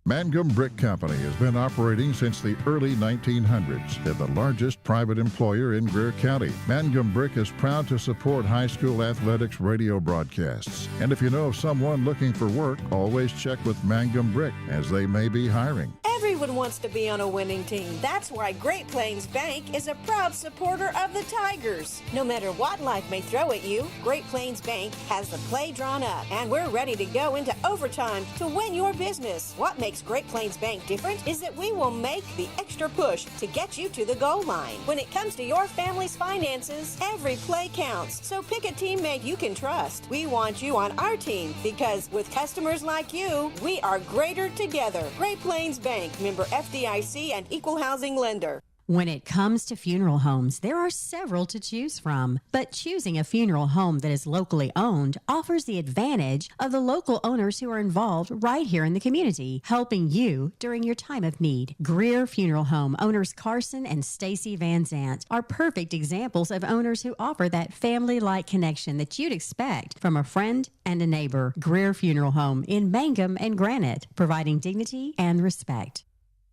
Mangum Brick Company has been operating since the early 1900s. They're the largest private employer in Greer County. Mangum Brick is proud to support high school athletics radio broadcasts. And if you know of someone looking for work, always check with Mangum Brick, as they may be hiring. Everyone wants to be on a winning team. That's why Great Plains Bank is a proud supporter of the Tigers. No matter what life may throw at you, Great Plains Bank has the play drawn up, and we're ready to go into overtime to win your business. What makes Great Plains Bank different is that we will make the extra push to get you to the goal line. When it comes to your family's finances, every play counts. So pick a teammate you can trust. We want you on our team because with customers like you, we are greater together. Great Plains Bank, member FDIC and equal housing lender. When it comes to funeral homes, there are several to choose from, but choosing a funeral home that is locally owned offers the advantage of the local owners who are involved right here in the community, helping you during your time of need. Greer Funeral Home owners Carson and Stacy Van Zant are perfect examples of owners who offer that family-like connection that you'd expect from a friend and a neighbor. Greer Funeral Home in Mangum and Granite, providing dignity and respect.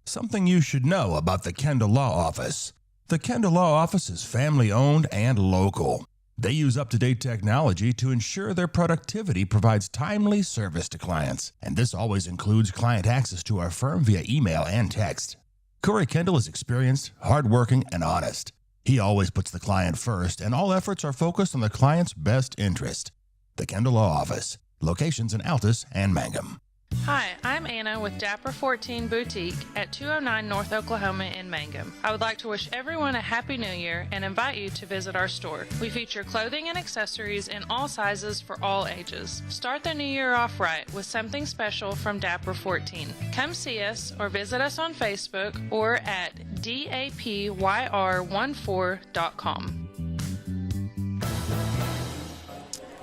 Something you should know about the Kendall Law Office. The Kendall Law Office is family-owned and local. They use up-to-date technology to ensure their productivity provides timely service to clients, and this always includes client access to our firm via email and text. Corey Kendall is experienced, hardworking, and honest. He always puts the client first, and all efforts are focused on the client's best interest. The Kendall Law Office. Locations in Altus and Mangum. Hi, I'm Anna with Dapper 14 Boutique at 209 North Oklahoma in Mangum. I would like to wish everyone a Happy New Year and invite you to visit our store. We feature clothing and accessories in all sizes for all ages. Start the new year off right with something special from Dapper 14. Come see us or visit us on Facebook or at dapyr14.com.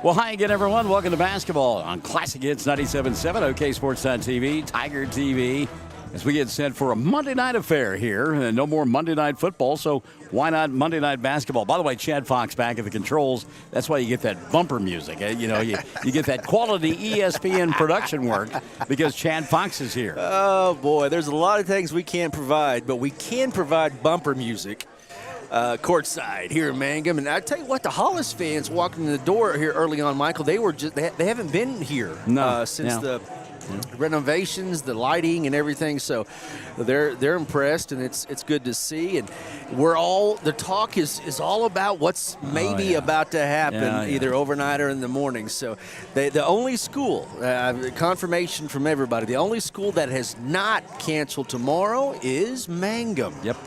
Well, hi again, everyone. Welcome to basketball on Classic Hits 97.7, OK Sports.tv, Tiger TV, as we get set for a Monday night affair here. And no more Monday night football, so why not Monday night basketball? By the way, Chad Fox back at the controls. That's why you get that bumper music. You know, you get that quality ESPN production work because Chad Fox is here. Oh, boy, there's a lot of things we can't provide, but we can provide bumper music. Courtside here in Mangum, and I tell you what, the Hollis fans walking in the door here early on, Michael, they haven't been here since the renovations, the lighting, and everything. So they're impressed, and it's good to see. And the talk is all about what's maybe about to happen, either overnight or in the morning. So the only school, confirmation from everybody, the only school that has not canceled tomorrow is Mangum. Yep.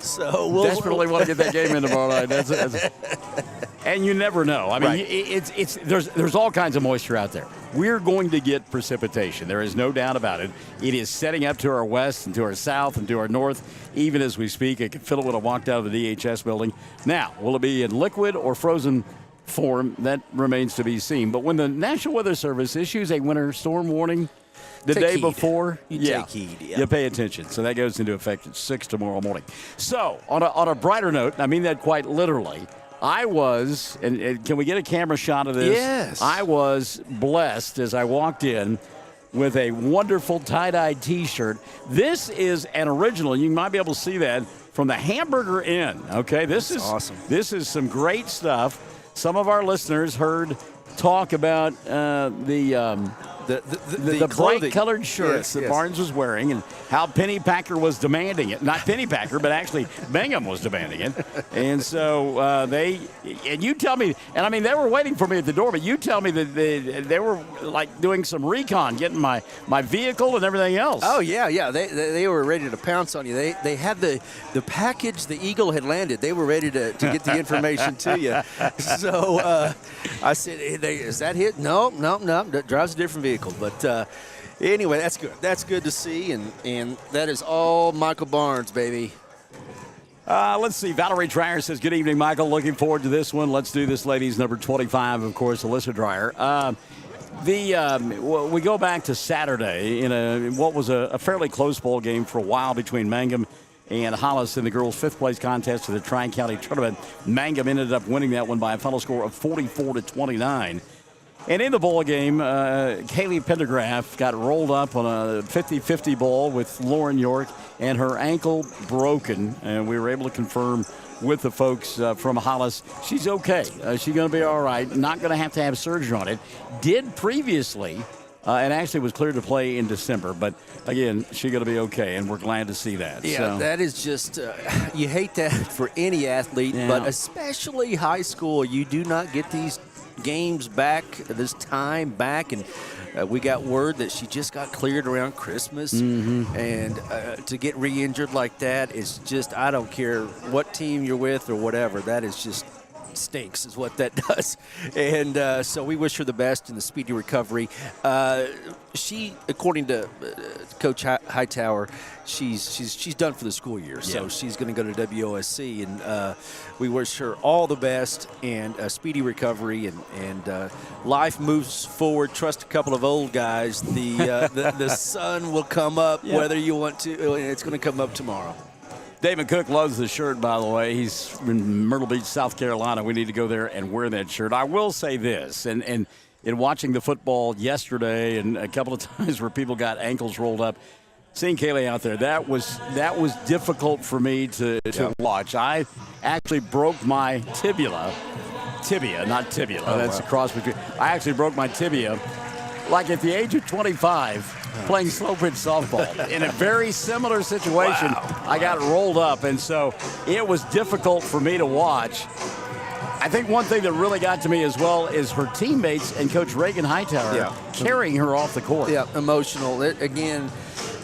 So we'll desperately want to get that game in tomorrow night. And you never know. I mean, right. there's all kinds of moisture out there. We're going to get precipitation. There is no doubt about it. It is setting up to our west and to our south and to our north, even as we speak. I can feel it when I walked out of the DHS building. Now, will it be in liquid or frozen form? That remains to be seen. But when the National Weather Service issues a winter storm warning the day before, take heed. Yeah. You pay attention. So that goes into effect at 6 tomorrow morning. So on a brighter note, and I mean that quite literally, I was, and can we get a camera shot of this? Yes. I was blessed as I walked in with a wonderful tie-dye T-shirt. This is an original. You might be able to see that from the Hamburger Inn. Okay, this is awesome. This is some great stuff. Some of our listeners heard talk about the bright-colored shirts that Barnes was wearing and how Pennypacker was demanding it. Not Pennypacker, but actually Mangum was demanding it. And so you tell me, and I mean, they were waiting for me at the door, but you tell me that they were like doing some recon, getting my vehicle and everything else. Oh, yeah. They were ready to pounce on you. They had the package, the Eagle had landed. They were ready to get the information to you. So I said, is that hit? No. That drives a different vehicle. But anyway, that's good. That's good to see, and that is all Michael Barnes, baby. Let's see. Valerie Dreyer says, good evening, Michael. Looking forward to this one. Let's do this, ladies. Number 25, of course, Alyssa Dreyer. We go back to Saturday in what was a fairly close ball game for a while between Mangum and Hollis in the girls' fifth-place contest of the Tri-County Tournament. Mangum ended up winning that one by a final score of 44-29. And in the bowl game, Kaylee Pendergraph got rolled up on a 50-50 ball with Lauren York and her ankle broken. And we were able to confirm with the folks from Hollis, she's okay. She's going to be all right. Not going to have surgery on it. Did previously, and actually was cleared to play in December. But, again, she's going to be okay, and we're glad to see that. Yeah, so. That is just you hate that for any athlete, but especially high school. You do not get these games back, this time back, and we got word that she just got cleared around Christmas, and to get re-injured like that is just, I don't care what team you're with or whatever, that is just stinks is what that does. And so we wish her the best in the speedy recovery. She, according to Coach Hightower, she's done for the school year, so she's going to go to WOSC, and we wish her all the best and a speedy recovery, and life moves forward. Trust a couple of old guys. The sun will come up whether you want to. It's going to come up tomorrow. David Cook loves the shirt, by the way. He's in Myrtle Beach, South Carolina. We need to go there and wear that shirt. I will say this, and in watching the football yesterday and a couple of times where people got ankles rolled up, seeing Kaylee out there, that was difficult for me to watch. I actually broke my tibia, not tibia. That's a cross between. I actually broke my tibia, like at the age of 25. Playing slow pitch softball in a very similar situation. I got rolled up, and so it was difficult for me to watch. I think one thing that really got to me as well is her teammates and Coach Reagan Hightower carrying her off the court. Yeah, emotional. Again,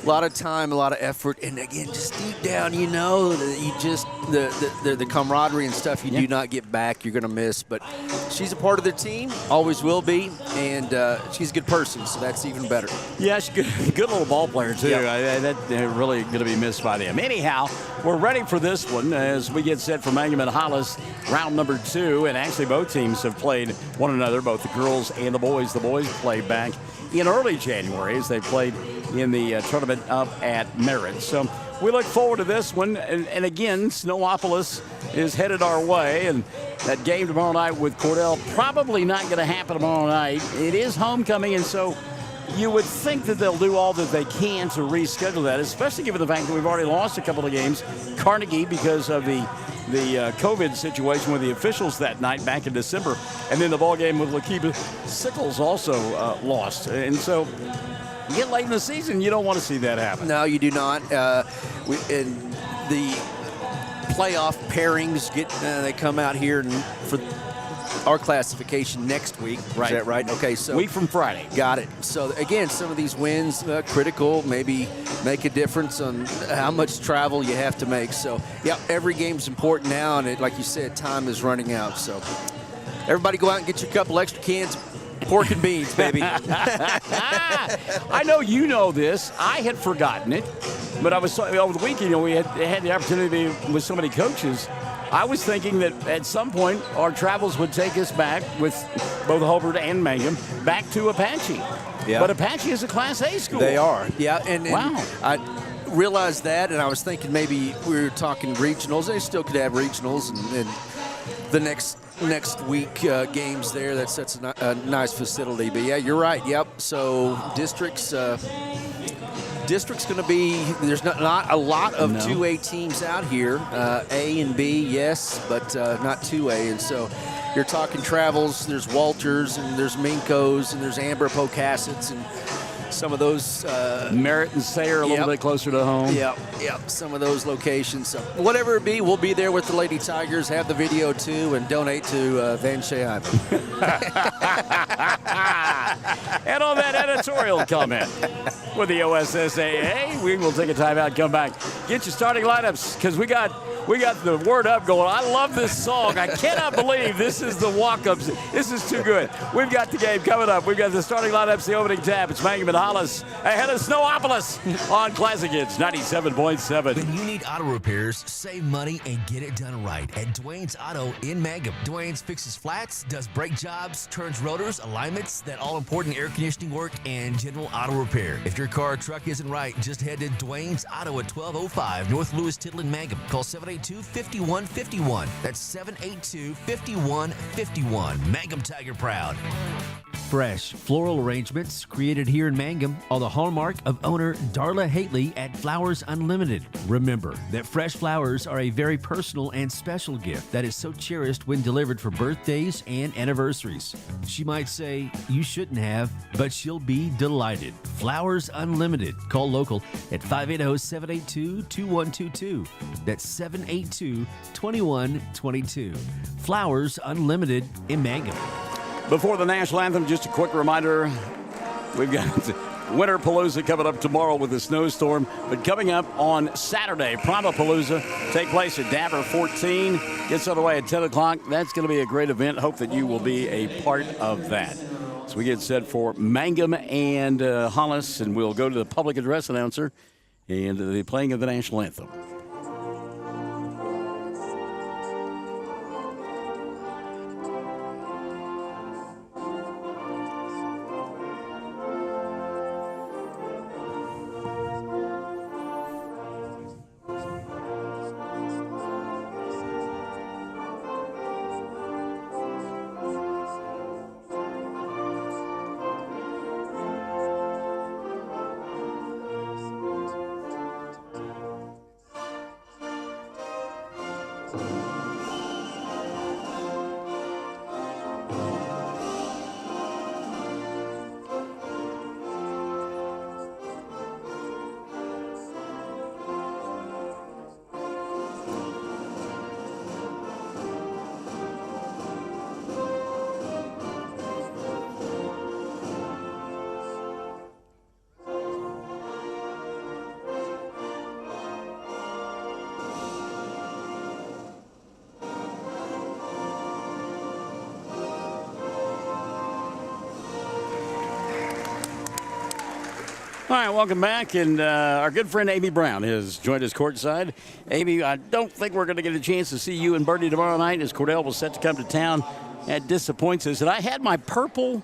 a lot of time, a lot of effort, and again, just deep down, you know, you just the camaraderie and stuff you do not get back. You're going to miss, but she's a part of the team, always will be, and she's a good person, so that's even better. Yeah, she's good little ball player too. That really going to be missed by them. Anyhow, we're ready for this one as we get set for Mangum and Hollis, round number 2, and actually both teams have played one another, both the girls and the boys. The boys played back in early January as they played in the tournament up at Merritt. So we look forward to this one. And again, Snowopolis is headed our way. And that game tomorrow night with Cordell probably not going to happen tomorrow night. It is homecoming, and so you would think that they'll do all that they can to reschedule that, especially given the fact that we've already lost a couple of games. Carnegie, because of the COVID situation with the officials that night back in December, and then the ball game with Lakeeba Sickles also lost. And so you get late in the season, you don't want to see that happen. No, you do not. And the playoff pairings they come out here for our classification next week. Right. Is that right? Okay, so week from Friday. Got it. So again, some of these wins critical, maybe make a difference on how much travel you have to make. So yeah, every game's important now, and like you said, time is running out. So everybody go out and get your couple extra cans of pork and beans, baby. I know you know this. I had forgotten it, but I was over the weekend. We had the opportunity to be with so many coaches. I was thinking that at some point our travels would take us back with both Hobart and Mangum back to Apache. Yeah. But Apache is a Class A school. They are. Yeah. And wow. I realized that, and I was thinking maybe we were talking regionals. They still could have regionals, and the next week games there. That's a nice facility. But yeah, you're right. Yep. So district's going to be, there's not a lot of 2A teams out here. A and B, yes, but not 2A. And so you're talking travels. There's Walters, and there's Minko's, and there's Amber Pocasset's, and some of those. Merritt and Sayre a little bit closer to home. Yep, some of those locations. So whatever it be, we'll be there with the Lady Tigers, have the video too, and donate to Van Shea Ivan. And on that editorial comment with the OSSAA, we will take a timeout, come back, get your starting lineups, because we got the word up going. I love this song. I cannot believe this is the walk-ups. This is too good. We've got the game coming up. We've got the starting lineups, the opening tap. It's Mangum and Hollis ahead of Snowopolis on Classic Hits 97.7. When you need auto repairs, save money and get it done right at Dwayne's Auto in Mangum. Dwayne's fixes flats, does brake jobs, turns rotors, alignments, that all-important air conditioning work, and general auto repair. If your car or truck isn't right, just head to Dwayne's Auto at 1205 North Lewis Tittle in Mangum. Call 782-5151. That's 782-5151. Mangum Tiger proud. Fresh floral arrangements created here in Mangum are the hallmark of owner Darla Hately at Flowers Unlimited. Remember that fresh flowers are a very personal and special gift that is so cherished when delivered for birthdays and anniversaries. She might say, you shouldn't have, but she'll be delighted. Flowers Unlimited. Call local at 580-782-2122. That's 782-2122. Flowers Unlimited in Mangum. Before the national anthem, just a quick reminder, we've got Winter Palooza coming up tomorrow with a snowstorm. But coming up on Saturday, Prima Palooza take place at Dapper 14. Gets underway at 10 o'clock. That's going to be a great event. Hope that you will be a part of that. So we get set for Mangum and Hollis, and we'll go to the public address announcer and the playing of the national anthem. All right, welcome back, and our good friend Amy Brown has joined us courtside. Amy, I don't think we're going to get a chance to see you and Bertie tomorrow night as Cordell was set to come to town. That disappoints us. And I had my purple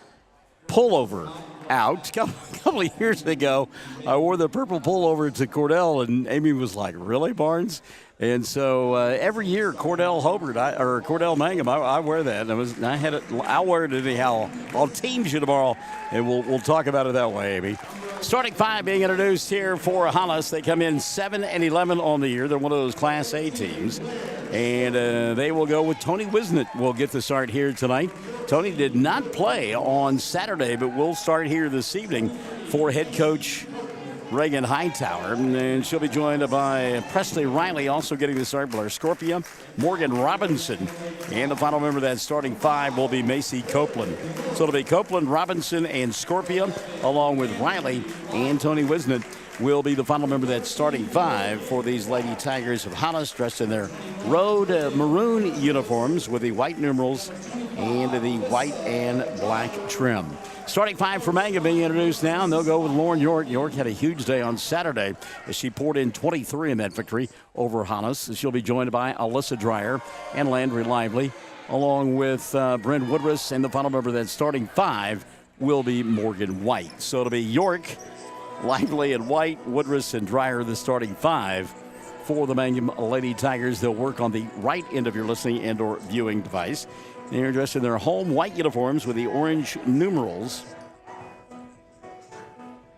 pullover out a couple of years ago. I wore the purple pullover to Cordell, and Amy was like, really, Barnes? And so every year, Cordell Mangum, I wear that. I'll wear it anyhow. I'll tease you tomorrow, and we'll talk about it that way, Amy. Starting five being introduced here for Hollis. They come in 7-11 on the year. They're one of those Class A teams. And they will go with Tony Wisnett will get the start here tonight. Tony did not play on Saturday, but will start here this evening for head coach Reagan Hightower. And she'll be joined by Presley Riley, also getting the start, Blair Scorpia, Morgan Robinson. And the final member of that starting five will be Macy Copeland. So it'll be Copeland, Robinson, and Scorpia, along with Riley and Tony Wisnett will be the final member of that starting five for these Lady Tigers of Hollis, dressed in their road maroon uniforms with the white numerals and the white and black trim. Starting five for Mangum being introduced now, and they'll go with Lauren York. York had a huge day on Saturday as she poured in 23 in that victory over Hollis. She'll be joined by Alyssa Dreyer and Landry Lively, along with Brent Woodruss, and the final member of that starting five will be Morgan White. So it'll be York, Lively, and White, Woodruss, and Dreyer, the starting five for the Mangum Lady Tigers. They'll work on the right end of your listening and or viewing device. They're dressed in their home white uniforms with the orange numerals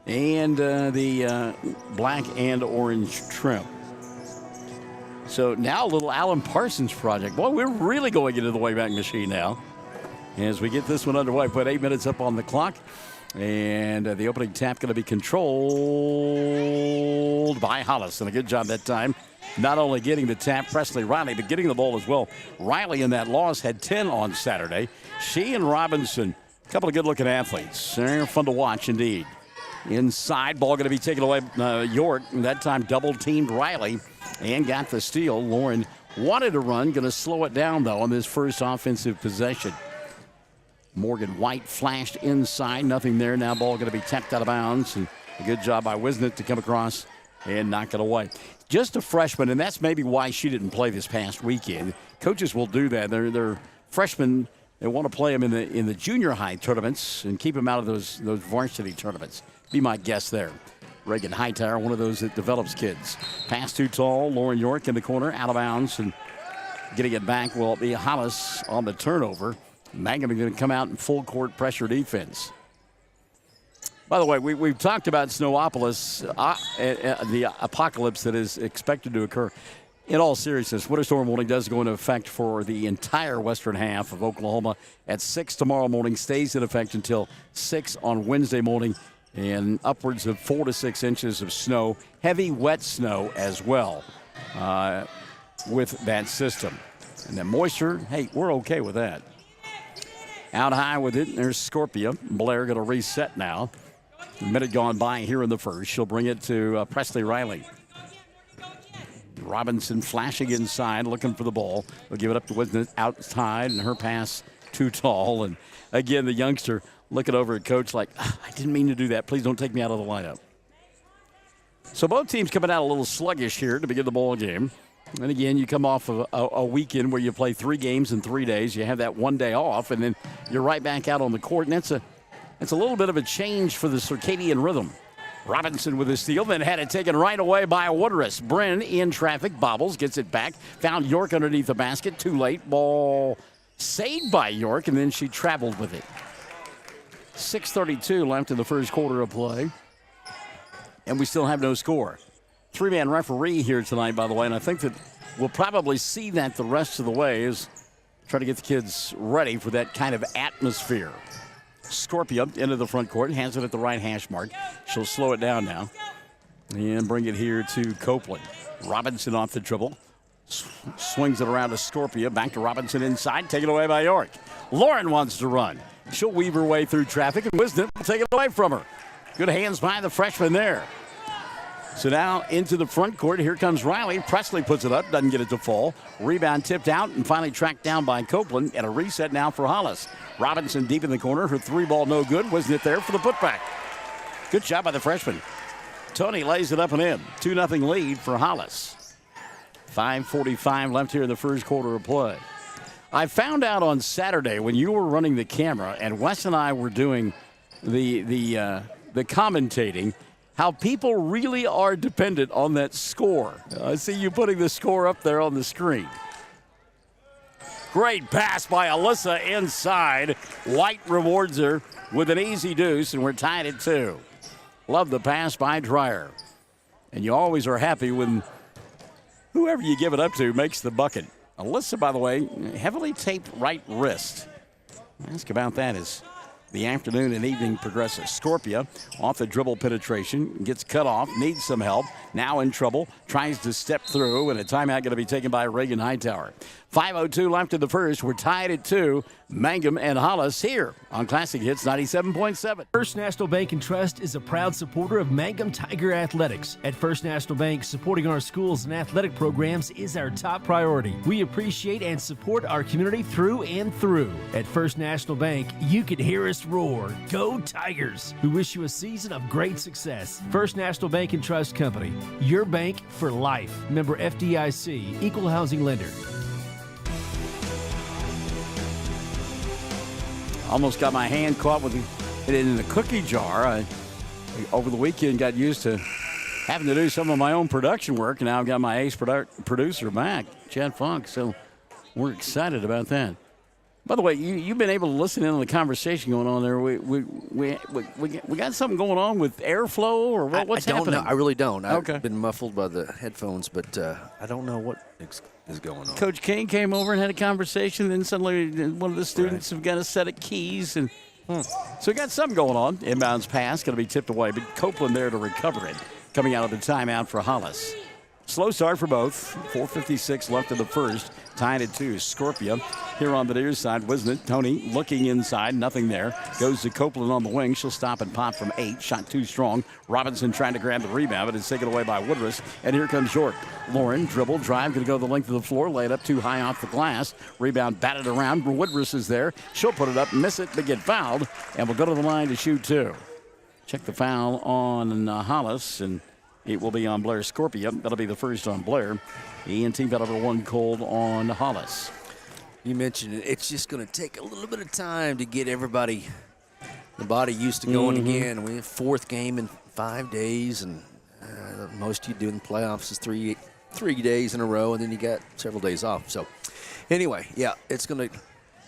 and the black and orange trim. So now a little Alan Parsons project. Boy, we're really going into the Wayback Machine now. As we get this one underway, put 8 minutes up on the clock. And the opening tap going to be controlled by Hollis. And a good job that time. Not only getting the tap, Presley Riley, but getting the ball as well. Riley in that loss had 10 on Saturday. She and Robinson, a couple of good-looking athletes. They're fun to watch indeed. Inside, ball going to be taken away. York, that time double-teamed Riley and got the steal. Lauren wanted to run, going to slow it down, though, on this first offensive possession. Morgan White flashed inside. Nothing there. Now ball going to be tapped out of bounds. And a good job by Wisnett to come across and knock it away. Just a freshman, and that's maybe why she didn't play this past weekend. Coaches will do that. They're freshmen. They want to play them in the junior high tournaments and keep them out of those varsity tournaments. Be my guess there. Reagan Hightower, one of those that develops kids. Pass too tall. Lauren York in the corner, out of bounds, and getting it back will be Hollis on the turnover. Mangum is going to come out in full court pressure defense. By the way, we've talked about Snowopolis, the apocalypse that is expected to occur. In all seriousness, winter storm warning does go into effect for the entire western half of Oklahoma at 6 tomorrow morning, stays in effect until 6 on Wednesday morning, and upwards of 4 to 6 inches of snow, heavy, wet snow as well with that system. And the moisture, hey, we're okay with that. Out high with it, there's Scorpia. Blair going to reset now. A minute gone by here in the first. She'll bring it to Presley Riley. Robinson flashing inside, looking for the ball. They'll give it up to Wisnett outside, and her pass too tall. And again, the youngster looking over at coach like, I didn't mean to do that. Please don't take me out of the lineup. So both teams coming out a little sluggish here to begin the ball game. And again, you come off of a weekend where you play 3 games in 3 days. You have that 1 day off, and then you're right back out on the court. And it's a little bit of a change for the circadian rhythm. Robinson with a steal, then had it taken right away by Woodruss. Bren in traffic, bobbles, gets it back. Found York underneath the basket. Too late. Ball saved by York, and then she traveled with it. 6:32 left in the first quarter of play. And we still have no score. 3-man referee here tonight, by the way, and I think that we'll probably see that the rest of the way is try to get the kids ready for that kind of atmosphere. Scorpia into the front court, hands it at the right hash mark. She'll slow it down now and bring it here to Copeland. Robinson off the dribble. Swings it around to Scorpia. Back to Robinson inside, taken away by York. Lauren wants to run. She'll weave her way through traffic, and Wisnett will take it away from her. Good hands by the freshman there. So now into the front court. Here comes Riley. Presley puts it up, doesn't get it to fall. Rebound tipped out and finally tracked down by Copeland. And a reset now for Hollis. Robinson deep in the corner. Her 3-ball no good. Wasn't it there for the putback? Good job by the freshman. Tony lays it up and in. 2-0 lead for Hollis. 5:45 left here in the first quarter of play. I found out on Saturday when you were running the camera and Wes and I were doing the commentating, how people really are dependent on that score. I see you putting the score up there on the screen. Great pass by Alyssa inside. White rewards her with an easy deuce, and we're tied at 2. Love the pass by Dreyer. And you always are happy when whoever you give it up to makes the bucket. Alyssa, by the way, heavily taped right wrist. Ask about that as the afternoon and evening progresses. Scorpia off the dribble penetration, gets cut off, needs some help, now in trouble, tries to step through, and a timeout going to be taken by Reagan Hightower. 5:02 left in the first. We're tied at 2. Mangum and Hollis here on Classic Hits 97.7. First National Bank and Trust is a proud supporter of Mangum Tiger Athletics. At First National Bank, supporting our schools and athletic programs is our top priority. We appreciate and support our community through and through. At First National Bank, you can hear us roar. Go Tigers! We wish you a season of great success. First National Bank and Trust Company, your bank for life. Member FDIC, Equal Housing Lender. Almost got my hand caught with it in the cookie jar. I over the weekend got used to having to do some of my own production work, and now I've got my ace producer back, Chad Funk, so we're excited about that. By the way, you've been able to listen in on the conversation going on there. We got something going on with airflow, or what's happening? I really don't. Okay. I've been muffled by the headphones, but I don't know what is going on. Coach King came over and had a conversation, then suddenly one of the students have got a set of keys, and so we got something going on. Inbounds pass going to be tipped away, but Copeland there to recover it. Coming out of the timeout for Hollis. Slow start for both. 4:56 left in the first. Tied at 2. Scorpia here on the near side. Wisnett, Tony looking inside. Nothing there. Goes to Copeland on the wing. She'll stop and pop from 8. Shot too strong. Robinson trying to grab the rebound, but it's taken away by Woodruss. And here comes York. Lauren, dribble, drive, going to go the length of the floor. Lay it up too high off the glass. Rebound batted around. Woodruss is there. She'll put it up, miss it, but get fouled. And we'll go to the line to shoot 2. Check the foul on Hollis, and it will be on Blair Scorpia. That'll be the first on Blair. E&T got over 1 cold on Hollis. You mentioned it. It's just going to take a little bit of time to get everybody, the body used to going again. We have 4th game in 5 days, and most you do in the playoffs is three days in a row, and then you got several days off. So anyway, yeah, it's going to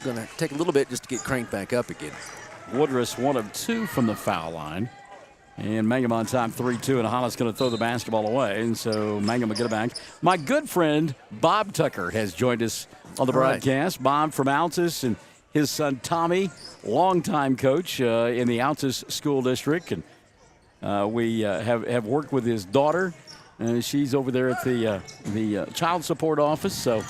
going to take a little bit just to get cranked back up again. Woodruss 1 of 2 from the foul line. And Mangum on top 3-2, and Hollis going to throw the basketball away. And so Mangum will get it back. My good friend Bob Tucker has joined us on the broadcast. Right. Bob from Altus and his son Tommy, longtime coach in the Altus School District. And we have worked with his daughter. She's over there at the child support office. So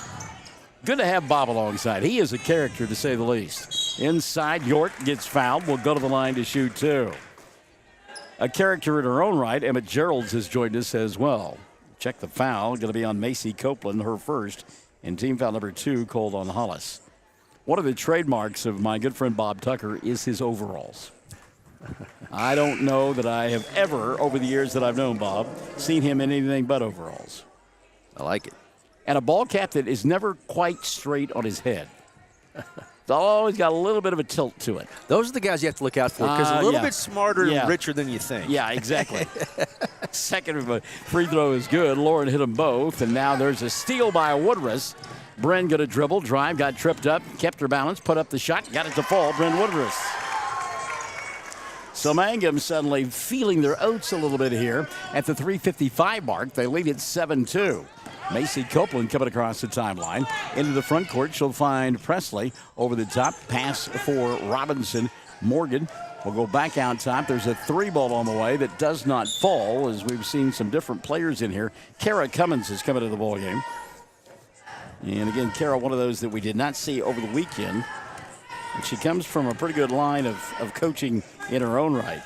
good to have Bob alongside. He is a character, to say the least. Inside, York gets fouled. Will go to the line to shoot 2. A character in her own right, Emmett Geralds has joined us as well. Check the foul. Going to be on Macy Copeland, her first. And team foul number 2 called on Hollis. One of the trademarks of my good friend Bob Tucker is his overalls. I don't know that I have ever, over the years that I've known Bob, seen him in anything but overalls. I like it. And a ball cap that is never quite straight on his head. It's always got a little bit of a tilt to it. Those are the guys you have to look out for because a little bit smarter and richer than you think. Yeah, exactly. Second free throw is good. Lauren hit them both, and now there's a steal by Woodruss. Bren got a dribble, drive, got tripped up, kept her balance, put up the shot, got it to fall. Bren Woodruss. So Mangum suddenly feeling their oats a little bit here at the 3:55 mark. They lead it 7-2. Macy Copeland coming across the timeline. Into the front court, she'll find Presley over the top. Pass for Robinson. Morgan will go back out top. There's a 3-ball on the way that does not fall, as we've seen some different players in here. Kara Cummins is coming to the ball game. And again, Kara, one of those that we did not see over the weekend. And she comes from a pretty good line of coaching in her own right.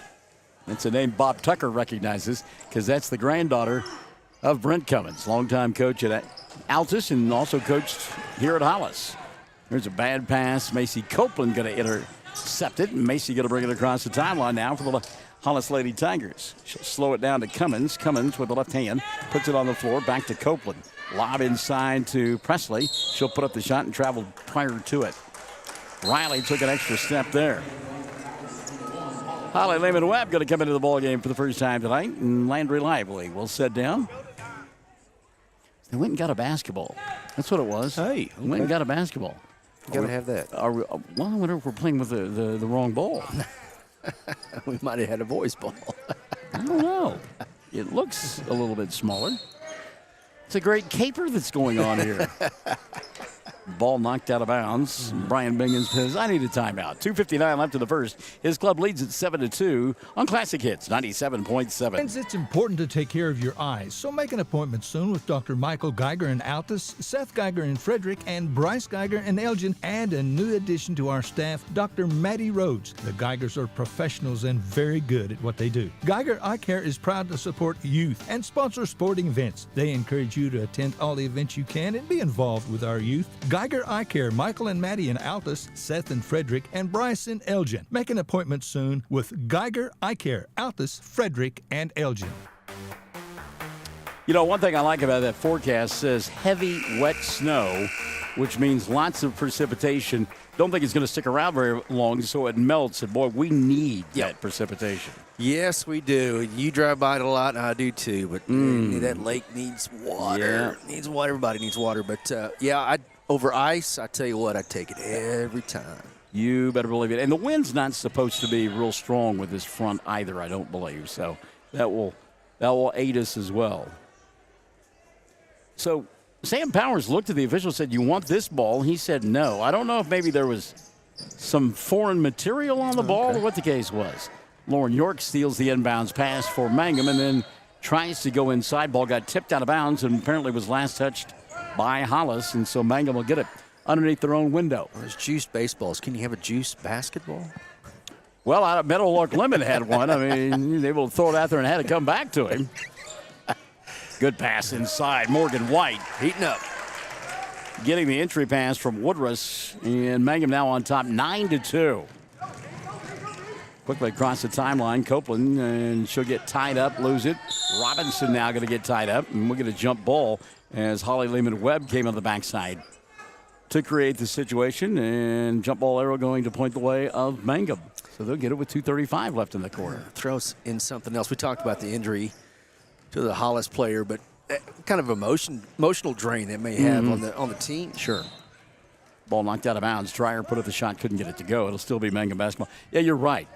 It's a name Bob Tucker recognizes because that's the granddaughter of Brent Cummins, longtime coach at Altus and also coached here at Hollis. There's a bad pass. Macy Copeland going to intercept it, and Macy going to bring it across the timeline now for the Hollis Lady Tigers. She'll slow it down to Cummins. Cummins with the left hand puts it on the floor, back to Copeland. Lob inside to Presley. She'll put up the shot and travel prior to it. Riley took an extra step there. Holly Lehman-Webb going to come into the ball game for the first time tonight, and Landry Lively will sit down. They went and got a basketball. That's what it was. Hey, okay. Went and got a basketball. You got to have that. Well, I wonder if we're playing with the wrong ball. We might have had a voice ball. I don't know. It looks a little bit smaller. It's a great caper that's going on here. Ball knocked out of bounds. Brian Bingham's says, I need a timeout. 2:59 left in the first. His club leads at 7-2 on Classic Hits 97.7. It's important to take care of your eyes, so make an appointment soon with Dr. Michael Geiger in Altus, Seth Geiger in Frederick, and Bryce Geiger in Elgin, and a new addition to our staff, Dr. Maddie Rhodes. The Geigers are professionals and very good at what they do. Geiger Eye Care is proud to support youth and sponsor sporting events. They encourage you to attend all the events you can and be involved with our youth. Geiger Eye Care, Michael and Maddie in Altus, Seth in Frederick, and Bryce in Elgin. Make an appointment soon with Geiger Eye Care, Altus, Frederick, and Elgin. You know, one thing I like about that forecast says heavy, wet snow, which means lots of precipitation. Don't think it's going to stick around very long, so it melts. And, boy, we need that precipitation. Yes, we do. You drive by it a lot, and I do too. But that lake needs water. Yeah. Needs water. Everybody needs water. But, over ice, I tell you what, I take it every time. You better believe it. And the wind's not supposed to be real strong with this front either, I don't believe. So that will aid us as well. So Sam Powers looked at the official and said, you want this ball? He said no. I don't know if maybe there was some foreign material on the ball or what the case was. Lauren York steals the inbounds pass for Mangum and then tries to go inside. Ball got tipped out of bounds and apparently was last touched by Hollis, and so Mangum will get it underneath their own window. Those juice baseballs. Can you have a juice basketball? Well, out of Meadowlark Lemon had one. I mean, they will throw it out there and had to come back to him. Good pass inside. Morgan White heating up. Getting the entry pass from Woodruss, and Mangum now on top 9-2. Quickly across the timeline, Copeland, and she'll get tied up, lose it. Robinson now going to get tied up, and we'll get a jump ball as Holly Lehman-Webb came on the backside to create the situation, and jump ball arrow going to point the way of Mangum. So they'll get it with 2:35 left in the quarter. Throws in something else. We talked about the injury to the Hollis player, but kind of emotional drain that may have on the team. Sure. Ball knocked out of bounds. Dreyer put up the shot, couldn't get it to go. It'll still be Mangum basketball. Yeah, you're right.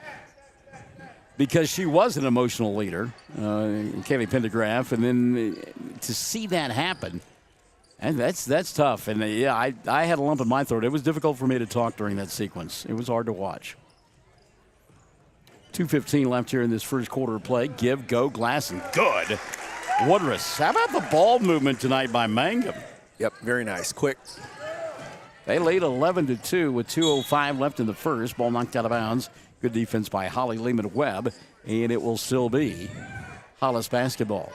Because she was an emotional leader, Kaylee Pendergraph, and then to see that happen, and that's tough. And I had a lump in my throat. It was difficult for me to talk during that sequence. It was hard to watch. 2:15 left here in this first quarter of play. Give, go, glass, and good. Woodruss. How about the ball movement tonight by Mangum? Yep, very nice. Quick. They lead 11-2 with 2:05 left in the first. Ball knocked out of bounds. Good defense by Holly Lehman-Webb, and it will still be Hollis basketball.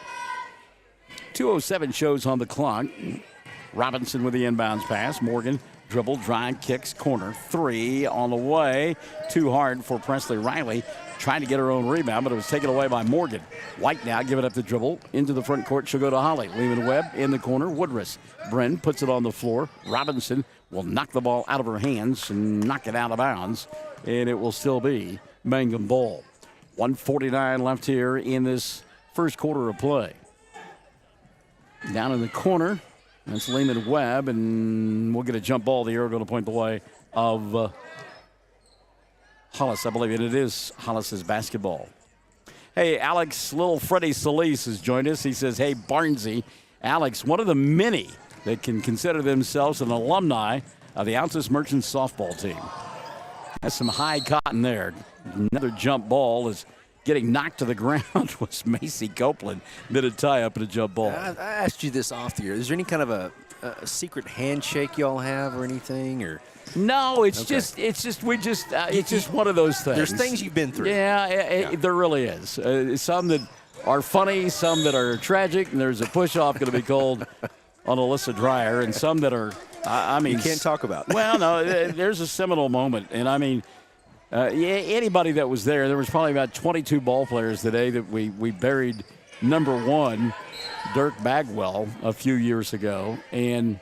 2:07 shows on the clock. Robinson with the inbounds pass. Morgan dribble, drive, kicks, corner. 3 on the way. Too hard for Presley Riley. Trying to get her own rebound, but it was taken away by Morgan. White now giving up the dribble. Into the front court, she'll go to Holly. Lehman-Webb in the corner. Woodruss. Bren puts it on the floor. Robinson will knock the ball out of her hands and knock it out of bounds. And it will still be Mangum ball. 1:49 left here in this first quarter of play. Down in the corner, that's Lehman-Webb, and we'll get a jump ball. The arrow going to point the way of Hollis, I believe, and it is Hollis's basketball. Hey, Alex, little Freddie Solis has joined us. He says, hey, Barnesy. Alex, one of the many that can consider themselves an alumni of the Altus Merchants softball team. That's some high cotton there. Another jump ball is getting knocked to the ground was Macy Copeland. Mid a tie up and a jump ball. I asked you this off the air. Is there any kind of a secret handshake y'all have or anything? Or no, it's just one of those things. There's things you've been through. Yeah, there really is. Some that are funny, some that are tragic, and there's a push-off going to be called on Alyssa Dreyer, and some that are, you can't talk about. Well, no, there's a seminal moment, and I mean, anybody that was there was probably about 22 ball players today that we buried number 1, Dirk Bagwell, a few years ago, and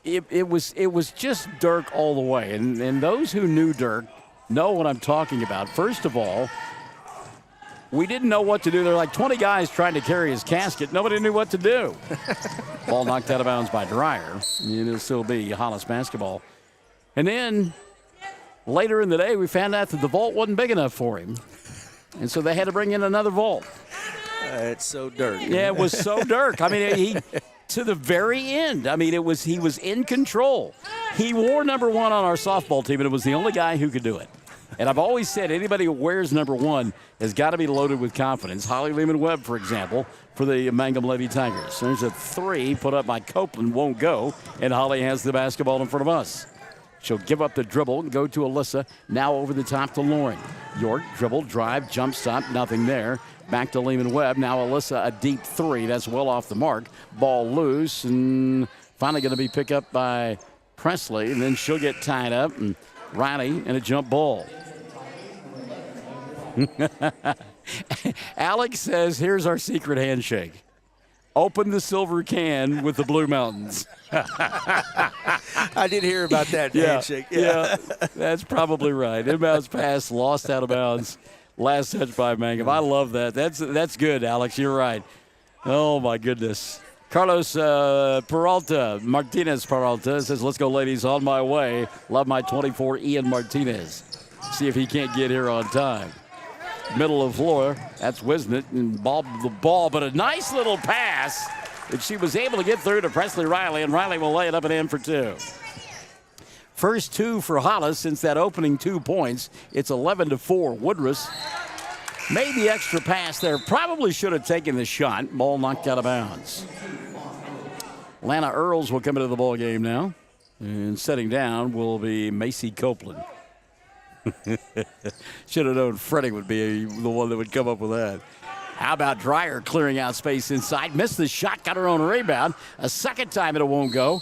it was just Dirk all the way. And those who knew Dirk know what I'm talking about. First of all, we didn't know what to do. There were like 20 guys trying to carry his casket. Nobody knew what to do. Ball knocked out of bounds by Dreyer. It'll still be Hollis basketball. And then later in the day, we found out that the vault wasn't big enough for him. And so they had to bring in another vault. It's so Dirk. Yeah, it was so Dirk. I mean, he to the very end. I mean, he was in control. He wore number 1 on our softball team, and it was the only guy who could do it. And I've always said anybody who wears number 1 has got to be loaded with confidence. Holly Lehman-Webb, for example, for the Mangum Lady Tigers. There's a 3 put up by Copeland, won't go, and Holly has the basketball in front of us. She'll give up the dribble and go to Alyssa. Now over the top to Loring. York, dribble, drive, jump stop, nothing there. Back to Lehman-Webb. Now Alyssa, a deep 3. That's well off the mark. Ball loose, and finally going to be picked up by Presley, and then she'll get tied up, and Riley and a jump ball. Alex says, here's our secret handshake. Open the silver can with the Blue Mountains. I did hear about that handshake. Yeah, that's probably right. Inbounds pass, lost out of bounds. Last touch by Mangum. I love that. That's good, Alex. You're right. Oh, my goodness. Carlos Martinez Peralta says, let's go, ladies, on my way. Love my 24, Ian Martinez. See if he can't get here on time. Middle of the floor, that's Wisnett, and bobbed the ball, but a nice little pass that she was able to get through to Presley Riley, and Riley will lay it up and in for 2. First 2 for Hollis since that opening 2 points. It's 11-4. Woodruss made the extra pass there. Probably should have taken the shot. Ball knocked out of bounds. Lana Earls will come into the ball game now. And setting down will be Macy Copeland. Should have known Freddie would be the one that would come up with that. How about Dreyer clearing out space inside? Missed the shot, got her own rebound. A second time it won't go.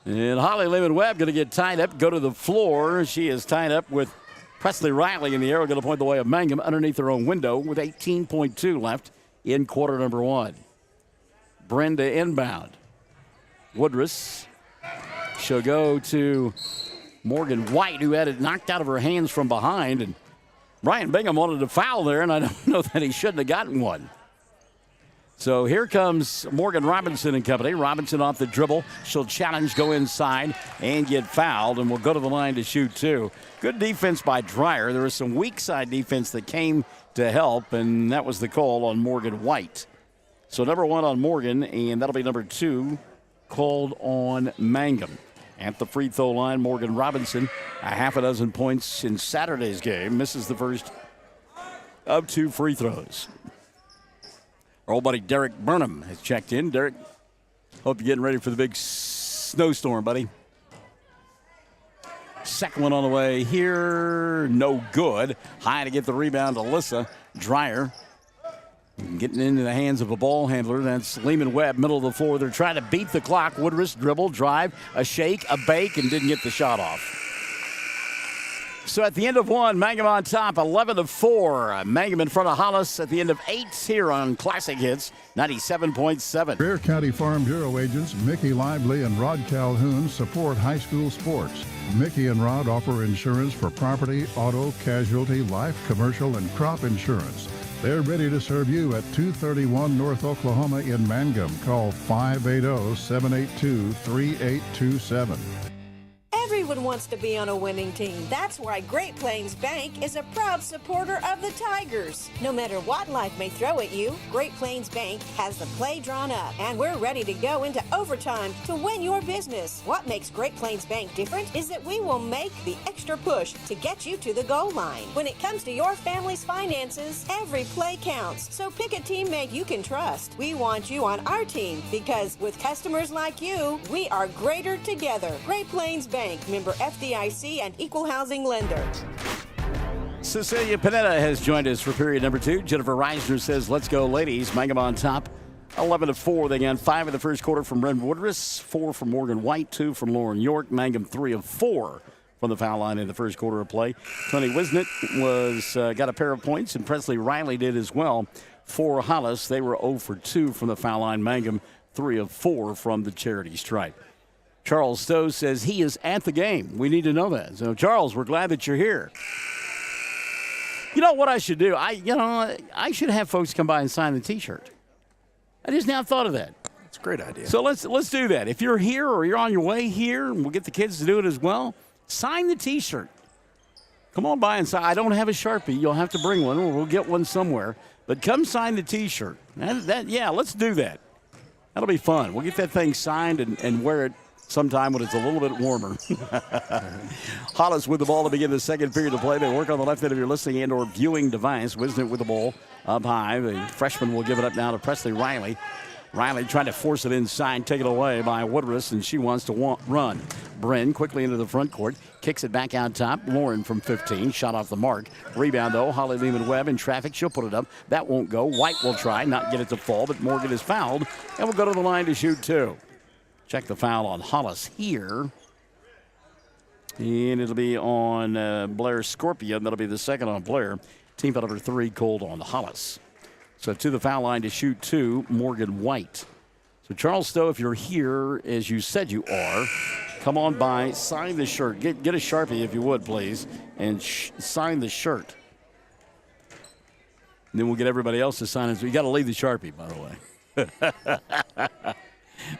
And Holly Lehman-Webb going to get tied up, go to the floor. She is tied up with Presley Riley, and the arrow going to point the way of Mangum underneath her own window with 18.2 left in quarter number 1. Brenda inbound. Woodruss. She'll go to Morgan White, who had it knocked out of her hands from behind. And Brian Bingham wanted to foul there, and I don't know that he shouldn't have gotten one. So here comes Morgan Robinson and company. Robinson off the dribble. She'll challenge, go inside, and get fouled, and will go to the line to shoot two. Good defense by Dreyer. There was some weak side defense that came to help, and that was the call on Morgan White. So number 1 on Morgan, and that'll be number 2 called on Mangum. At the free throw line, Morgan Robinson, a half a dozen points in Saturday's game, misses the first of 2 free throws. Our old buddy Derek Burnham has checked in. Derek, hope you're getting ready for the big snowstorm, buddy. Second one on the way here, no good. High to get the rebound, Alyssa Dreyer. Getting into the hands of a ball handler. That's Lehman Webb, middle of the floor. They're trying to beat the clock. Woodruff, dribble, drive, a shake, a bake, and didn't get the shot off. So at the end of 1, Mangum on top, 11-4. Mangum in front of Hollis at the end of 8 here on Classic Hits, 97.7. Greer County Farm Bureau agents Mickey Lively and Rod Calhoun support high school sports. Mickey and Rod offer insurance for property, auto, casualty, life, commercial, and crop insurance. They're ready to serve you at 231 North Oklahoma in Mangum. Call 580-782-3827. Everyone wants to be on a winning team. That's why Great Plains Bank is a proud supporter of the Tigers. No matter what life may throw at you, Great Plains Bank has the play drawn up, and we're ready to go into overtime to win your business. What makes Great Plains Bank different is that we will make the extra push to get you to the goal line. When it comes to your family's finances, every play counts. So pick a teammate you can trust. We want you on our team because with customers like you, we are greater together. Great Plains Bank, member FDIC and equal housing lender. Cecilia Panetta has joined us for period number 2. Jennifer Reisner says, let's go, ladies. Mangum on top, 11-4. They got 5 in the first quarter from Ren Woodruff, 4 from Morgan White, 2 from Lauren York. Mangum 3 of 4 from the foul line in the first quarter of play. Tony Wisnett got a pair of points, and Presley Riley did as well for Hollis. They were 0 for 2 from the foul line. Mangum 3 of 4 from the charity stripe. Charles Stowe says he is at the game. We need to know that. So, Charles, we're glad that you're here. You know what I should do? I should have folks come by and sign the T-shirt. I just now thought of that. It's a great idea. So let's do that. If you're here or you're on your way here, and we'll get the kids to do it as well, sign the T-shirt. Come on by and sign. I don't have a Sharpie. You'll have to bring one, or we'll get one somewhere. But come sign the T-shirt. Let's do that. That'll be fun. We'll get that thing signed and wear it sometime when it's a little bit warmer. Hollis with the ball to begin the second period of play. They work on the left end of your listening and or viewing device. Wisnett with the ball up high. The freshman will give it up now to Presley Riley. Riley trying to force it inside, taken away by Woodruff, and she wants to run. Bryn quickly into the front court, kicks it back out top. Lauren from 15, shot off the mark. Rebound, though, Holly Lehman-Webb in traffic. She'll put it up. That won't go. White will try, not get it to fall, but Morgan is fouled, and will go to the line to shoot 2. Check the foul on Hollis here. And it'll be on Blair Scorpion. That'll be the second on Blair. Team foul number 3 called on Hollis. So to the foul line to shoot 2, Morgan White. So Charles Stowe, if you're here, as you said you are, come on by, sign the shirt. Get a Sharpie if you would, please, and sign the shirt. And then we'll get everybody else to sign it. So you got to leave the Sharpie, by the way.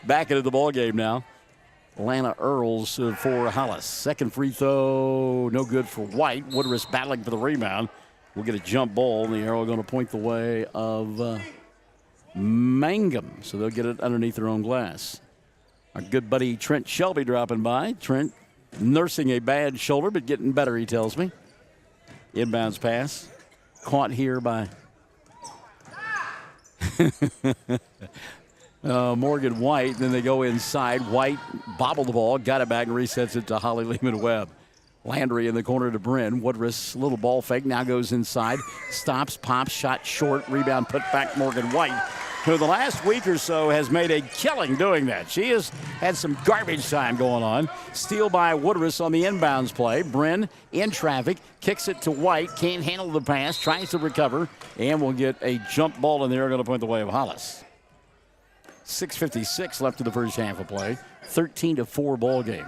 Back into the ball game now. Lana Earls for Hollis. Second free throw, no good for White. Woodruff battling for the rebound. We'll get a jump ball, and the arrow going to point the way of Mangum. So they'll get it underneath their own glass. Our good buddy Trent Shelby dropping by. Trent nursing a bad shoulder, but getting better, he tells me. Inbounds pass. Caught here by Morgan White. Then they go inside. White bobbled the ball, got it back, and resets it to Holly Lehman-Webb. Landry in the corner to Bryn. Woodruff's little ball fake now goes inside. Stops, pops, shot short. Rebound put back Morgan White, who the last week or so has made a killing doing that. She has had some garbage time going on. Steal by Woodruff on the inbounds play. Bryn in traffic, kicks it to White. Can't handle the pass, tries to recover, and will get a jump ball in there. Going to point the way of Hollis. 6:56 left in the first half of play. 13-4 ball game.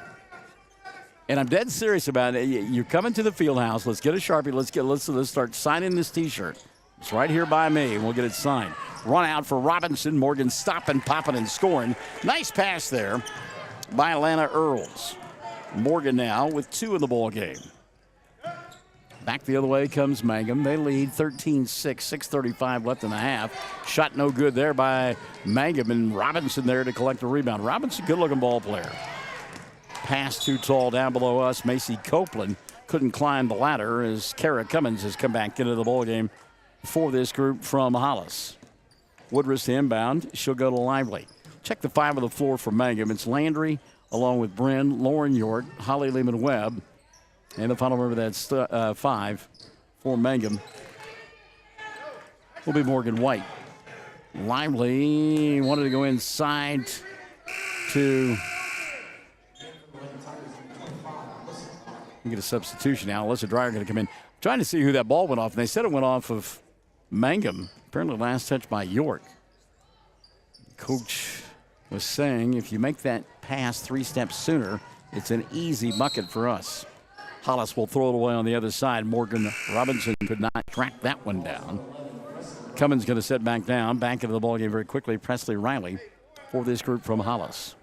And I'm dead serious about it. You're coming to the field house. Let's get a Sharpie. Let's start signing this T-shirt. It's right here by me. We'll get it signed. Run out for Robinson. Morgan stopping, popping, and scoring. Nice pass there by Atlanta Earls. Morgan now with 2 in the ball game. Back the other way comes Mangum. They lead 13-6, 6:35 left in the half. Shot no good there by Mangum, and Robinson there to collect the rebound. Robinson, good-looking ball player. Pass too tall down below us. Macy Copeland couldn't climb the ladder as Kara Cummins has come back into the ball game for this group from Hollis. Woodruss to inbound. She'll go to Lively. Check the 5 on the floor for Mangum. It's Landry along with Bryn, Lauren York, Holly Lehman-Webb. And the final member that's 5 for Mangum will be Morgan White. Lively wanted to go inside to get a substitution now. Alyssa Dreyer going to come in. Trying to see who that ball went off, and they said it went off of Mangum. Apparently last touch by York. Coach was saying if you make that pass 3 steps sooner, it's an easy bucket for us. Hollis will throw it away on the other side. Morgan Robinson could not track that one down. Cummins going to sit back down. Back into the ballgame very quickly. Presley Riley for this group from Hollis.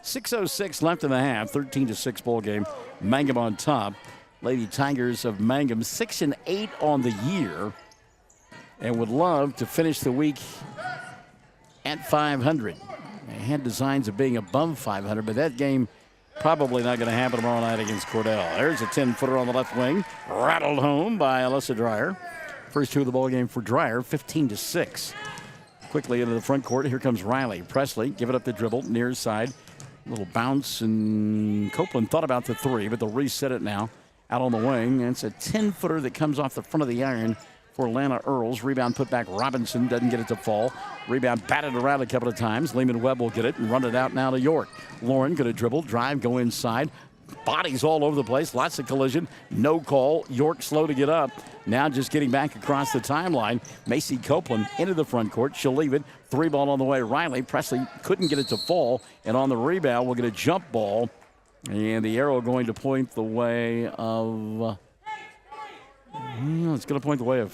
6:06 left in the half. 13-6 ball game. Mangum on top. Lady Tigers of Mangum 6-8 on the year, and would love to finish the week at 500. They had designs of being above 500, but that game probably not going to happen tomorrow night against Cordell. There's a 10-footer on the left wing. Rattled home by Alyssa Dreyer. First 2 of the ball game for Dreyer, 15-6. Quickly into the front court. Here comes Riley. Presley, give it up the dribble, near side. Little bounce, and Copeland thought about the 3, but they'll reset it now. Out on the wing, and it's a 10-footer that comes off the front of the iron for Atlanta Earls. Rebound put back. Robinson doesn't get it to fall. Rebound batted around a couple of times. Lehman-Webb will get it and run it out now to York. Lauren going to dribble, drive, go inside. Bodies all over the place. Lots of collision. No call. York slow to get up. Now just getting back across the timeline. Macy Copeland into the front court. She'll leave it. 3 ball on the way. Riley. Presley couldn't get it to fall. And on the rebound, we'll get a jump ball. And the arrow going to point the way of... it's going to point the way of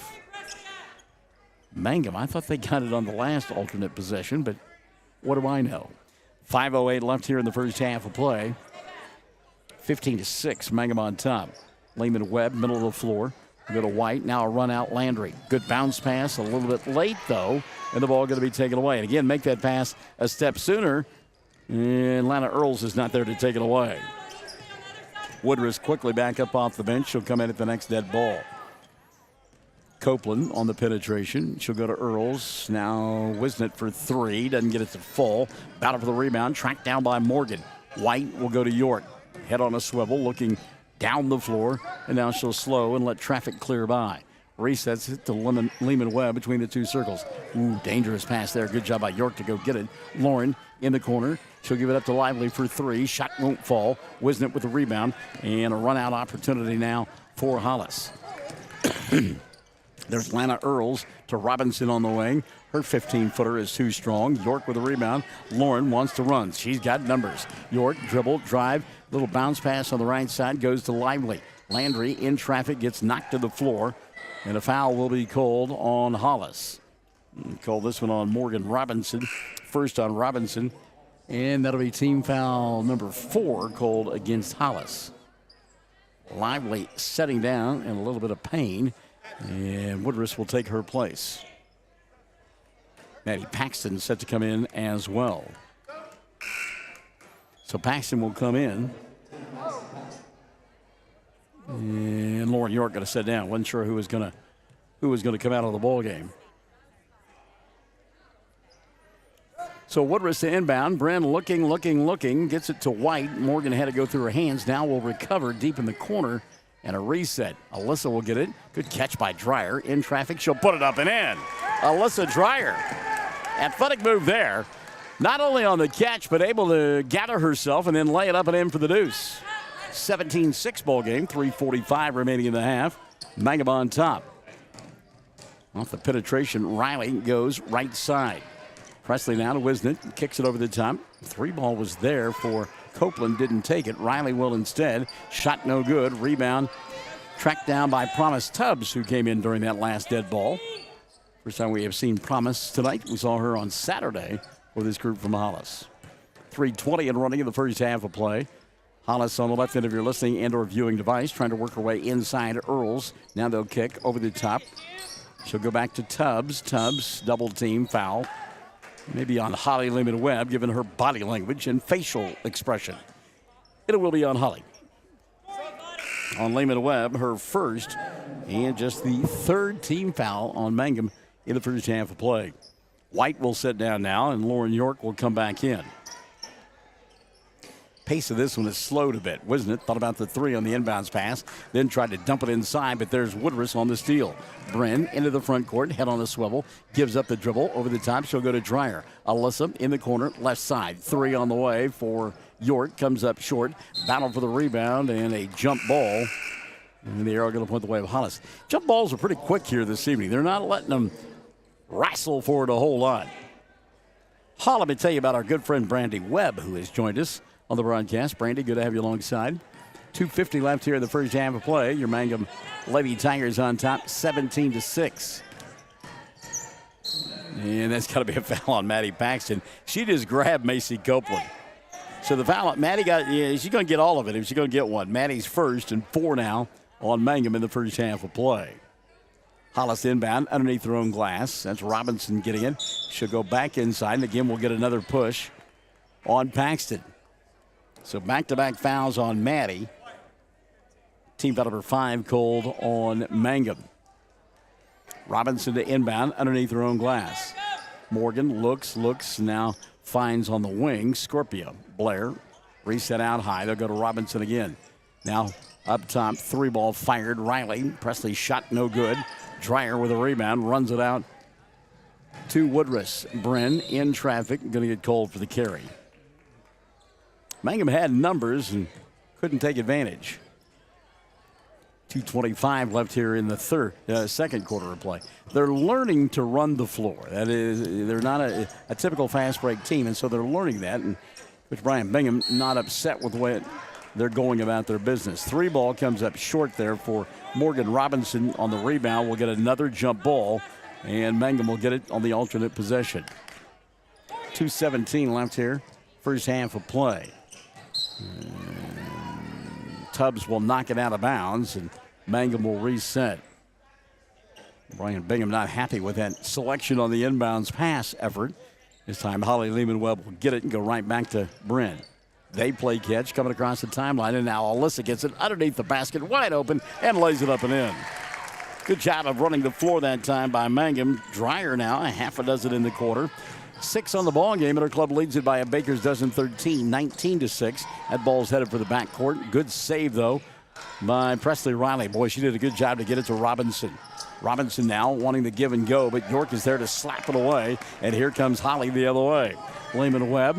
Mangum. I thought they got it on the last alternate possession, but what do I know? 5:08 left here in the first half of play. 15-6, Mangum on top. Lehman-Webb, middle of the floor. We go to White, now a run out Landry. Good bounce pass, a little bit late though, and the ball going to be taken away. And again, make that pass a step sooner, and Atlanta Earls is not there to take it away. Woodruss quickly back up off the bench. She'll come in at the next dead ball. Copeland on the penetration. She'll go to Earls. Now Wisnett for 3. Doesn't get it to fall. Battle for the rebound. Tracked down by Morgan. White will go to York. Head on a swivel, looking down the floor. And now she'll slow and let traffic clear by. Resets it to Lehman-Webb between the 2 circles. Ooh, dangerous pass there. Good job by York to go get it. Lauren in the corner. She'll give it up to Lively for 3. Shot won't fall. Wisnett with the rebound. And a run-out opportunity now for Hollis. There's Atlanta Earls to Robinson on the wing. Her 15-footer is too strong. York with a rebound. Lauren wants to run. She's got numbers. York, dribble, drive. Little bounce pass on the right side. Goes to Lively. Landry in traffic gets knocked to the floor. And a foul will be called on Hollis. Call this one on Morgan Robinson. First on Robinson. And that'll be team foul number 4 called against Hollis. Lively setting down in a little bit of pain. And Woodruss will take her place. Maddie Paxton set to come in as well. So Paxton will come in. And Lauren York going to sit down. Wasn't sure who was going to come out of the ball game. So Woodruss to inbound. Bren looking. Gets it to White. Morgan had to go through her hands. Now will recover deep in the corner. And a reset. Alyssa will get it. Good catch by Dreyer. In traffic. She'll put it up and in. Alyssa Dreyer. Athletic move there. Not only on the catch, but able to gather herself and then lay it up and in for the deuce. 17-6 ball game. 3:45 remaining in the half. Mangum on top. Off the penetration, Riley goes right side. Presley now to Wisnett. Kicks it over the top. 3 ball was there for Copeland, didn't take it. Riley will instead. Shot no good. Rebound tracked down by Promise Tubbs, who came in during that last dead ball. First time we have seen promise tonight. We saw her on Saturday with this group from Hollis. 3:20 and running in the first half of play. Hollis on the left end of your listening and or viewing device, trying to work her way inside Earls. Now they'll kick over the top. She'll go back to Tubbs. Tubbs, double team, foul. Maybe on Holly Lehman-Webb, given her body language and facial expression. It will be on Holly. On Lehman-Webb, her first and just the third team foul on Mangum in the first half of play. White will sit down now, and Lauren York will come back in. Pace of this one has slowed a bit, wasn't it? Thought about the three on the inbounds pass, then tried to dump it inside, but there's Woodruss on the steal. Bren into the front court, head on a swivel, gives up the dribble over the top. She'll go to Dreyer. Alyssa in the corner, left side. Three on the way for York, comes up short. Battle for the rebound and a jump ball. And the arrow going to point the way of Hollis. Jump balls are pretty quick here this evening. They're not letting them wrestle for it a whole lot. Let me tell you about our good friend Brandy Webb, who has joined us on the broadcast. Brandy, good to have you alongside. 2:50 left here in the first half of play. Your Mangum Lady Tigers on top, 17-6. And that's got to be a foul on Maddie Paxton. She just grabbed Macy Copeland. So the foul, Maddie got, she's going to get all of it if she's going to get one. Maddie's first and 4 now on Mangum in the first half of play. Hollis inbound underneath her own glass. That's Robinson getting it. She'll go back inside, and again we'll get another push on Paxton. So back-to-back fouls on Maddie. Team foul number 5 called on Mangum. Robinson to inbound underneath her own glass. Morgan looks, now finds on the wing. Scorpio. Blair reset out high. They'll go to Robinson again. Now up top, 3-ball fired. Riley. Presley shot no good. Dreyer with a rebound, runs it out to Woodruss. Bren in traffic, going to get called for the carry. Mangum had numbers and couldn't take advantage. 2:25 left here in the second quarter of play. They're learning to run the floor. That is, they're not a typical fast break team, and so they're learning that. And Coach Brian Bingham not upset with the way they're going about their business. 3-ball comes up short there for Morgan. Robinson on the rebound will get another jump ball, and Mangum will get it on the alternate possession. 2:17 left here, first half of play. Tubbs will knock it out of bounds, and Mangum will reset. Brian Bingham not happy with that selection on the inbounds pass effort. This time, Holly Lehman-Webb will get it and go right back to Bren. They play catch coming across the timeline, and now Alyssa gets it underneath the basket, wide open, and lays it up and in. Good job of running the floor that time by Mangum. Dreyer now, a half a dozen in the quarter. 6 on the ball game, and her club leads it by a baker's dozen 13, 19-6. That ball's headed for the backcourt. Good save, though, by Presley Riley. Boy, she did a good job to get it to Robinson. Robinson now wanting to give and go, but York is there to slap it away, and here comes Holly the other way. Lehman-Webb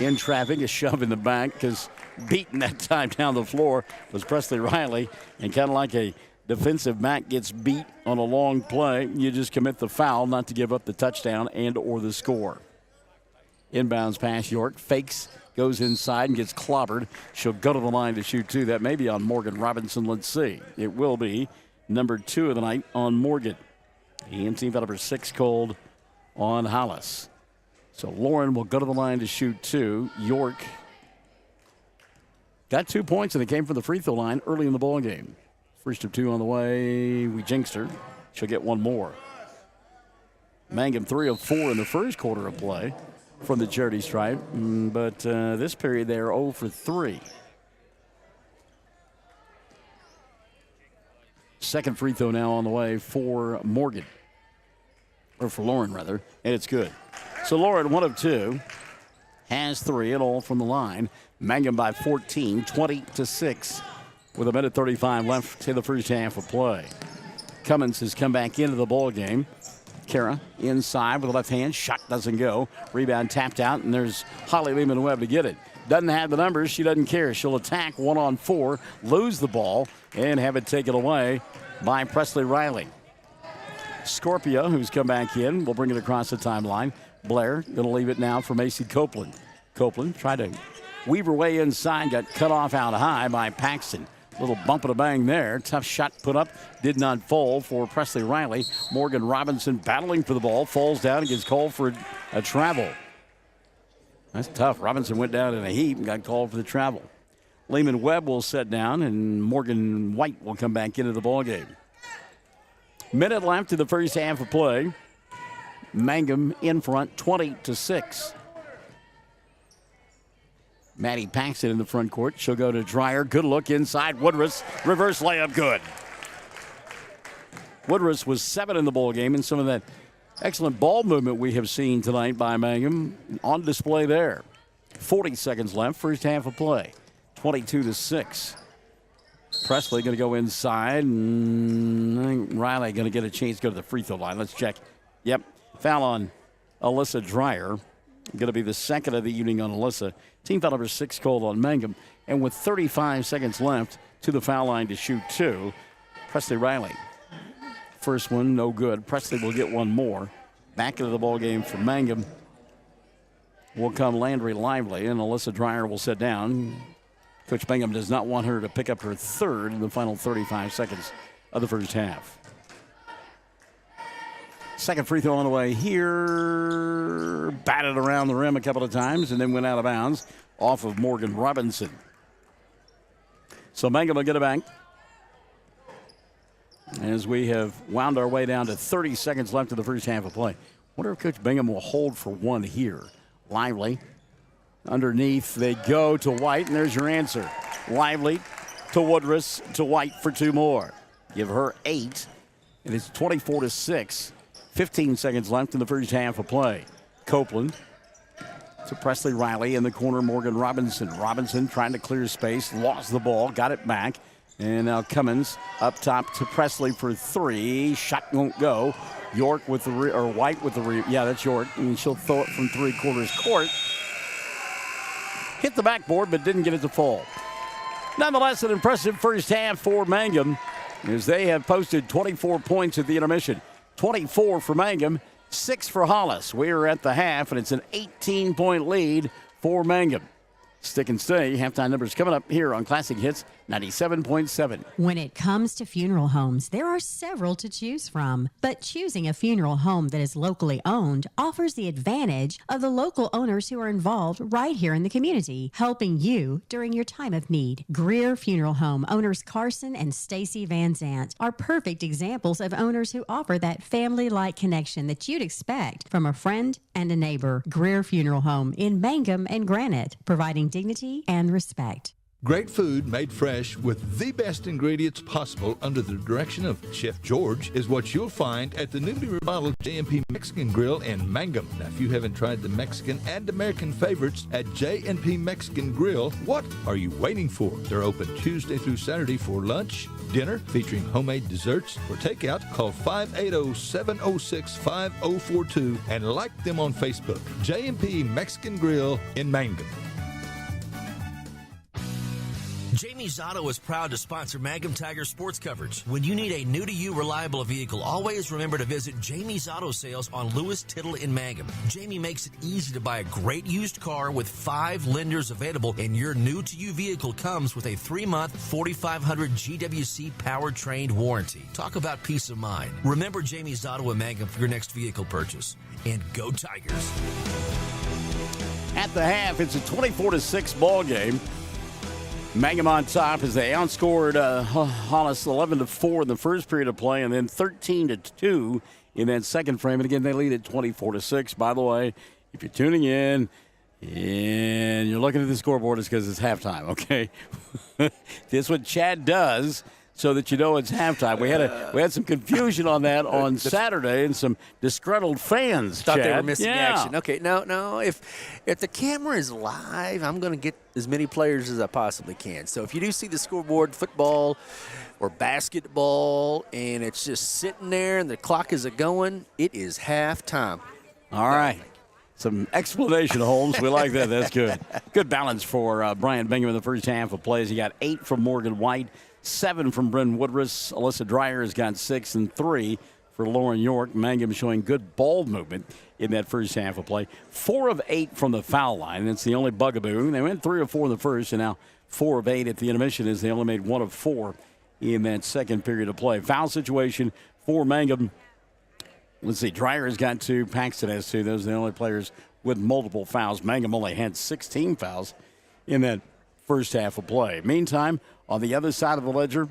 in traffic, a shove in the back, because beaten that time down the floor was Presley Riley, and kind of like a defensive back gets beat on a long play, you just commit the foul not to give up the touchdown and or the score. Inbounds pass York, fakes, goes inside and gets clobbered. She'll go to the line to shoot 2. That may be on Morgan Robinson. Let's see. It will be number 2 of the night on Morgan. And team foul number 6 called on Hollis. So Lauren will go to the line to shoot 2. York got 2 points, and it came from the free throw line early in the ball game. First of 2 on the way. We jinxed her. She'll get 1 more. Mangum 3 of 4 in the first quarter of play from the charity stripe. But this period they're 0 for 3. Second free throw now on the way for Morgan. Or for Lauren, rather. And it's good. So Lauren, 1 of 2. Has 3 and all from the line. Mangum by 14, 20-6. With 1:35 left in the first half of play. Cummins has come back into the ball game. Kara inside with the left hand. Shot doesn't go. Rebound tapped out, and there's Holly Lehman-Webb to get it. Doesn't have the numbers. She doesn't care. She'll attack 1-on-4, lose the ball, and have it taken away by Presley Riley. Scorpio, who's come back in, will bring it across the timeline. Blair going to leave it now for Macy Copeland. Copeland tried to weave her way inside, got cut off out high by Paxton. Little bump and a bang there. Tough shot put up. Did not fall for Presley Riley. Morgan Robinson battling for the ball. Falls down and gets called for a travel. That's tough. Robinson went down in a heap and got called for the travel. Lehman Webb will sit down, and Morgan White will come back into the ballgame. Minute left in the first half of play. Mangum in front, 20-6. Maddie Paxton in the front court. She'll go to Dreyer. Good look inside. Woodruss. Reverse layup good. Woodruss was 7 in the ball game, and some of that excellent ball movement we have seen tonight by Mangum on display there. 40 seconds left, first half of play. 22-6. Presley going to go inside, and I think Riley going to get a chance to go to the free throw line. Let's check. Yep, foul on Alyssa Dreyer. Going to be the second of the evening on Alyssa. Team foul number 6 called on Mangum. And with 35 seconds left to the foul line to shoot 2, Presley Riley. First one, no good. Presley will get one more. Back into the ball game for Mangum will come Landry Lively, and Alyssa Dreyer will sit down. Coach Mangum does not want her to pick up her third in the final 35 seconds of the first half. Second free throw on the way here. Batted around the rim a couple of times and then went out of bounds off of Morgan Robinson. So Mangum will get it back. As we have wound our way down to 30 seconds left of the first half of play. Wonder if Coach Bingham will hold for one here. Lively. Underneath they go to White, and there's your answer. Lively to Woodruss to White for 2 more. Give her 8, and it's 24-6. 15 seconds left in the first half of play. Copeland to Presley Riley in the corner. Morgan Robinson. Robinson trying to clear space. Lost the ball. Got it back. And now Cummins up top to Presley for 3. Shot won't go. York with the White with the yeah, that's York. And she'll throw it from 3/4 court. Hit the backboard, but didn't get it to fall. Nonetheless, an impressive first half for Mangum, as they have posted 24 points at the intermission. 24 for Mangum, 6 for Hollis. We are at the half, and it's an 18-point lead for Mangum. Stick and stay. Halftime numbers coming up here on Classic Hits 97.7. When it comes to funeral homes, there are several to choose from. But choosing a funeral home that is locally owned offers the advantage of the local owners who are involved right here in the community, helping you during your time of need. Greer Funeral Home owners Carson and Stacy Van Zant are perfect examples of owners who offer that family-like connection that you'd expect from a friend and a neighbor. Greer Funeral Home in Mangum and Granite, providing dignity and respect. Great food made fresh with the best ingredients possible under the direction of Chef George is what you'll find at the newly remodeled J&P Mexican Grill in Mangum. Now, if you haven't tried the Mexican and American favorites at J&P Mexican Grill, what are you waiting for? They're open Tuesday through Saturday for lunch, dinner, featuring homemade desserts. For takeout, call 580-706-5042 and like them on Facebook. J&P Mexican Grill in Mangum. Jamie's Auto is proud to sponsor Mangum Tiger sports coverage. When you need a new-to-you reliable vehicle, always remember to visit Jamie's Auto Sales on Lewis Tittle in Mangum. Jamie makes it easy to buy a great used car with 5 lenders available, and your new-to-you vehicle comes with a 3-month 4,500 GWC powertrain warranty. Talk about peace of mind. Remember Jamie's Auto in Mangum for your next vehicle purchase. And go Tigers. At the half, it's a 24-6 ball game. Mangum on top as they outscored Hollis 11-4 in the first period of play, and then 13-2 in that second frame. And again, they lead at 24-6. By the way, if you're tuning in and you're looking at the scoreboard, it's because it's halftime. Okay, that's what Chad does, so that you know it's halftime. We had some confusion on that on Saturday, and some disgruntled fans thought Chad. They were missing action. Okay, no. If the camera is live, I'm going to get as many players as I possibly can. So if you do see the scoreboard, football or basketball, and it's just sitting there and the clock is going, it is halftime. All right. Some explanation, Holmes. We like that. That's good. Good balance for Brian Bingham in the first half of plays. He got 8 from Morgan White, 7 from Brendan Woodruss. Alyssa Dreyer has got 6 and 3 for Lauren York. Mangum showing good ball movement in that first half of play. 4 of 8 from the foul line. That's the only bugaboo. They went 3 of 4 in the first, and now 4 of 8 at the intermission as they only made 1 of 4 in that second period of play. Foul situation for Mangum. Let's see, Dreyer has got 2, Paxton has 2. Those are the only players with multiple fouls. Mangum only had 16 fouls in that first half of play. Meantime, on the other side of the ledger,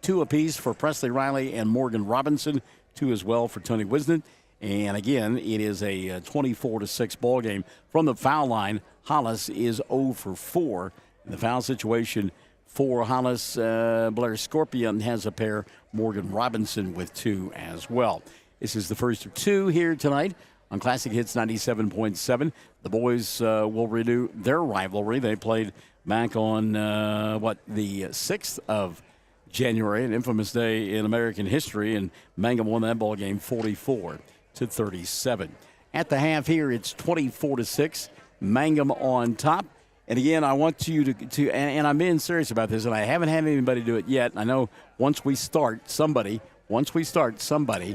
2 apiece for Presley Riley and Morgan Robinson, 2 as well for Tony Wisnett. And again, it is a 24-6 ball game. From the foul line, Hollis is 0 for 4. In the foul situation for Hollis, Blair Scorpion has a pair. Morgan Robinson with 2 as well. This is the first of 2 here tonight on Classic Hits 97.7. The boys will renew their rivalry. They played back on, the 6th of January, an infamous day in American history, and Mangum won that ball game 44-37. At the half here, it's 24-6, Mangum on top. And again, I want you to and I'm being serious about this, and I haven't had anybody do it yet. I know once we start, somebody will start signing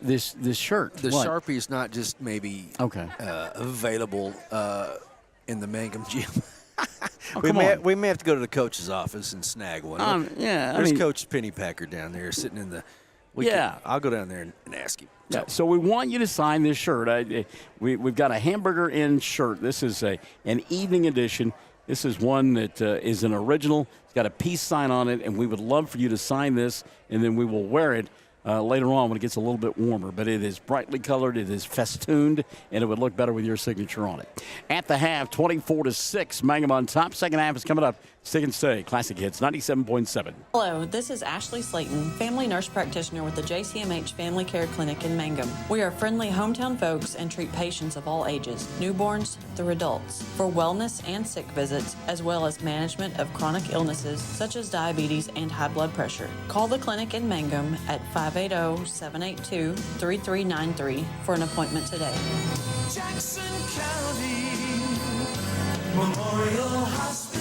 this shirt. The Sharpie is not just maybe available in the Mangum gym. We may have to go to the coach's office and snag one. There's Coach Pennypacker down there sitting in the. I'll go down there and ask him. Yeah, so we want you to sign this shirt. We've got a hamburger in shirt. This is an evening edition. This is one that is an original. It's got a peace sign on it, and we would love for you to sign this, and then we will wear it later on when it gets a little bit warmer. But it is brightly colored, it is festooned, and it would look better with your signature on it. At the half, 24-6, Mangum on top. Second half is coming up. Stick and stay. Classic Hits 97.7. Hello, this is Ashley Slayton, family nurse practitioner with the JCMH Family Care Clinic in Mangum. We are friendly hometown folks and treat patients of all ages, newborns through adults, for wellness and sick visits, as well as management of chronic illnesses such as diabetes and high blood pressure. Call the clinic in Mangum at 580-782-3393 for an appointment today. Jackson County Memorial Hospital.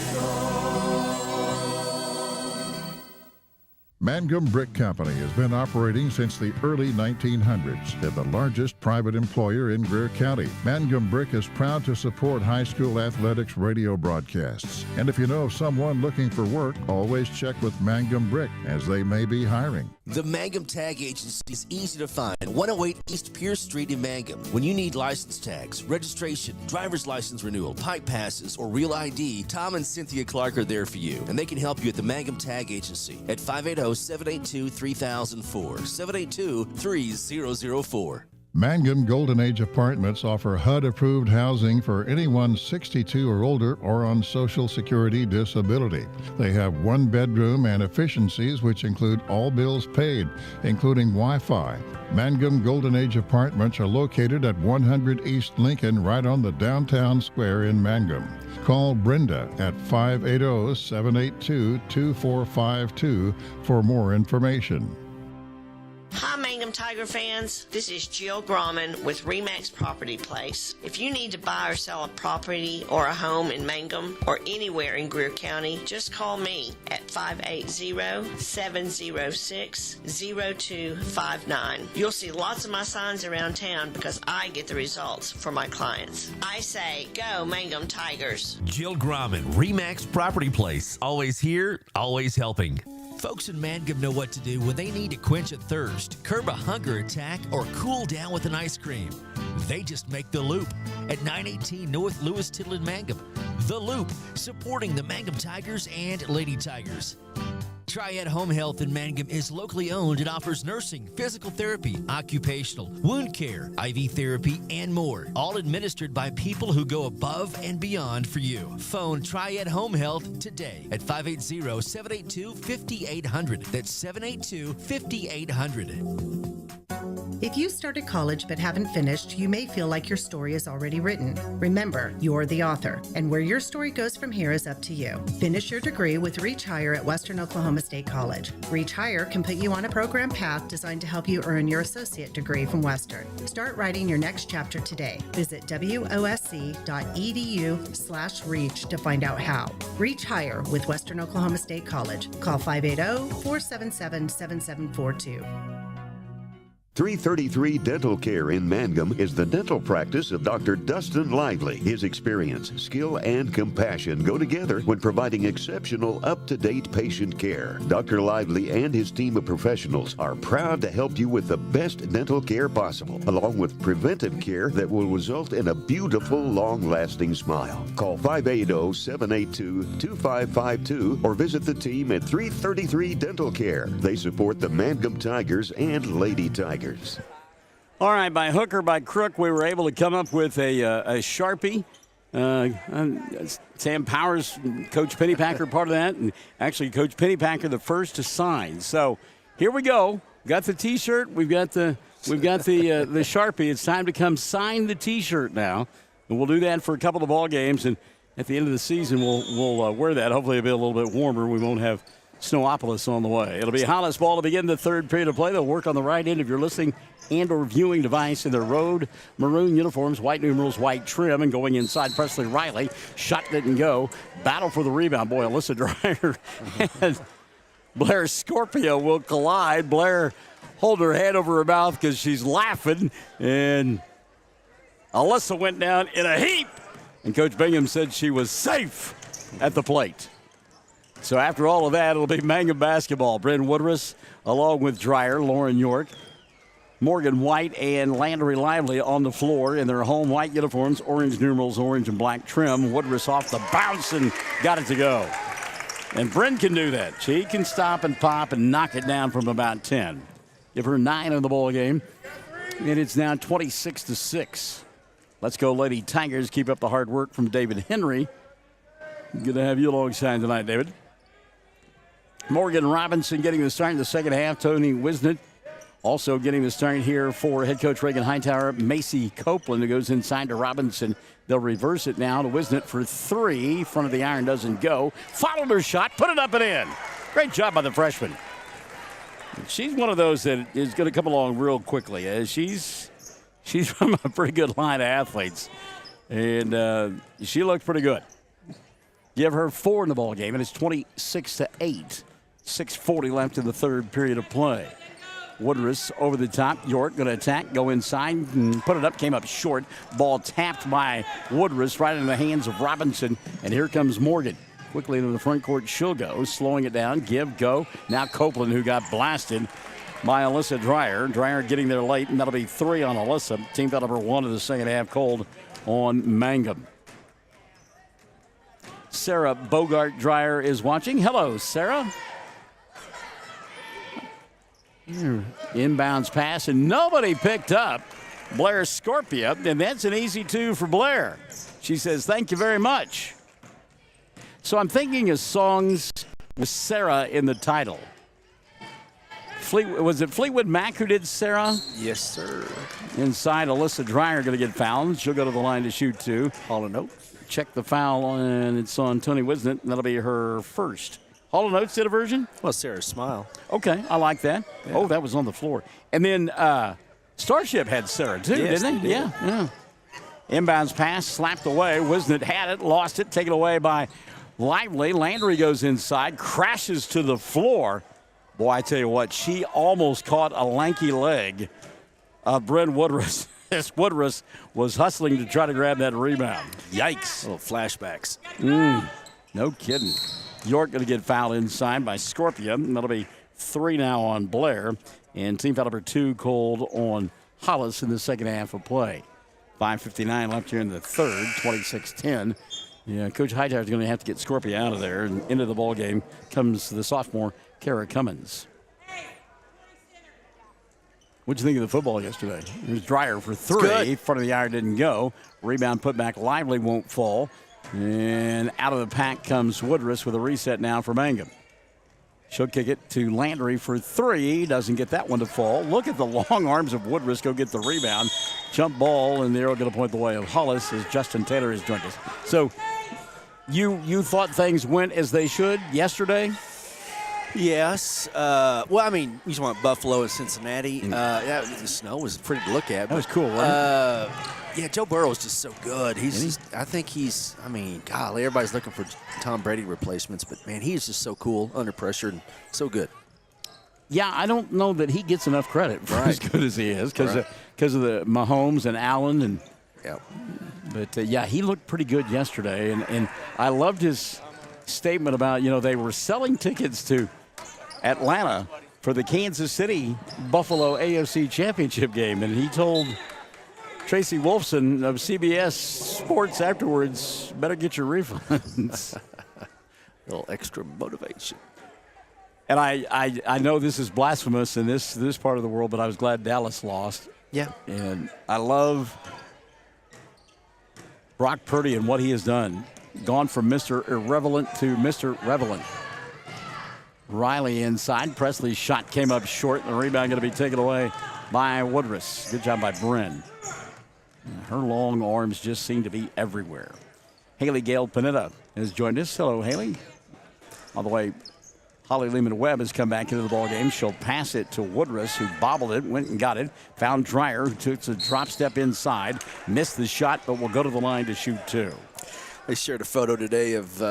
Mangum Brick Company has been operating since the early 1900s. They're the largest private employer in Greer County. Mangum Brick is proud to support high school athletics radio broadcasts. And if you know of someone looking for work, always check with Mangum Brick, as they may be hiring. The Mangum Tag Agency is easy to find. 108 East Pierce Street in Mangum. When you need license tags, registration, driver's license renewal, pipe passes, or real ID, Tom and Cynthia Clark are there for you. And they can help you at the Mangum Tag Agency at 580-782-3004, 782-3004. Mangum Golden Age Apartments offer HUD-approved housing for anyone 62 or older or on Social Security disability. They have 1 bedroom and efficiencies which include all bills paid, including Wi-Fi. Mangum Golden Age Apartments are located at 100 East Lincoln, right on the downtown square in Mangum. Call Brenda at 580-782-2452 for more information. Hi, Mangum Tiger fans. This is Jill Grauman with RE/MAX Property Place. If you need to buy or sell a property or a home in Mangum or anywhere in Greer County, just call me at 580-706-0259. You'll see lots of my signs around town because I get the results for my clients. I say, go Mangum Tigers. Jill Grauman, RE/MAX Property Place. Always here, always helping. Folks in Mangum know what to do when they need to quench a thirst, curb a hunger attack, or cool down with an ice cream. They just make The Loop at 918 North Lewis Tittle in Mangum. The Loop, supporting the Mangum Tigers and Lady Tigers. Triad Home Health in Mangum is locally owned and offers nursing, physical therapy, occupational, wound care, IV therapy, and more. All administered by people who go above and beyond for you. Phone Triad Home Health today at 580-782-5800. That's 782-5800. If you started college but haven't finished, you may feel like your story is already written. Remember, you're the author, and where your story goes from here is up to you. Finish your degree with Reach Higher at Western Oklahoma State College. Reach Higher can put you on a program path designed to help you earn your associate degree from Western. Start writing your next chapter today. Visit wosc.edu/reach to find out how. Reach Higher with Western Oklahoma State College. Call 580-477-7742. 333 Dental Care in Mangum is the dental practice of Dr. Dustin Lively. His experience, skill, and compassion go together when providing exceptional, up-to-date patient care. Dr. Lively and his team of professionals are proud to help you with the best dental care possible, along with preventive care that will result in a beautiful, long-lasting smile. Call 580-782-2552 or visit the team at 333 Dental Care. They support the Mangum Tigers and Lady Tigers. All right, by hook or by crook, we were able to come up with a Sharpie. Sam Powers, Coach Pennypacker, part of that, and actually Coach Pennypacker the first to sign. So here we go. Got the T-shirt. We've got the Sharpie. It's time to come sign the T-shirt now, and we'll do that for a couple of ball games. And at the end of the season, we'll wear that. Hopefully, it'll be a little bit warmer. We won't have Snowopolis on the way. It'll be Hollis ball to begin the third period of play. They'll work on the right end of your listening and or viewing device in their road maroon uniforms, white numerals, white trim, and going inside Presley Riley. Shot didn't go. Battle for the rebound. Boy, Alyssa Dreyer and Blair Scorpio will collide. Blair hold her head over her mouth because she's laughing, and Alyssa went down in a heap, and Coach Bingham said she was safe at the plate. So after all of that, it'll be Mangum basketball. Bryn Woodruss along with Dreyer, Lauren York, Morgan White, and Landry Lively on the floor in their home white uniforms, orange numerals, orange and black trim. Woodruss off the bounce and got it to go. And Bryn can do that. She can stop and pop and knock it down from about 10. Give her 9 in the ball game, and it's now 26-6. Let's go, Lady Tigers. Keep up the hard work from David Henry. Good to have you alongside tonight, David. Morgan Robinson getting the start in the second half. Tony Wisnett also getting the start here for head coach Reagan Hightower. Macy Copeland, who goes inside to Robinson. They'll reverse it now to Wisnett for 3. Front of the iron doesn't go. Followed her shot, put it up and in. Great job by the freshman. She's one of those that is going to come along real quickly. She's from a pretty good line of athletes, and she looks pretty good. Give her 4 in the ball game, and it's 26-8. 6:40 left in the third period of play. Woodruss over the top. York going to attack, go inside, and put it up. Came up short. Ball tapped by Woodruss right in the hands of Robinson, and here comes Morgan. Quickly into the front court, she'll go, slowing it down. Give, go. Now Copeland, who got blasted by Alyssa Dreyer. Dreyer getting there late, and that'll be 3 on Alyssa. Team foul number 1 of the second half called on Mangum. Sarah Bogart Dreyer is watching. Hello, Sarah. Inbounds pass, and nobody picked up Blair Scorpio, and that's an easy 2 for Blair. She says, thank you very much. So I'm thinking of songs with Sarah in the title. Was it Fleetwood Mac who did Sarah? Yes, sir. Inside, Alyssa Dreyer going to get fouled. She'll go to the line to shoot 2. Hall & Oates. Check the foul, and it's on Tony Wisnett, and that'll be her first. Hall & Oates did a version? Well, Sarah's Smile. Okay, I like that. Yeah. Oh, that was on the floor. And then Starship had Sarah, too, yes, didn't they? Yeah. Inbounds pass, slapped away. Wisnett had it, lost it, taken away by Lively. Landry goes inside, crashes to the floor. Boy, I tell you what, she almost caught a lanky leg of Bryn Woodruss. As Woodruss was hustling to try to grab that rebound. Yikes. Little flashbacks. No kidding. York going to get fouled inside by Scorpio, and that'll be 3 now on Blair. And team foul number 2 called on Hollis in the second half of play. 5:59 left here in the third, 26-10. Yeah, Coach Hightower is going to have to get Scorpio out of there. And into the ball game comes the sophomore, Kara Cummins. What'd you think of the football yesterday? It was Dreyer for 3. Front of the iron didn't go. Rebound put back. Lively won't fall. And out of the pack comes Woodruss with a reset now for Mangum. She'll kick it to Landry for 3. Doesn't get that one to fall. Look at the long arms of Woodruss go get the rebound. Jump ball, and the arrow going to point the way of Hollis as Justin Taylor has joined us. So you thought things went as they should yesterday? Yes. Well, I mean, you just want Buffalo and Cincinnati. The snow was pretty to look at. That was cool, wasn't it? Yeah, Joe Burrow's just so good. I mean, golly, everybody's looking for Tom Brady replacements, but, man, he's just so cool under pressure and so good. yeah, I don't know that he gets enough credit for as good as he is because of the Mahomes and Allen and. Yeah. But yeah, he looked pretty good yesterday, and I loved his statement about they were selling tickets to Atlanta for the Kansas City Buffalo AFC Championship game, and he told Tracy Wolfson of CBS Sports afterwards, better get your refunds. A little extra motivation. And I know this is blasphemous in this part of the world, but I was glad Dallas lost. Yeah. And I love Brock Purdy and what he has done. Gone from Mr. Irrelevant to Mr. Relevant. Riley inside. Presley's shot came up short, and the rebound going to be taken away by Woodruss. Good job by Bryn. Her long arms just seem to be everywhere. Haley Gale Panetta has joined us. Hello, Haley. All the way, Holly Lehman-Webb has come back into the ballgame. She'll pass it to Woodruss, who bobbled it, went and got it. Found Dreyer, who took a drop step inside. Missed the shot, but will go to the line to shoot two. They shared a photo today of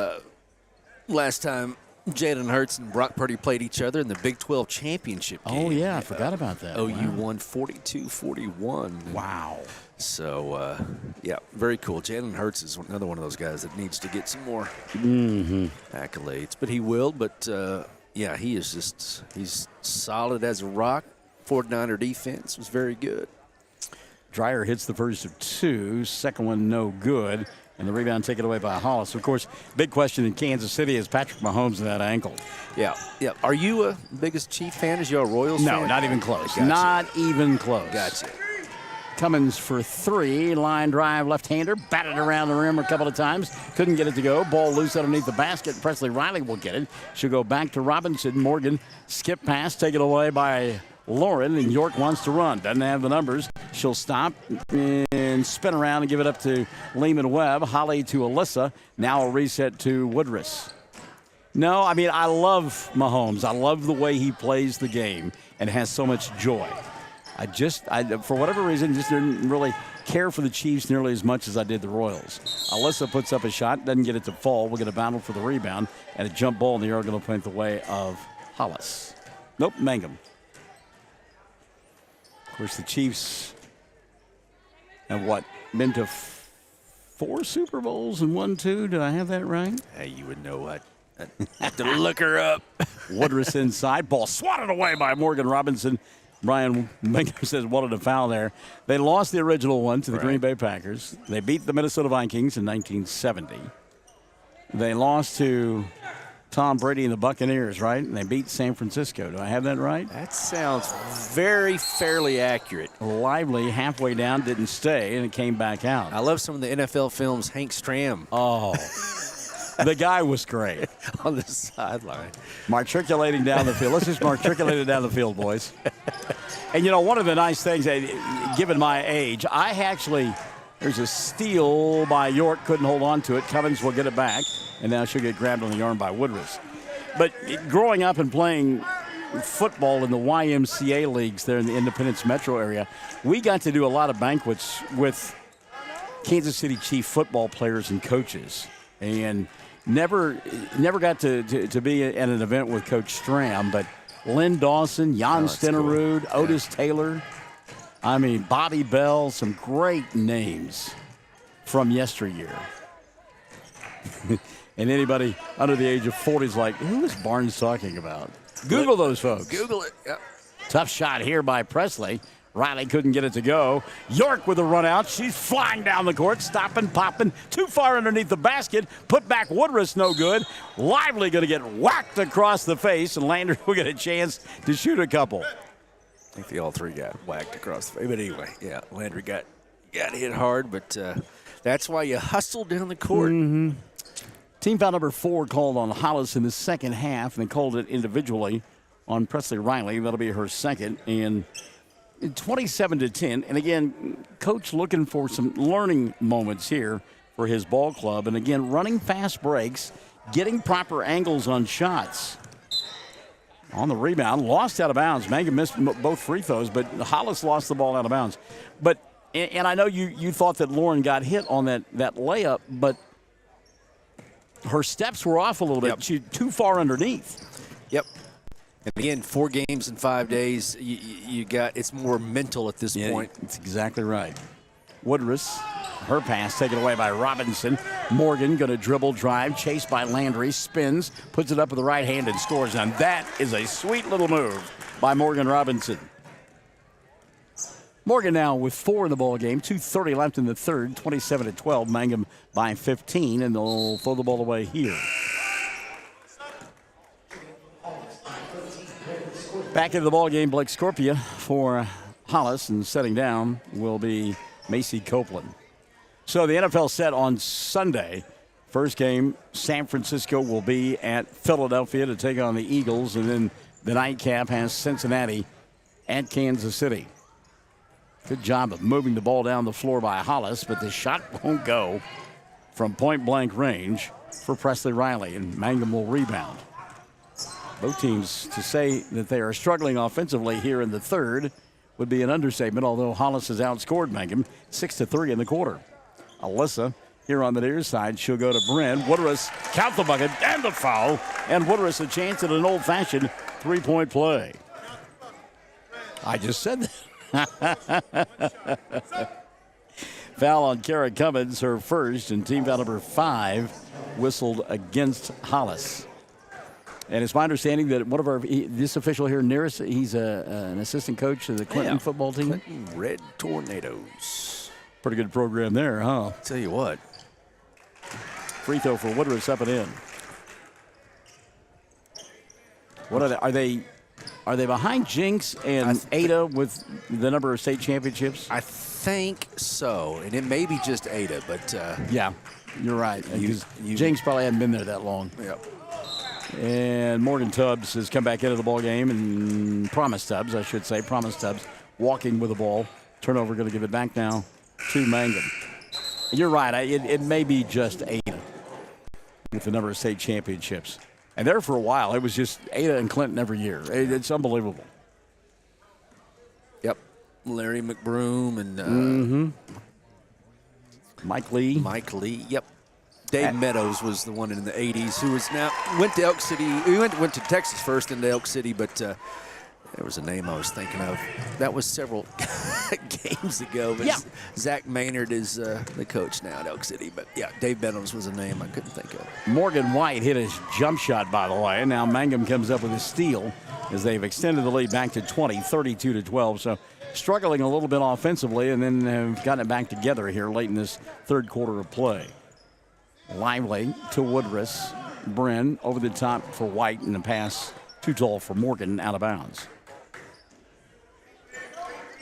last time Jalen Hurts and Brock Purdy played each other in the Big 12 championship game. Oh, yeah, I forgot about that. OU won 42-41. Wow. So, yeah, very cool. Jalen Hurts is another one of those guys that needs to get some more accolades. But he will. But, yeah, he's solid as a rock. 49er defense was very good. Dreyer hits the first of two. Second one no good. And the rebound taken away by Hollis. Of course, big question in Kansas City is Patrick Mahomes and that ankle. Yeah. Are you a biggest Chief fan? Is you a Royals fan? No, not even close. Gotcha. Not even close. Gotcha. Cummins for three. Line drive, left-hander. Batted around the rim a couple of times. Couldn't get it to go. Ball loose underneath the basket. Presley Riley will get it. She'll go back to Robinson. Morgan, skip pass, taken away by Lauren, and York wants to run. Doesn't have the numbers. She'll stop and spin around and give it up to Lehman-Webb. Holly to Alyssa. Now a reset to Woodruss. No, I mean, I love Mahomes. I love the way he plays the game and has so much joy. I for whatever reason, just didn't really care for the Chiefs nearly as much as I did the Royals. Alyssa puts up a shot, doesn't get it to fall. We'll get a battle for the rebound, and a jump ball in the air going to point the way of Hollis. Nope, Mangum. Of course, the Chiefs have been to 4 Super Bowls and won 2. Did I have that right? Hey, you would know what. I'd have to look her up. Woodruss inside. Ball swatted away by Morgan Robinson. Brian Mangum says, wanted a foul there. They lost the original one to the Green Bay Packers. They beat the Minnesota Vikings in 1970. They lost to Tom Brady and the Buccaneers, right? And they beat San Francisco. Do I have that right? That sounds fairly accurate. Lively, halfway down, didn't stay, and it came back out. I love some of the NFL films. Hank Stram. Oh, the guy was great. On the sideline. Matriculating down the field. Let's just matriculate it down the field, boys. And, one of the nice things, given my age, there's a steal by York, couldn't hold on to it. Cummins will get it back, and now she'll get grabbed on the arm by Woodruss. But growing up and playing football in the YMCA leagues there in the Independence metro area, we got to do a lot of banquets with Kansas City Chief football players and coaches. And never got to be at an event with Coach Stram, but Lynn Dawson, Jan Stenerud, cool. Otis Taylor, Bobby Bell, some great names from yesteryear. And anybody under the age of 40 is like, who is Barnes talking about? Google those folks. Google it. Yep. Tough shot here by Presley. Riley couldn't get it to go. York with a run out. She's flying down the court, stopping, popping, too far underneath the basket. Put back Woodruss, no good. Lively going to get whacked across the face, and Landry will get a chance to shoot a couple. I think they all three got whacked across the face. But anyway, yeah, Landry got hit hard, but that's why you hustle down the court. Mm-hmm. Team foul number 4 called on Hollis in the second half, and they called it individually on Presley Riley. That'll be her second, and 27-10, and again, Coach looking for some learning moments here for his ball club, and again, running fast breaks, getting proper angles on shots. On the rebound, lost out of bounds. Mangum missed both free throws, but Hollis lost the ball out of bounds. But, and I know you thought that Lauren got hit on that layup, but her steps were off a little bit. Yep. She's too far underneath. Yep. And again, 4 games in 5 days, it's more mental at this point. That's exactly right. Woodruss, her pass taken away by Robinson. Morgan going to dribble, drive, chased by Landry, spins, puts it up with the right hand and scores. And that is a sweet little move by Morgan Robinson. Morgan now with 4 in the ball game, 2:30 left in the third, 27-12. Mangum by 15, and they'll throw the ball away here. Back into the ball game, Blake Scorpia for Hollis, and setting down will be Macy Copeland. So the NFL set on Sunday. First game, San Francisco will be at Philadelphia to take on the Eagles, and then the nightcap has Cincinnati at Kansas City. Good job of moving the ball down the floor by Hollis, but the shot won't go from point-blank range for Presley Riley, and Mangum will rebound. Both teams, to say that they are struggling offensively here in the third would be an understatement, although Hollis has outscored Mangum 6-3 in the quarter. Alyssa here on the near side. She'll go to Bryn. Woodruss count the bucket and the foul. And Woodruss a chance at an old-fashioned three-point play. I just said that. Foul on Kara Cummins, her first, and team foul number 5 whistled against Hollis. And it's my understanding that one of this official here nearest, he's an assistant coach of the Clinton football team. Clinton Red Tornadoes. Pretty good program there, huh? Tell you what. Free throw for Woodruss up and in. What are they? Are they behind Jinx and Ada with the number of state championships? I think so, and it may be just Ada, but yeah, you're right. Jinx probably hadn't been there that long. Yep. And Morgan Tubbs has come back into the ball game, and Promise Tubbs walking with the ball. Turnover, going to give it back now to Mangum. You're right. It may be just Ada with the number of state championships. And there for a while, it was just Ada and Clinton every year. It's unbelievable. Yep. Larry McBroom and Mike Lee. Yep. Dave Meadows was the one in the 80s who went to Elk City. He went to Texas first, into Elk City, but there was a name I was thinking of. That was several games ago. But Zach Maynard is the coach now at Elk City. But, yeah, Dave Meadows was a name I couldn't think of. Morgan White hit his jump shot, by the way. And now Mangum comes up with a steal as they've extended the lead back to 20, 32-12. So struggling a little bit offensively, and then have gotten it back together here late in this third quarter of play. Lively to Woodruss. Bryn over the top for White, and the pass too tall for Morgan, out of bounds.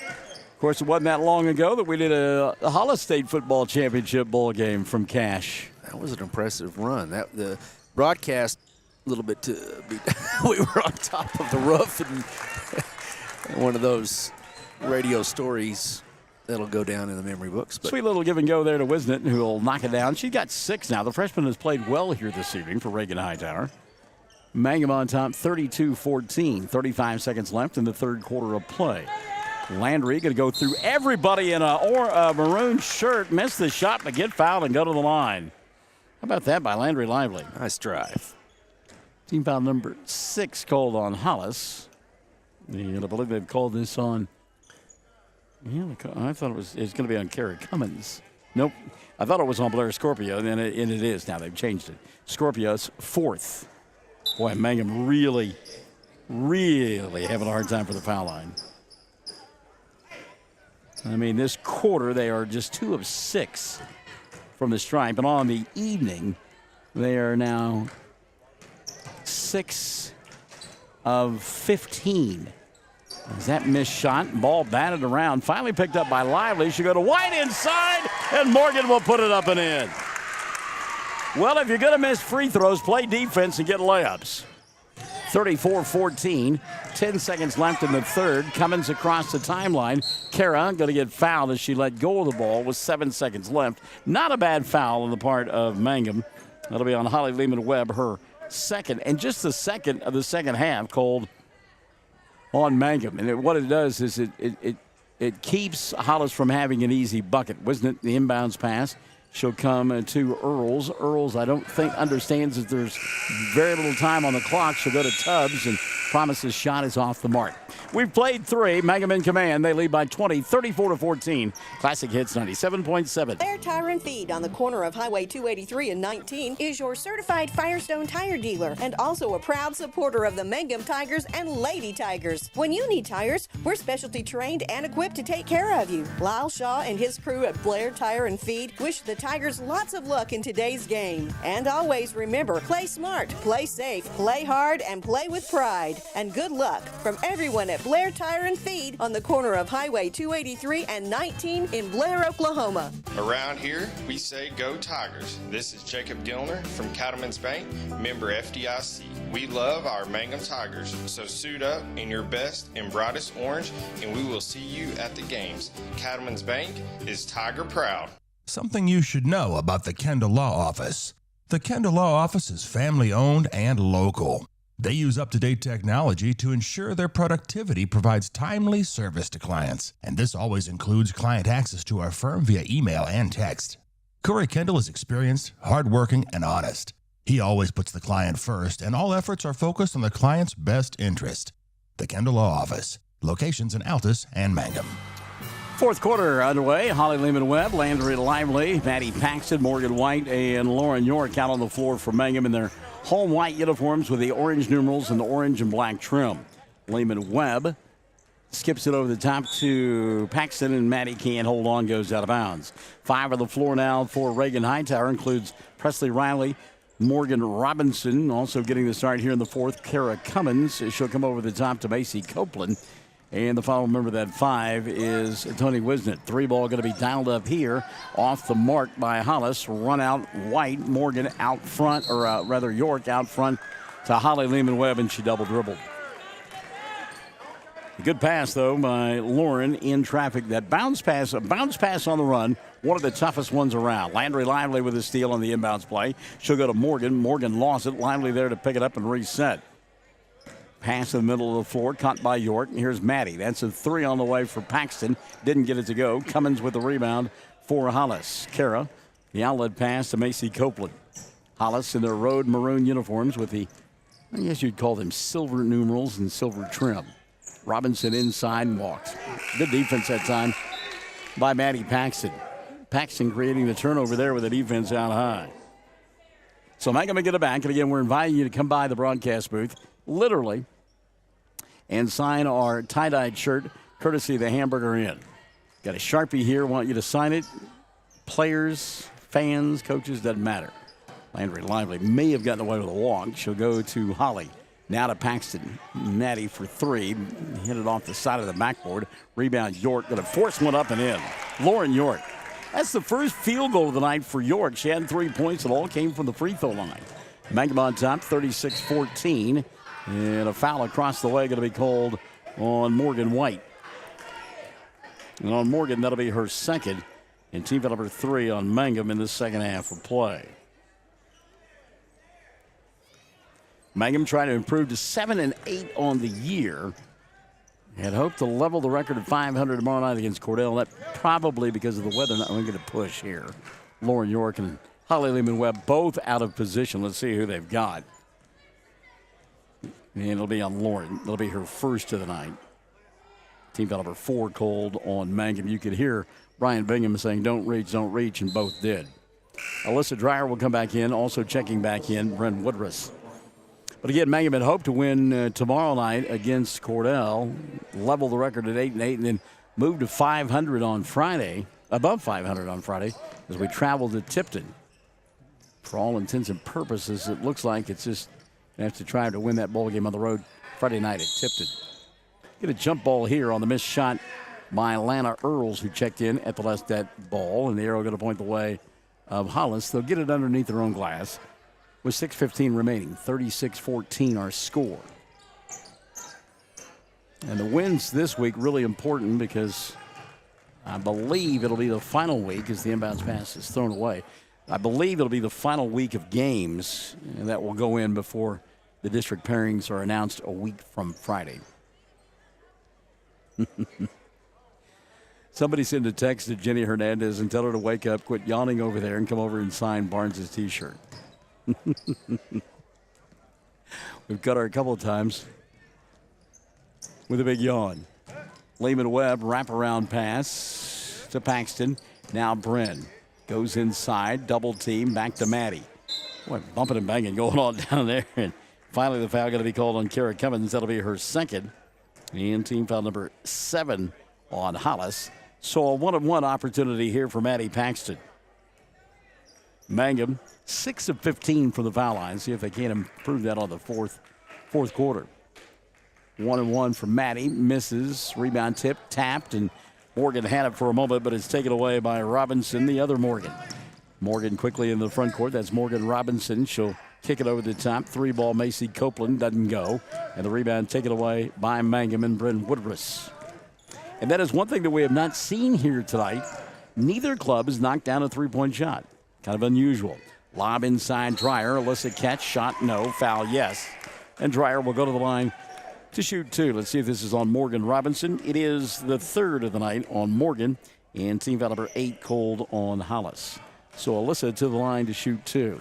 Of course, it wasn't that long ago that we did a Hollis State Football Championship bowl game from Cash. That was an impressive run. The broadcast a little bit we were on top of the roof, and one of those radio stories that'll go down in the memory books. But sweet little give and go there to Wisnett, who will knock it down. She got 6 now. The freshman has played well here this evening for Reagan Hightower. Mangum on top, 32-14. 35 seconds left in the third quarter of play. Landry going to go through everybody in a maroon shirt, miss the shot, but get fouled and go to the line. How about that by Landry Lively? Nice drive. Team foul number 6 called on Hollis. And I believe they've called this on. Yeah, I thought it was going to be on Kara Cummins. Nope. I thought it was on Blair Scorpio, and it is now. They've changed it. Scorpio's 4th. Boy, Mangum really having a hard time for the foul line. I mean, this quarter, they are just 2 of 6 from the stripe. And on the evening, they are now 6 of 15. Is that missed shot? Ball batted around. Finally picked up by Lively. She'll go to White inside, and Morgan will put it up and in. Well, if you're going to miss free throws, play defense and get layups. 34-14. 10 seconds left in the third. Cummins across the timeline. Kara going to get fouled as she let go of the ball with 7 seconds left. Not a bad foul on the part of Mangum. That'll be on Holly Lehman-Webb, her second, and just the second of the second half called on Mangum. And what it does is it keeps Hollis from having an easy bucket. Wasn't it the inbounds pass? She'll come to Earls. Earls, I don't think, understands that there's very little time on the clock. She'll go to Tubbs and Promise's shot is off the mark. We've played 3. Mangum in command. They lead by 20, 34-14. Classic Hits 97.7. Blair Tire and Feed on the corner of Highway 283 and 19 is your certified Firestone tire dealer and also a proud supporter of the Mangum Tigers and Lady Tigers. When you need tires, we're specialty trained and equipped to take care of you. Lyle Shaw and his crew at Blair Tire and Feed wish the Tigers lots of luck in today's game. And always remember, play smart, play safe, play hard, and play with pride. And good luck from everyone at Blair Tire and Feed on the corner of Highway 283 and 19 in Blair, Oklahoma. Around here, we say go Tigers. This is Jacob Gilner from Cattlemen's Bank, member FDIC. We love our Mangum Tigers, so suit up in your best and brightest orange, and we will see you at the games. Cattlemen's Bank is Tiger proud. Something you should know about the Kendall Law Office. The Kendall Law Office is family-owned and local. They use up-to-date technology to ensure their productivity provides timely service to clients, and this always includes client access to our firm via email and text. Corey Kendall is experienced, hardworking, and honest. He always puts the client first, and all efforts are focused on the client's best interest. The Kendall Law Office, locations in Altus and Mangum. Fourth quarter underway. Holly Lehman-Webb, Landry Lively, Maddie Paxton, Morgan White, and Lauren York out on the floor for Mangum in their home white uniforms with the orange numerals and the orange and black trim. Lehman-Webb skips it over the top to Paxton, and Maddie can't hold on, goes out of bounds. 5 on the floor now for Reagan Hightower, includes Presley Riley, Morgan Robinson, also getting the start here in the fourth. Kara Cummins, she'll come over the top to Macy Copeland. And the final member of that 5 is Tony Wisnett. 3 ball going to be dialed up here. Off the mark by Hollis. Run out White. Morgan out front, or rather York out front to Holly Lehman-Webb, and she double dribbled. A good pass, though, by Lauren in traffic. That bounce pass on the run, one of the toughest ones around. Landry Lively with a steal on the inbounds play. She'll go to Morgan. Morgan lost it. Lively there to pick it up and reset. Pass in the middle of the floor, caught by York. And here's Maddie. That's a 3 on the way for Paxton. Didn't get it to go. Cummins with the rebound for Hollis. Kara, the outlet pass to Macy Copeland. Hollis in their road maroon uniforms with the, I guess you'd call them silver numerals and silver trim. Robinson inside and walks. Good defense that time by Maddie Paxton. Paxton creating the turnover there with the defense out high. So Mangum will get it back. And again, we're inviting you to come by the broadcast booth, literally, and sign our tie-dyed shirt, courtesy of the Hamburger Inn. Got a Sharpie here. Want you to sign it. Players, fans, coaches, doesn't matter. Landry Lively may have gotten away with a walk. She'll go to Holly. Now to Paxton. Maddie for 3. Hit it off the side of the backboard. Rebound York. Going to force one up and in. Lauren York. That's the first field goal of the night for York. She had 3 points. It all came from the free throw line. Mangum on top, 36-14. And a foul across the way going to be called on Morgan White. And on Morgan, that'll be her second. And team foul number 3 on Mangum in the second half of play. Mangum trying to improve to 7-8 on the year. Had hoped to level the record at 500 tomorrow night against Cordell. That probably because of the weather not going to push here. Lauren York and Holly Lehman-Webb both out of position. Let's see who they've got. And it'll be on Lauren. It'll be her first of the night. Team foul number 4 called on Mangum. You could hear Brian Bingham saying, don't reach, and both did. Alyssa Dreyer will come back in. Also checking back in, Brent Woodruss. But again, Mangum had hoped to win tomorrow night against Cordell, level the record at 8-8, and then move to 500 on Friday, above 500 on Friday, as we travel to Tipton. For all intents and purposes, it looks like it's just going to have to try to win that ball game on the road Friday night at Tipton. Get a jump ball here on the missed shot by Lana Earls, who checked in at the last that ball, and the arrow going to point the way of Hollis. They'll get it underneath their own glass with 6:15 remaining. 36-14 our score. And the wins this week really important because I believe it'll be the final week as the inbounds pass is thrown away. I believe it'll be the final week of games that will go in before the district pairings are announced a week from Friday. Somebody send a text to Jenny Hernandez and tell her to wake up, quit yawning over there, and come over and sign Barnes' T-shirt. We've got her a couple of times. with a big yawn. Lehman Webb, wraparound pass to Paxton. Now Bren goes inside, double team, back to Maddie. Boy, bumping and banging going on down there. And finally the foul going to be called on Kara Cummins. That'll be her second. And team foul number 7 on Hollis. So a 1-on-1 opportunity here for Maddie Paxton. Mangum, 6 of 15 from the foul line. See if they can't improve that on the fourth quarter. 1-on-1 from Maddie. Misses. Rebound tip. Tapped. And Morgan had it for a moment, but it's taken away by Robinson, the other Morgan. Morgan quickly in the front court. That's Morgan Robinson. She'll kick it over the top. 3-ball Macy Copeland doesn't go. And the rebound taken away by Mangum and Bryn Woodruss. And that is one thing that we have not seen here tonight. Neither club has knocked down a three-point shot. Kind of unusual. Lob inside Dreyer. Alyssa catch. Shot no. Foul yes. And Dreyer will go to the line to shoot 2. Let's see if this is on Morgan Robinson. It is the third of the night on Morgan. And team foul number 8 called on Hollis. So Alyssa to the line to shoot 2.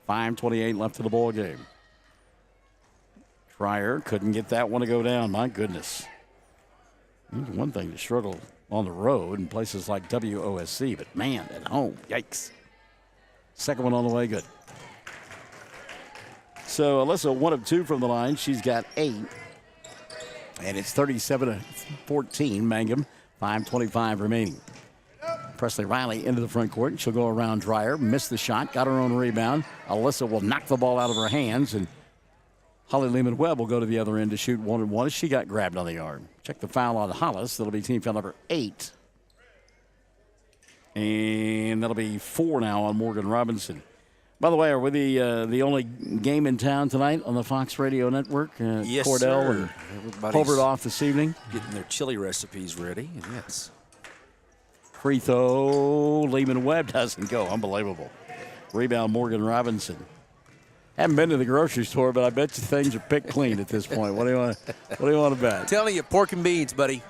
5:28 left in the ball game. Dreyer couldn't get that one to go down. My goodness. It's one thing to struggle on the road in places like WOSC, but man, at home, yikes. Second one on the way, good. So Alyssa, 1 of 2 from the line. She's got 8. And it's 37-14, Mangum. 5:25 remaining. Presley Riley into the front court. She'll go around Dreyer. Missed the shot. Got her own rebound. Alyssa will knock the ball out of her hands. And Holly Lehman Webb will go to the other end to shoot 1-on-1 as she got grabbed on the arm. Check the foul on Hollis. That'll be team foul number 8. And that'll be 4 now on Morgan Robinson. By the way, are we the only game in town tonight on the Fox Radio Network? Yes, Cordell sir. and Everybody's Hobart off this evening. Getting their chili recipes ready, and yes. Free throw. Lehman Webb doesn't go. Unbelievable. Rebound Morgan Robinson. Haven't been to the grocery store, but I bet you things are picked clean at this point. What do you want to bet? Telling you, pork and beans, buddy.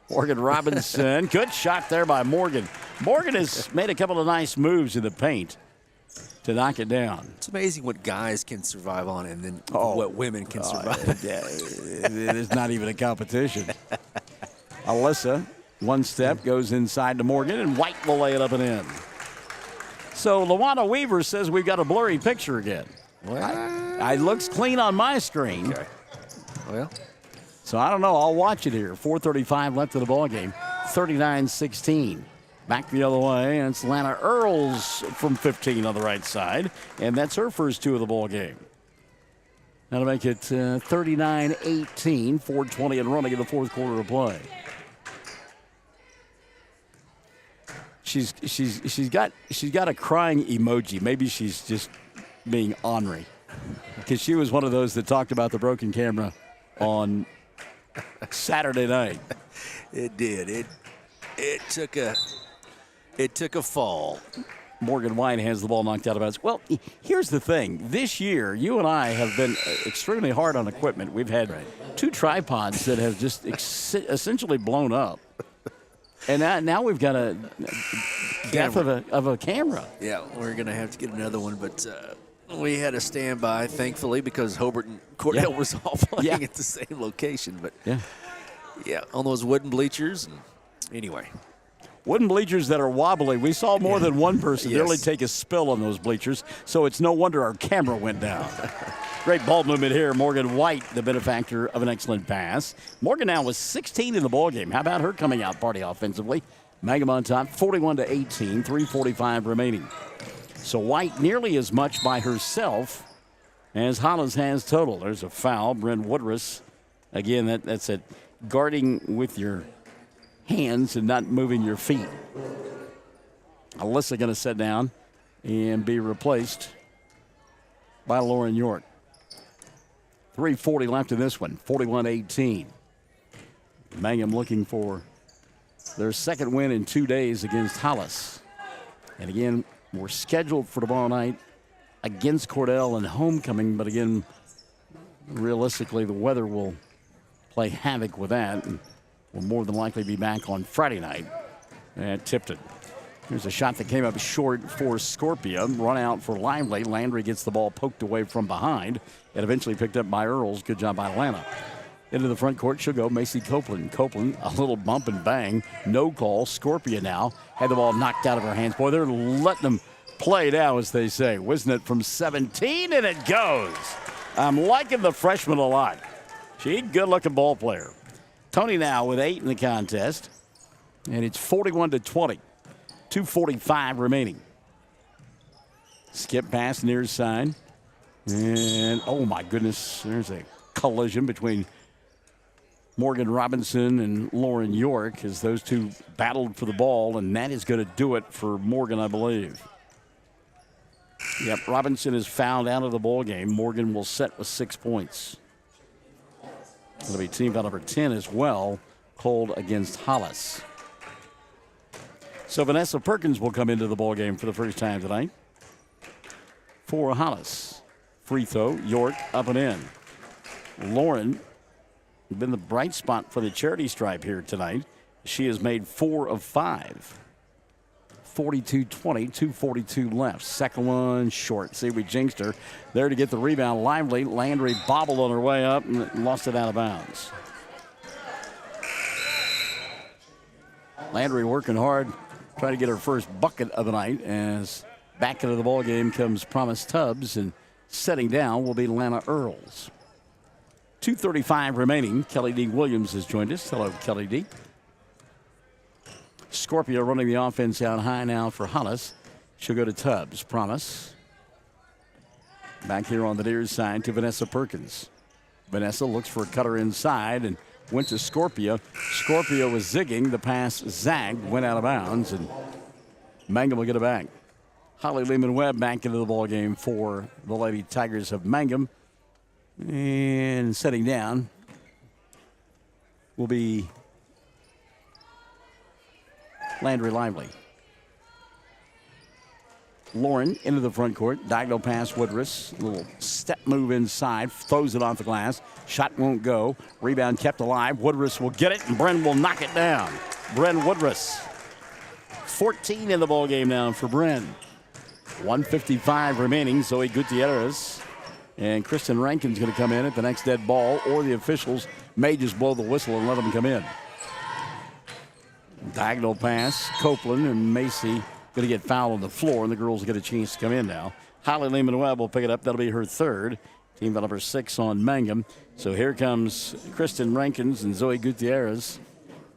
Morgan Robinson. Good shot there by Morgan. Morgan has made a couple of nice moves in the paint to knock it down. It's amazing what guys can survive on and then what women can survive. It is not even a competition. Alyssa, one step, goes inside to Morgan, and White will lay it up and in. So LaWanda Weaver says we've got a blurry picture again. Well, it looks clean on my screen. Okay. Well. So I don't know. I'll watch it here. 4:35 left in the ball game. 39-16. Back the other way, and it's Lana Earls from 15 on the right side, and that's her first 2 of the ball game. That'll make it 39-18, 4:20 and running in the fourth quarter of play. She's got a crying emoji. Maybe she's just being ornery, because she was one of those that talked about the broken camera on Saturday night. It did. It took a fall. Morgan White has the ball knocked out of bounds. Well, here's the thing. This year, you and I have been extremely hard on equipment. We've had 2 tripods that have just essentially blown up. And now we've got a death of a camera. Yeah, we're going to have to get another one, but we had a standby, thankfully, because Hobart and Cordell was all playing at the same location. But yeah, on those wooden bleachers. And anyway. Wooden bleachers that are wobbly. We saw more than one person nearly take a spill on those bleachers, so it's no wonder our camera went down. Great ball movement here. Morgan White, the benefactor of an excellent pass. Morgan now was 16 in the ballgame. How about her coming out party offensively? Mangum on top, 41-18, 3:45 remaining. So White nearly as much by herself as Hollis has total. There's a foul. Bryn Woodruss, again, that's it. Guarding with your hands and not moving your feet. Alyssa going to sit down and be replaced by Lauren York. 3:40 left in this one, 41-18. Mangum looking for their second win in 2 days against Hollis. And again, we're scheduled for tomorrow night against Cordell and homecoming, but again, realistically, the weather will play havoc with that. And we'll more than likely be back on Friday night at Tipton. Here's a shot that came up short for Scorpia. Run out for Lively. Landry gets the ball poked away from behind and eventually picked up by Earls. Good job by Atlanta. Into the front court, she'll go Macy Copeland. Copeland, a little bump and bang. No call. Scorpia now had the ball knocked out of her hands. Boy, they're letting them play now, as they say. Wisnett from 17, and it goes. I'm liking the freshman a lot. She's a good-looking ball player. Tony now with 8 in the contest, and it's 41-20. 2:45 remaining. Skip pass near side. And, oh, my goodness, there's a collision between Morgan Robinson and Lauren York as those two battled for the ball, and that is going to do it for Morgan, I believe. Yep, Robinson is fouled out of the ball game. Morgan will set with 6 points. It'll be team foul number 10 as well, called against Hollis. So Vanessa Perkins will come into the ball game for the first time tonight for Hollis. Free throw, York up and in. Lauren been the bright spot for the charity stripe here tonight. She has made 4 of 5. 42-20, 2:42 left. Second one short. See, we jinxed her. There to get the rebound. Lively. Landry bobbled on her way up and lost it out of bounds. Landry working hard, trying to get her first bucket of the night, as back into the ball game comes Promise Tubbs, and setting down will be Lana Earls. 2:35 remaining. Kelly D. Williams has joined us. Hello, Kelly D. Scorpio running the offense out high now for Hollis. She'll go to Tubbs. Promise. Back here on the near side to Vanessa Perkins. Vanessa looks for a cutter inside and went to Scorpio. Scorpio was zigging. The pass zagged, went out of bounds, and Mangum will get it back. Holly Lehman-Webb back into the ball game for the Lady Tigers of Mangum. And setting down will be Landry Lively. Lauren into the front court. Diagonal pass, Woodruss. Little step move inside. Throws it off the glass. Shot won't go. Rebound kept alive. Woodruss will get it, and Bren will knock it down. Bren Woodruss. 14 in the ball game now for Bren. 1:55 remaining. Zoe Gutierrez and Kristen Rankin's going to come in at the next dead ball, or the officials may just blow the whistle and let them come in. Diagonal pass. Copeland and Macy going to get fouled on the floor, and the girls get a chance to come in now. Holly Lehman-Webb will pick it up. That'll be her third. Team foul number 6 on Mangum. So here comes Kristen Rankins and Zoe Gutierrez.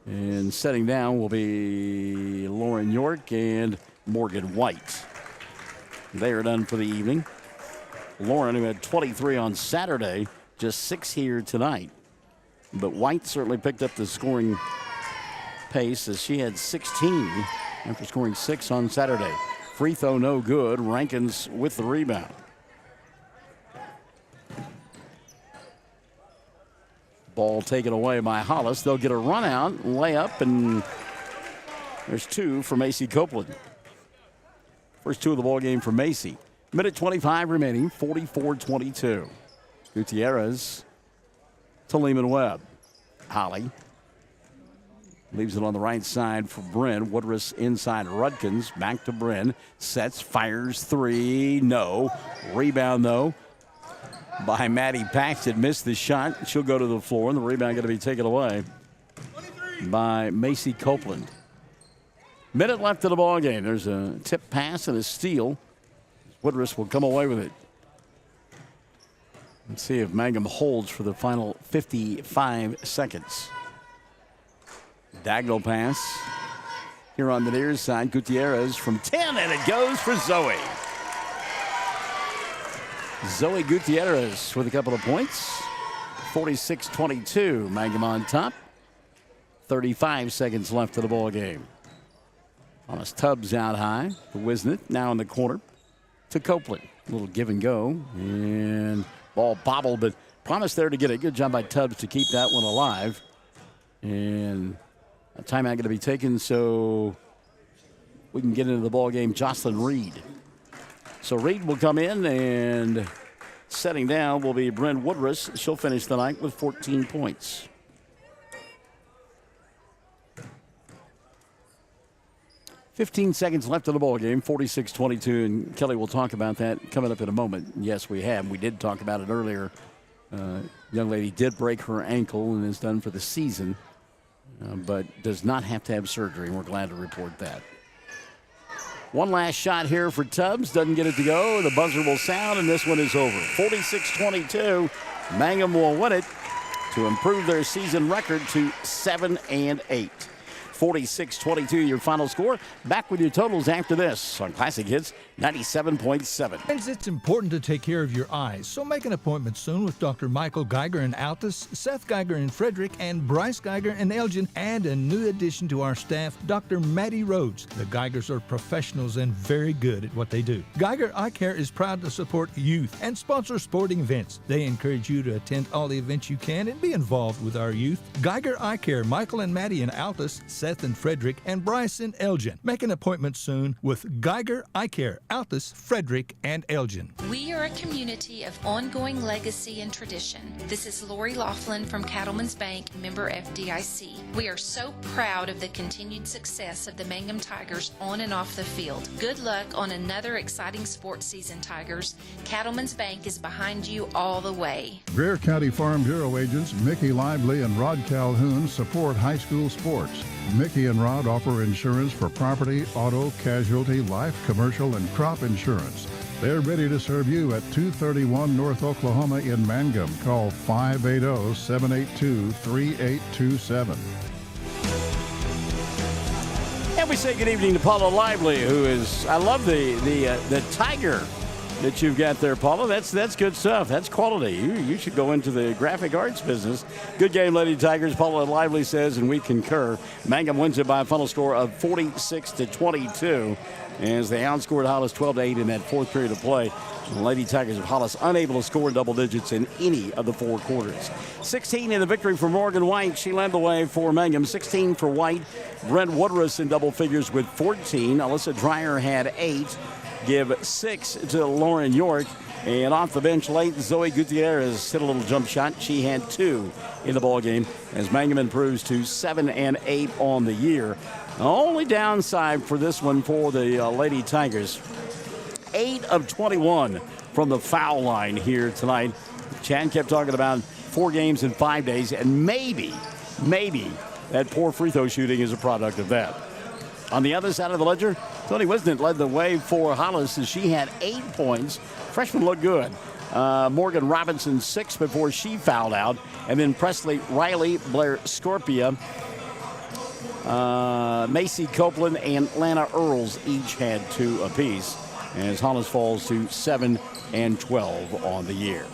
And setting down will be Lauren York and Morgan White. They are done for the evening. Lauren, who had 23 on Saturday, just 6 here tonight. But White certainly picked up the scoring pace, as she had 16 after scoring 6 on Saturday. Free throw no good. Rankins with the rebound. Ball taken away by Hollis. They'll get a run out, layup, and there's 2 for Macy Copeland. First 2 of the ball game for Macy. Minute 25 remaining, 44-22. Gutierrez to Lehman-Webb. Holly leaves it on the right side for Bryn. Woodruss inside Rudkins. Back to Bryn. Sets, fires 3. No. Rebound, though, by Maddie Paxton. Missed the shot. She'll go to the floor, and the rebound going to be taken away by Macy Copeland. Minute left of the ball game. There's a tip pass and a steal. Woodruss will come away with it. Let's see if Mangum holds for the final 55 seconds. Diagonal pass here on the near side. Gutierrez from 10, and it goes for Zoe. Zoe Gutierrez with a couple of points. 46-22. Mangum on top. 35 seconds left of the ball game. Thomas Tubbs out high. The Wisnett now in the corner to Copeland. A little give and go. And ball bobbled, but Promise there to get it. Good job by Tubbs to keep that one alive. And a timeout going to be taken so we can get into the ball game. Jocelyn Reed. So Reed will come in, and setting down will be Bryn Woodruss. She'll finish the night with 14 points. $15 seconds left of the ball game, 46-22, and Kelly will talk about that coming up in a moment. Yes, we have. We did talk about it earlier Young lady did break her ankle and is done for the season, but does not have to have surgery, and we're glad to report that. One last shot here for Tubbs. Doesn't get it to go. The buzzer will sound, and this one is over. 46-22. Mangum will win it to improve their season record to 7-8. 46-22 your final score. Back with your totals after this on Classic Hits 97.7. It's important to take care of your eyes, so make an appointment soon with Dr. Michael Geiger in Altus, Seth Geiger in Frederick, and Bryce Geiger in Elgin, and a new addition to our staff, Dr. Maddie Rhodes. The Geigers are professionals and very good at what they do. Geiger Eye Care is proud to support youth and sponsor sporting events. They encourage you to attend all the events you can and be involved with our youth. Geiger Eye Care, Michael and Maddie in Altus, Seth in Frederick, and Bryce in Elgin. Make an appointment soon with Geiger Eye Care, Altus, Frederick, and Elgin. We are a community of ongoing legacy and tradition. This is Lori Laughlin from Cattlemen's Bank, member FDIC. We are so proud of the continued success of the Mangum Tigers on and off the field. Good luck on another exciting sports season, Tigers. Cattlemen's Bank is behind you all the way. Greer County Farm Bureau agents Mickey Lively and Rod Calhoun support high school sports. Mickey and Rod offer insurance for property, auto, casualty, life, commercial, and crop insurance. They're ready to serve you at 231 North Oklahoma in Mangum. Call 580-782-3827. And we say good evening to Paula Lively, who is, I love the tiger that you've got there, Paula. That's good stuff. That's quality. You should go into the graphic arts business. Good game, Lady Tigers. Paula Lively says, and we concur. Mangum wins it by a final score of 46-22 as they outscored Hollis 12-8 in that fourth period of play. The Lady Tigers of Hollis unable to score in double digits in any of the four quarters. 16 in the victory for Morgan White. She led the way for Mangum. 16 for White. Brent Woodruss in double figures with 14. Alyssa Dreyer had 8. Give 6 to Lauren York. And off the bench late, Zoe Gutierrez hit a little jump shot. She had 2 in the ballgame as Mangum improves to 7-8 on the year. The only downside for this one for the Lady Tigers, 8 of 21 from the foul line here tonight. Chad kept talking about 4 games in 5 days, and maybe that poor free throw shooting is a product of that. On the other side of the ledger, Tony Wisnant led the way for Hollis as she had 8 points. Freshman looked good. Morgan Robinson 6 before she fouled out. And then Presley Riley, Blair Scorpia, Macy Copeland, and Lana Earls each had 2 apiece as Hollis falls to 7-12 on the year.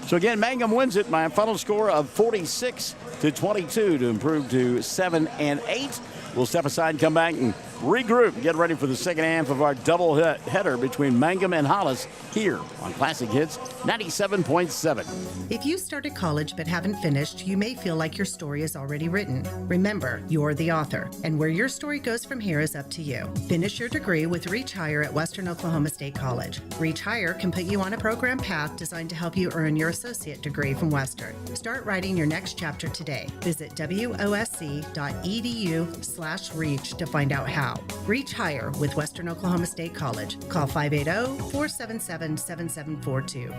So again, Mangum wins it by a final score of 46-22 to improve to 7-8. We'll step aside and come back and regroup, get ready for the second half of our double header between Mangum and Hollis here on Classic Hits 97.7. If you started college but haven't finished, you may feel like your story is already written. Remember, you're the author, and where your story goes from here is up to you. Finish your degree with Reach Higher at Western Oklahoma State College. Reach Higher can put you on a program path designed to help you earn your associate degree from Western. Start writing your next chapter today. Visit wosc.edu/reach to find out how. Reach Higher with Western Oklahoma State College. Call 580-477-7742.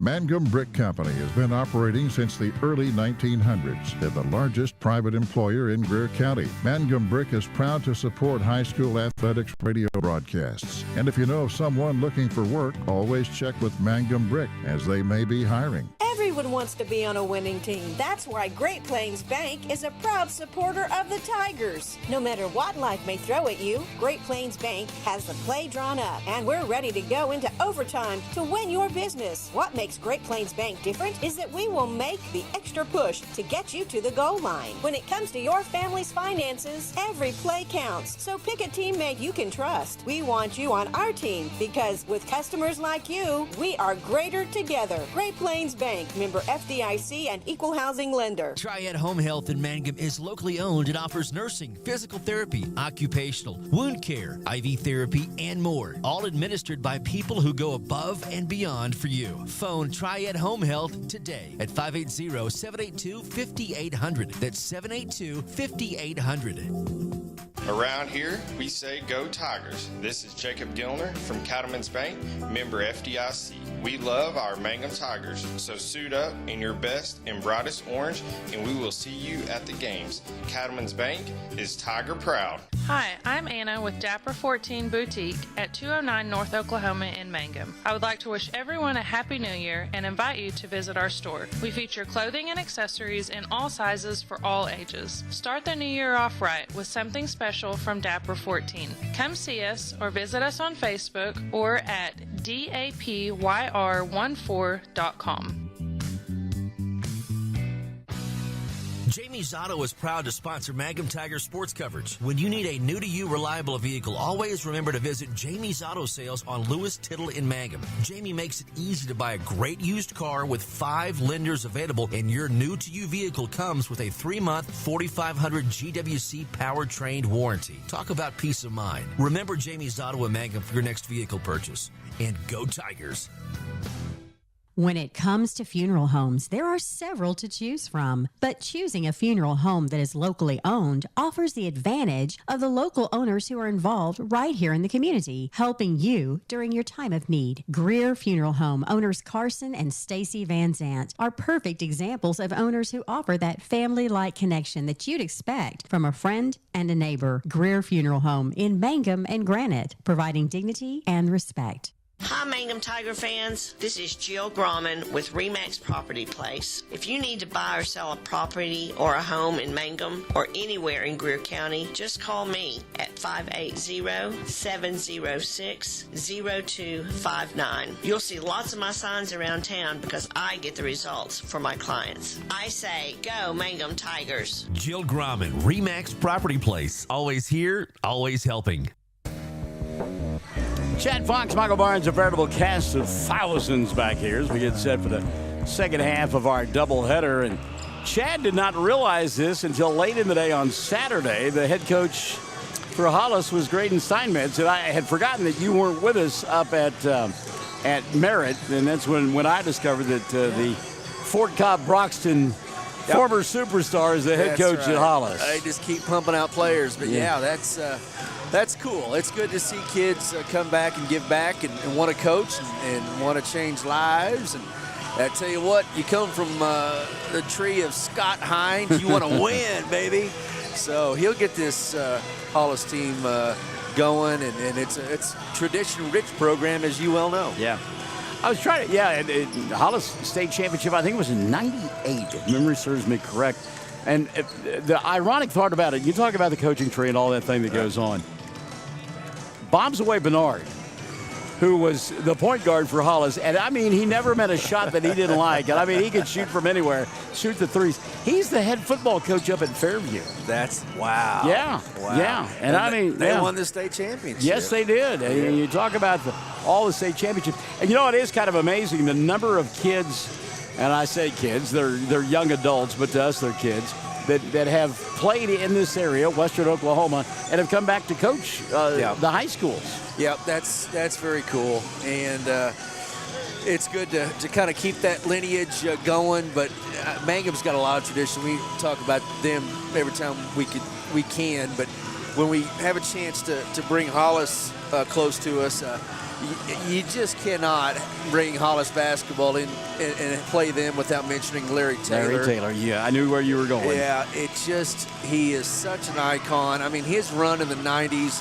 Mangum Brick Company has been operating since the early 1900s. They're the largest private employer in Greer County. Mangum Brick is proud to support high school athletics radio broadcasts. And if you know of someone looking for work, always check with Mangum Brick as they may be hiring. Everyone wants to be on a winning team. That's why Great Plains Bank is a proud supporter of the Tigers. No matter what life may throw at you, Great Plains Bank has the play drawn up, and we're ready to go into overtime to win your business. What makes Great Plains Bank different is that we will make the extra push to get you to the goal line. When it comes to your family's finances, every play counts. So pick a teammate you can trust. We want you on our team because with customers like you, we are greater together. Great Plains Bank, member FDIC and equal housing lender. Triad Home Health in Mangum is locally owned and offers nursing, physical therapy, occupational, wound care, IV therapy, and more. All administered by people who go above and beyond for you. Phone Triad Home Health today at 580-782-5800. That's 782-5800. Around here, we say go Tigers. This is Jacob Gilner from Cattlemen's Bank, member FDIC. We love our Mangum Tigers, so suit up in your best and brightest orange, and we will see you at the games. Cattlemen's Bank is Tiger proud. Hi, I'm Anna with Dapper 14 Boutique at 209 North Oklahoma in Mangum. I would like to wish everyone a Happy New Year and invite you to visit our store. We feature clothing and accessories in all sizes for all ages. Start the new year off right with something special from Dapper 14. Come see us or visit us on Facebook or at dapyr14.com. Jamie's Auto is proud to sponsor Mangum Tiger sports coverage. When you need a new-to-you reliable vehicle, always remember to visit Jamie's Auto Sales on Lewis Tittle in Mangum. Jamie makes it easy to buy a great used car with 5 lenders available, and your new-to-you vehicle comes with a 3-month 4,500 GWC powertrain warranty. Talk about peace of mind. Remember Jamie's Auto in Mangum for your next vehicle purchase. And go Tigers! When it comes to funeral homes, there are several to choose from, but choosing a funeral home that is locally owned offers the advantage of the local owners who are involved right here in the community, helping you during your time of need. Greer Funeral Home owners Carson and Stacy Van Zant are perfect examples of owners who offer that family-like connection that you'd expect from a friend and a neighbor. Greer Funeral Home in Mangum and Granite, providing dignity and respect. Hi, Mangum Tiger fans. This is Jill Grauman with RE/MAX Property Place. If you need to buy or sell a property or a home in Mangum or anywhere in Greer County, just call me at 580-706-0259. You'll see lots of my signs around town because I get the results for my clients. I say, go Mangum Tigers. Jill Grauman, RE/MAX Property Place. Always here, always helping. Chad Fox, Michael Barnes, a veritable cast of thousands back here as we get set for the second half of our doubleheader. And Chad did not realize this until late in the day on Saturday. The head coach for Hollis was Graydon Steinmetz, and I had forgotten that you weren't with us up at Merritt, and that's when I discovered that the Fort Cobb Broxton former superstar is the head coach at Hollis. They just keep pumping out players, but that's cool. It's good to see kids come back and give back and want to coach and want to change lives. And I tell you what, you come from the tree of Scott Hines, you want to win, baby. So he'll get this Hollis team going, and it's a tradition-rich program, as you well know. Yeah. I was trying to, Hollis State Championship, I think it was in 98, if memory serves me correct. And the ironic thought about it, you talk about the coaching tree and all that thing that goes on. Bombs away Bernard, who was the point guard for Hollis, and I mean, he never met a shot that he didn't like. And I mean, he could shoot from anywhere, shoot the threes. He's the head football coach up at Fairview. That's wow. Yeah, wow. Yeah. And I mean, they won the state championship. Yes, they did. Yeah. And you talk about all the state championships, and you know, it is kind of amazing the number of kids, and I say kids, they're young adults, but to us, they're kids. That have played in this area, Western Oklahoma, and have come back to coach the high schools. Yep, that's very cool, and it's good to kind of keep that lineage going. But Mangum's got a lot of tradition. We talk about them every time we can. But when we have a chance to bring Hollis close to us, you just cannot bring Hollis basketball in and play them without mentioning Larry Taylor. Larry Taylor, yeah. I knew where you were going. Yeah, he is such an icon. I mean, his run in the 90s,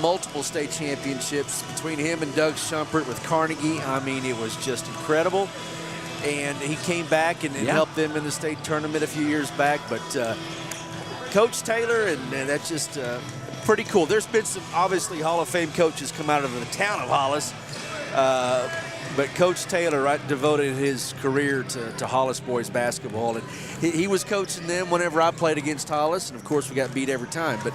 multiple state championships between him and Doug Shumpert with Carnegie. I mean, it was just incredible. And he came back and helped them in the state tournament a few years back. But Coach Taylor, and that's just pretty cool. There's been some, obviously, Hall of Fame coaches come out of the town of Hollis. But Coach Taylor devoted his career to Hollis boys basketball. And he was coaching them whenever I played against Hollis. And, of course, we got beat every time. But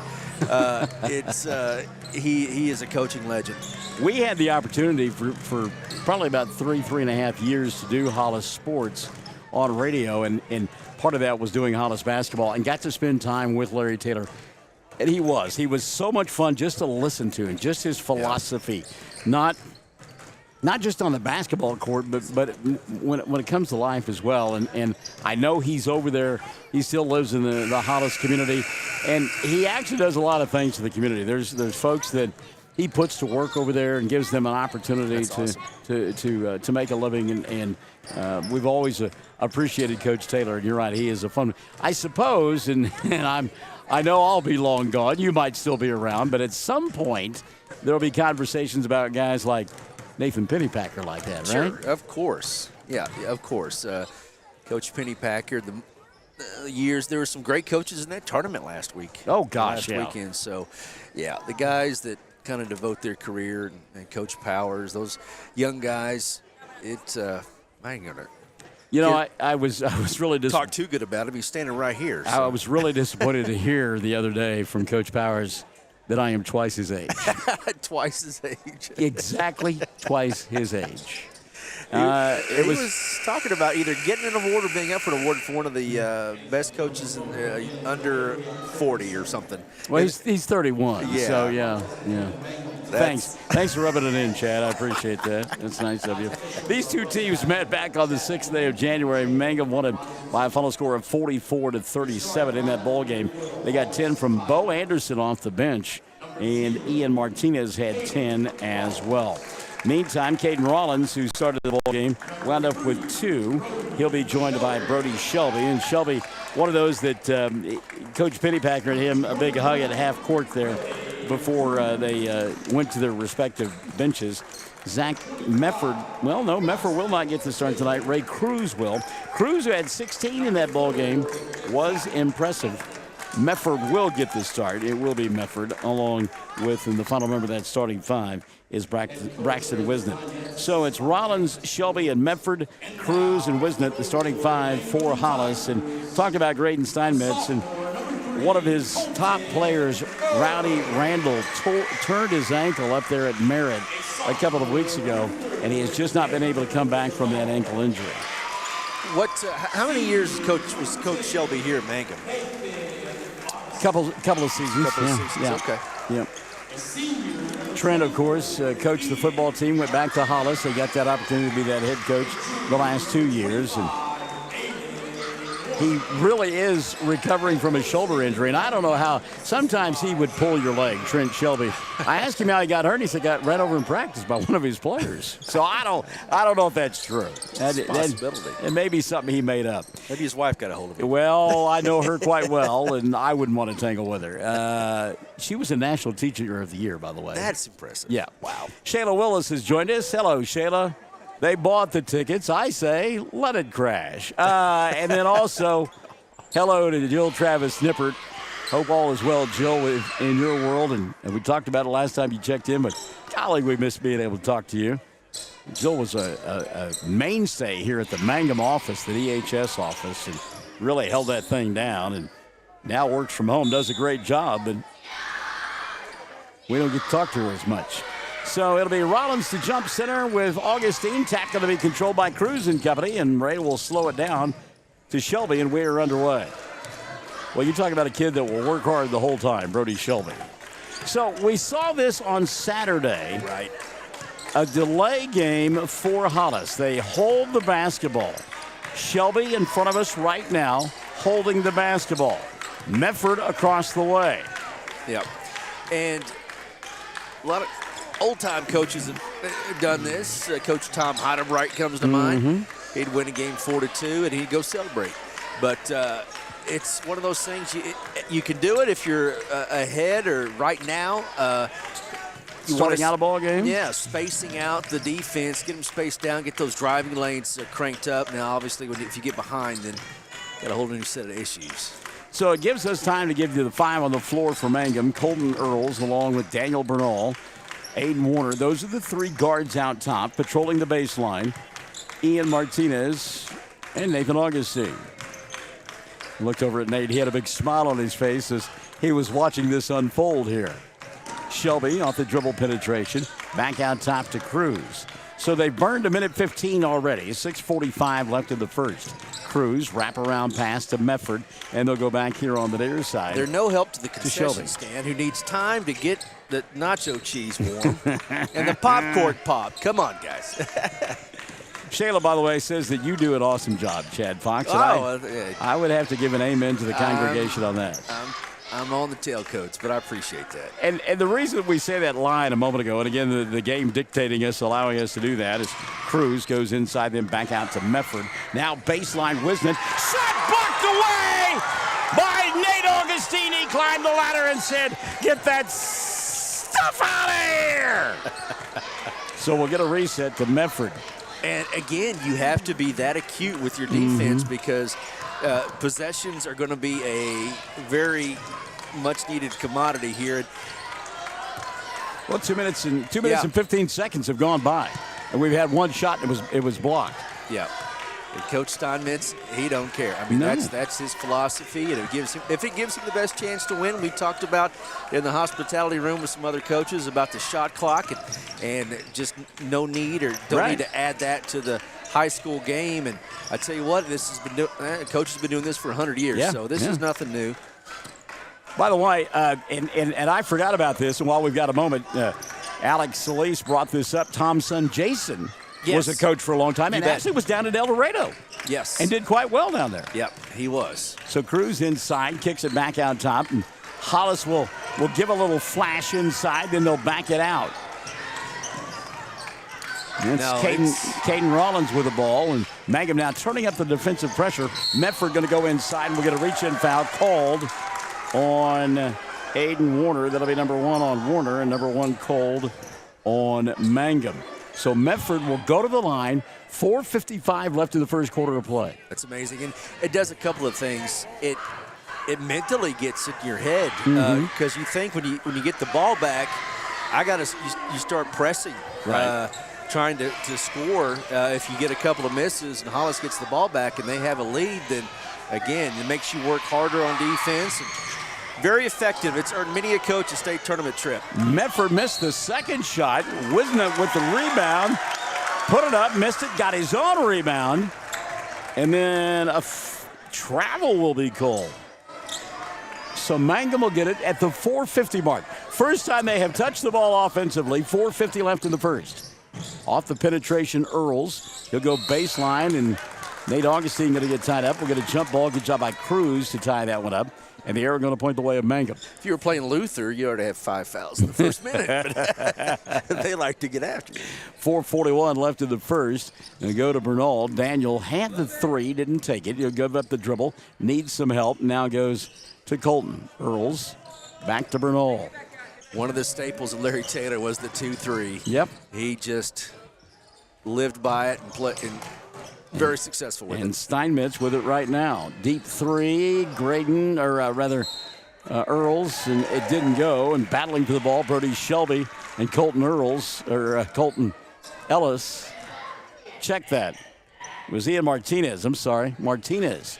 he is a coaching legend. We had the opportunity for probably about three and a half years to do Hollis sports on radio. And part of that was doing Hollis basketball, and got to spend time with Larry Taylor. And he was so much fun just to listen to, and just his philosophy. Not not just on the basketball court, but when it comes to life as well. And I know he's over there. He still lives in the Hollis community, and he actually does a lot of things to the community. There's folks that he puts to work over there and gives them an opportunity to make a living. And we've always appreciated Coach Taylor. And you're right, he is a fun. I suppose, and I know I'll be long gone. You might still be around, but at some point there'll be conversations about guys like Nathan Pennypacker like that, right? Sure, of course. Yeah, of course. Coach Pennypacker, the years, there were some great coaches in that tournament last week. Oh, gosh, last weekend. So, yeah, the guys that kind of devote their career, and Coach Powers, those young guys, I ain't going to. You know, I was really disappointed. Talk too good about him. He's standing right here. So. I was really disappointed to hear the other day from Coach Powers that I am twice his age. Twice his age. Exactly twice his age. He was talking about either getting an award or being up for an award for one of the best coaches in under 40 or something. Well, he's 31, so yeah. Thanks for rubbing it in, Chad. I appreciate that. That's nice of you. These two teams met back on the 6th day of January. Mangum won it by a final score of 44-37 in that ball game. They got 10 from Bo Anderson off the bench, and Ian Martinez had 10 as well. Meantime, Caden Rollins, who started the ball game, wound up with 2. He'll be joined by Brody Shelby. And Shelby, one of those that Coach Pennypacker and him a big hug at half court there before they went to their respective benches. Zach Mefford, Mefford will not get the start tonight. Ray Cruz will. Cruz, who had 16 in that ball game, was impressive. Mefford will get the start. It will be Mefford, along with, in the final member of that starting 5 is Braxton Wisnett. So it's Rollins, Shelby, and Mefford, Cruz, and Wisnett, the starting 5 for Hollis. And talk about Graydon Steinmetz, and one of his top players, Rowdy Randall, turned his ankle up there at Merritt a couple of weeks ago, and he has just not been able to come back from that ankle injury. How many years was Coach Shelby here at Mangum? Couple of seasons. Yeah. Okay. Yep. Trent, of course, coached the football team, went back to Hollis. He got that opportunity to be that head coach the last 2 years. And he really is recovering from a shoulder injury. And I don't know how. Sometimes he would pull your leg, Trent Shelby. I asked him how he got hurt, and he said got ran over in practice by one of his players. So I don't know if that's true. That's a possibility. It may be something he made up. Maybe his wife got a hold of him. Well, I know her quite well, and I wouldn't want to tangle with her. She was a National Teacher of the Year, by the way. That's impressive. Yeah. Wow. Shayla Willis has joined us. Hello, Shayla. They bought the tickets. I say, let it crash. And then also, hello to Jill Travis Nippert. Hope all is well, Jill, in your world. And we talked about it last time you checked in, but golly, we missed being able to talk to you. Jill was a mainstay here at the Mangum office, the EHS office, and really held that thing down. And now works from home, does a great job, but we don't get to talk to her as much. So it'll be Rollins to jump center with Augustine. Tap going to be controlled by Cruz and company, and Ray will slow it down to Shelby, and we're underway. Well, you're talking about a kid that will work hard the whole time, Brody Shelby. So we saw this on Saturday. Right. A delay game for Hollis. They hold the basketball. Shelby in front of us right now, holding the basketball. Mefford across the way. Yep. And a lot of old-time coaches have done this. Coach Tom Heidenbright comes to mind. He'd win a game 4-2, and he'd go celebrate. But it's one of those things, you can do it if you're ahead or right now. Starting out a ball game? Yeah, spacing out the defense, get them spaced down, get those driving lanes cranked up. Now, obviously, if you get behind, then got a whole new set of issues. So it gives us time to give you the 5 on the floor for Mangum. Colton Earls along with Daniel Bernal, Aiden Warner. Those are the 3 guards out top, patrolling the baseline. Ian Martinez and Nathan Augustine. Looked over at Nate. He had a big smile on his face as he was watching this unfold here. Shelby off the dribble penetration. Back out top to Cruz. So they burned a minute 15 already. 6:45 left in the first. Cruz wraparound pass to Medford, and they'll go back here on the near side. They're no help to the concession stand, who needs time to get the nacho cheese warm and the popcorn pop. Come on, guys. Shayla, by the way, says that you do an awesome job, Chad Fox. And I would have to give an amen to the congregation on that. I'm on the tailcoats, but I appreciate that. And the reason we say that line a moment ago, and again, the game dictating us, allowing us to do that, is Cruz goes inside, then back out to Medford. Now baseline Wisnett. Shot blocked away by Nate Augustine. He climbed the ladder and said, "Get that stuff out of here." So we'll get a reset to Medford. And again, you have to be that acute with your defense because possessions are going to be a very much-needed commodity here. Well, 2 minutes and 15 seconds have gone by, and we've had one shot and it was blocked. Yeah. And Coach Steinmetz, he don't care. I mean, that's his philosophy, and if it gives him the best chance to win. We talked about in the hospitality room with some other coaches about the shot clock and just no need or don't need to add that to the high school game. And I tell you what, this has been coach has been doing this for 100 years, so this is nothing new. By the way, and I forgot about this, and while we've got a moment, Alex Solis brought this up. Tom's son, Jason, was a coach for a long time and actually was down at El Dorado. Yes. And did quite well down there. Yep, he was. So Cruz inside, kicks it back out top, and Hollis will give a little flash inside, then they'll back it out. And it's Caden Rollins with the ball, and Mangum now turning up the defensive pressure. Medford going to go inside, and we'll get a reach-in foul called on Aiden Warner. That'll be number 1 on Warner, and number 1 called on Mangum. So Medford will go to the line. 4:55 left in the first quarter of play. That's amazing, and it does a couple of things. It mentally gets in your head because you think when you get the ball back, you start pressing, trying to score. If you get a couple of misses and Hollis gets the ball back and they have a lead, then again it makes you work harder on defense. And very effective. It's earned many a coach a state tournament trip. Medford missed the second shot. Wisnett with the rebound. Put it up, missed it, got his own rebound. And then travel will be called. So Mangum will get it at the 4:50 mark. First time they have touched the ball offensively. 4:50 left in the first. Off the penetration, Earls. He'll go baseline, and Nate Augustine going to get tied up. We'll get a jump ball. Good job by Cruz to tie that one up. And the arrow going to point the way of Mangum. If you were playing Luther, you ought to have 5 fouls in the first minute. They like to get after you. 4:41 left in the first. And go to Bernal. Daniel had the 3, didn't take it. He'll give up the dribble. Needs some help. Now goes to Colton. Earls back to Bernal. One of the staples of Larry Taylor was the 2-3. Yep. He just lived by it and very successful with it. And Steinmetz with it right now. Deep 3, Graydon, Earls, and it didn't go. And battling for the ball, Brody Shelby and Colton Ellis. Check that. It was Ian Martinez. I'm sorry, Martinez.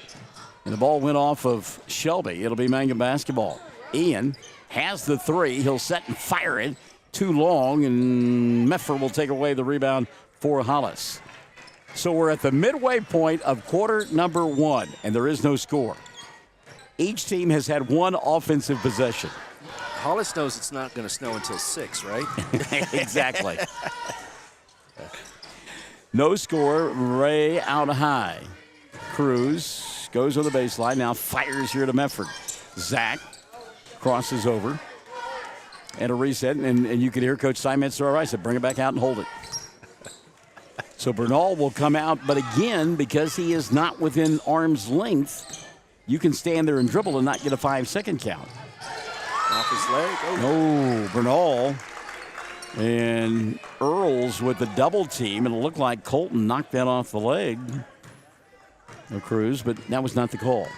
And the ball went off of Shelby. It'll be Mangum basketball. Ian has the 3. He'll set and fire it. Too long, and Medford will take away the rebound for Hollis. So we're at the midway point of quarter number 1, and there is no score. Each team has had one offensive possession. Hollis knows it's not going to snow until 6, right? Exactly. No score. Ray out high. Cruz goes on the baseline. Now fires here to Medford. Zach crosses over. And a reset. And you can hear Coach Steinmetz throw a right. Said, bring it back out and hold it. So Bernal will come out, but again, because he is not within arm's length, you can stand there and dribble and not get a 5-second count. Off his leg. Oh, Bernal and Earls with the double team. It'll look like Colton knocked that off the leg of Cruz, but that was not the call.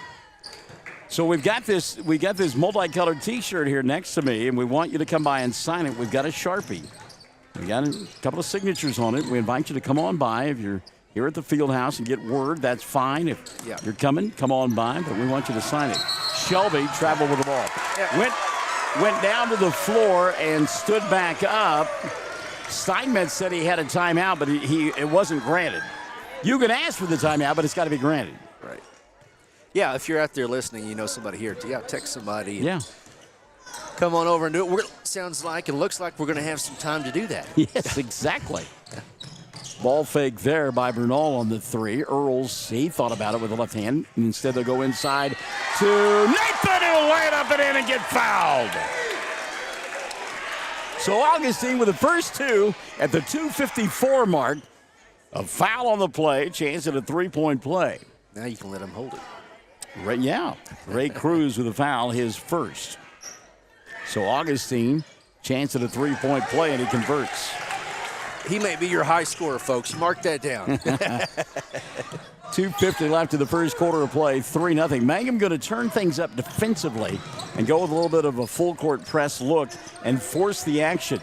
So we got this multicolored T-shirt here next to me, and we want you to come by and sign it. We've got a Sharpie. We got a couple of signatures on it. We invite you to come on by. If you're here at the field house and get word, that's fine. If you're coming, come on by, but we want you to sign it. Shelby traveled with the ball. Went down to the floor and stood back up. Steinmetz said he had a timeout, but it wasn't granted. You can ask for the timeout, but it's got to be granted. Right. Yeah, if you're out there listening, you know somebody here. Yeah, text somebody. Yeah. Come on over and do it. Sounds like and looks like we're going to have some time to do that. Yes, exactly. Ball fake there by Bernal on the three. Earls, he thought about it with the left hand. Instead, they'll go inside to Nathan, who'll lay it up and in and get fouled. So Augustine with the first two at the 2:54 mark. A foul on the play, chance at a three-point play. Now you can let him hold it. Ray Cruz with a foul, his first. So Augustine, chance at a three-point play, and he converts. He may be your high scorer, folks. Mark that down. 2:50 left in the first quarter of play, 3-0. Mangum going to turn things up defensively and go with a little bit of a full-court press look and force the action.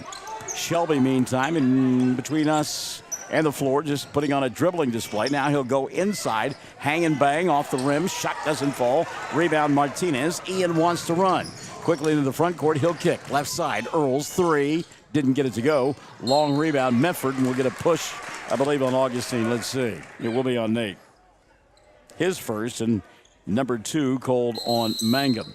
Shelby, meantime, in between us and the floor, just putting on a dribbling display. Now he'll go inside, hang and bang off the rim. Shot doesn't fall. Rebound Martinez. Ian wants to run. Quickly into the front court, he'll kick. Left side, Earls, three. Didn't get it to go. Long rebound, Medford, and we'll get a push, I believe, on Augustine. Let's see. It will be on Nate. His first, and number 2 called on Mangum.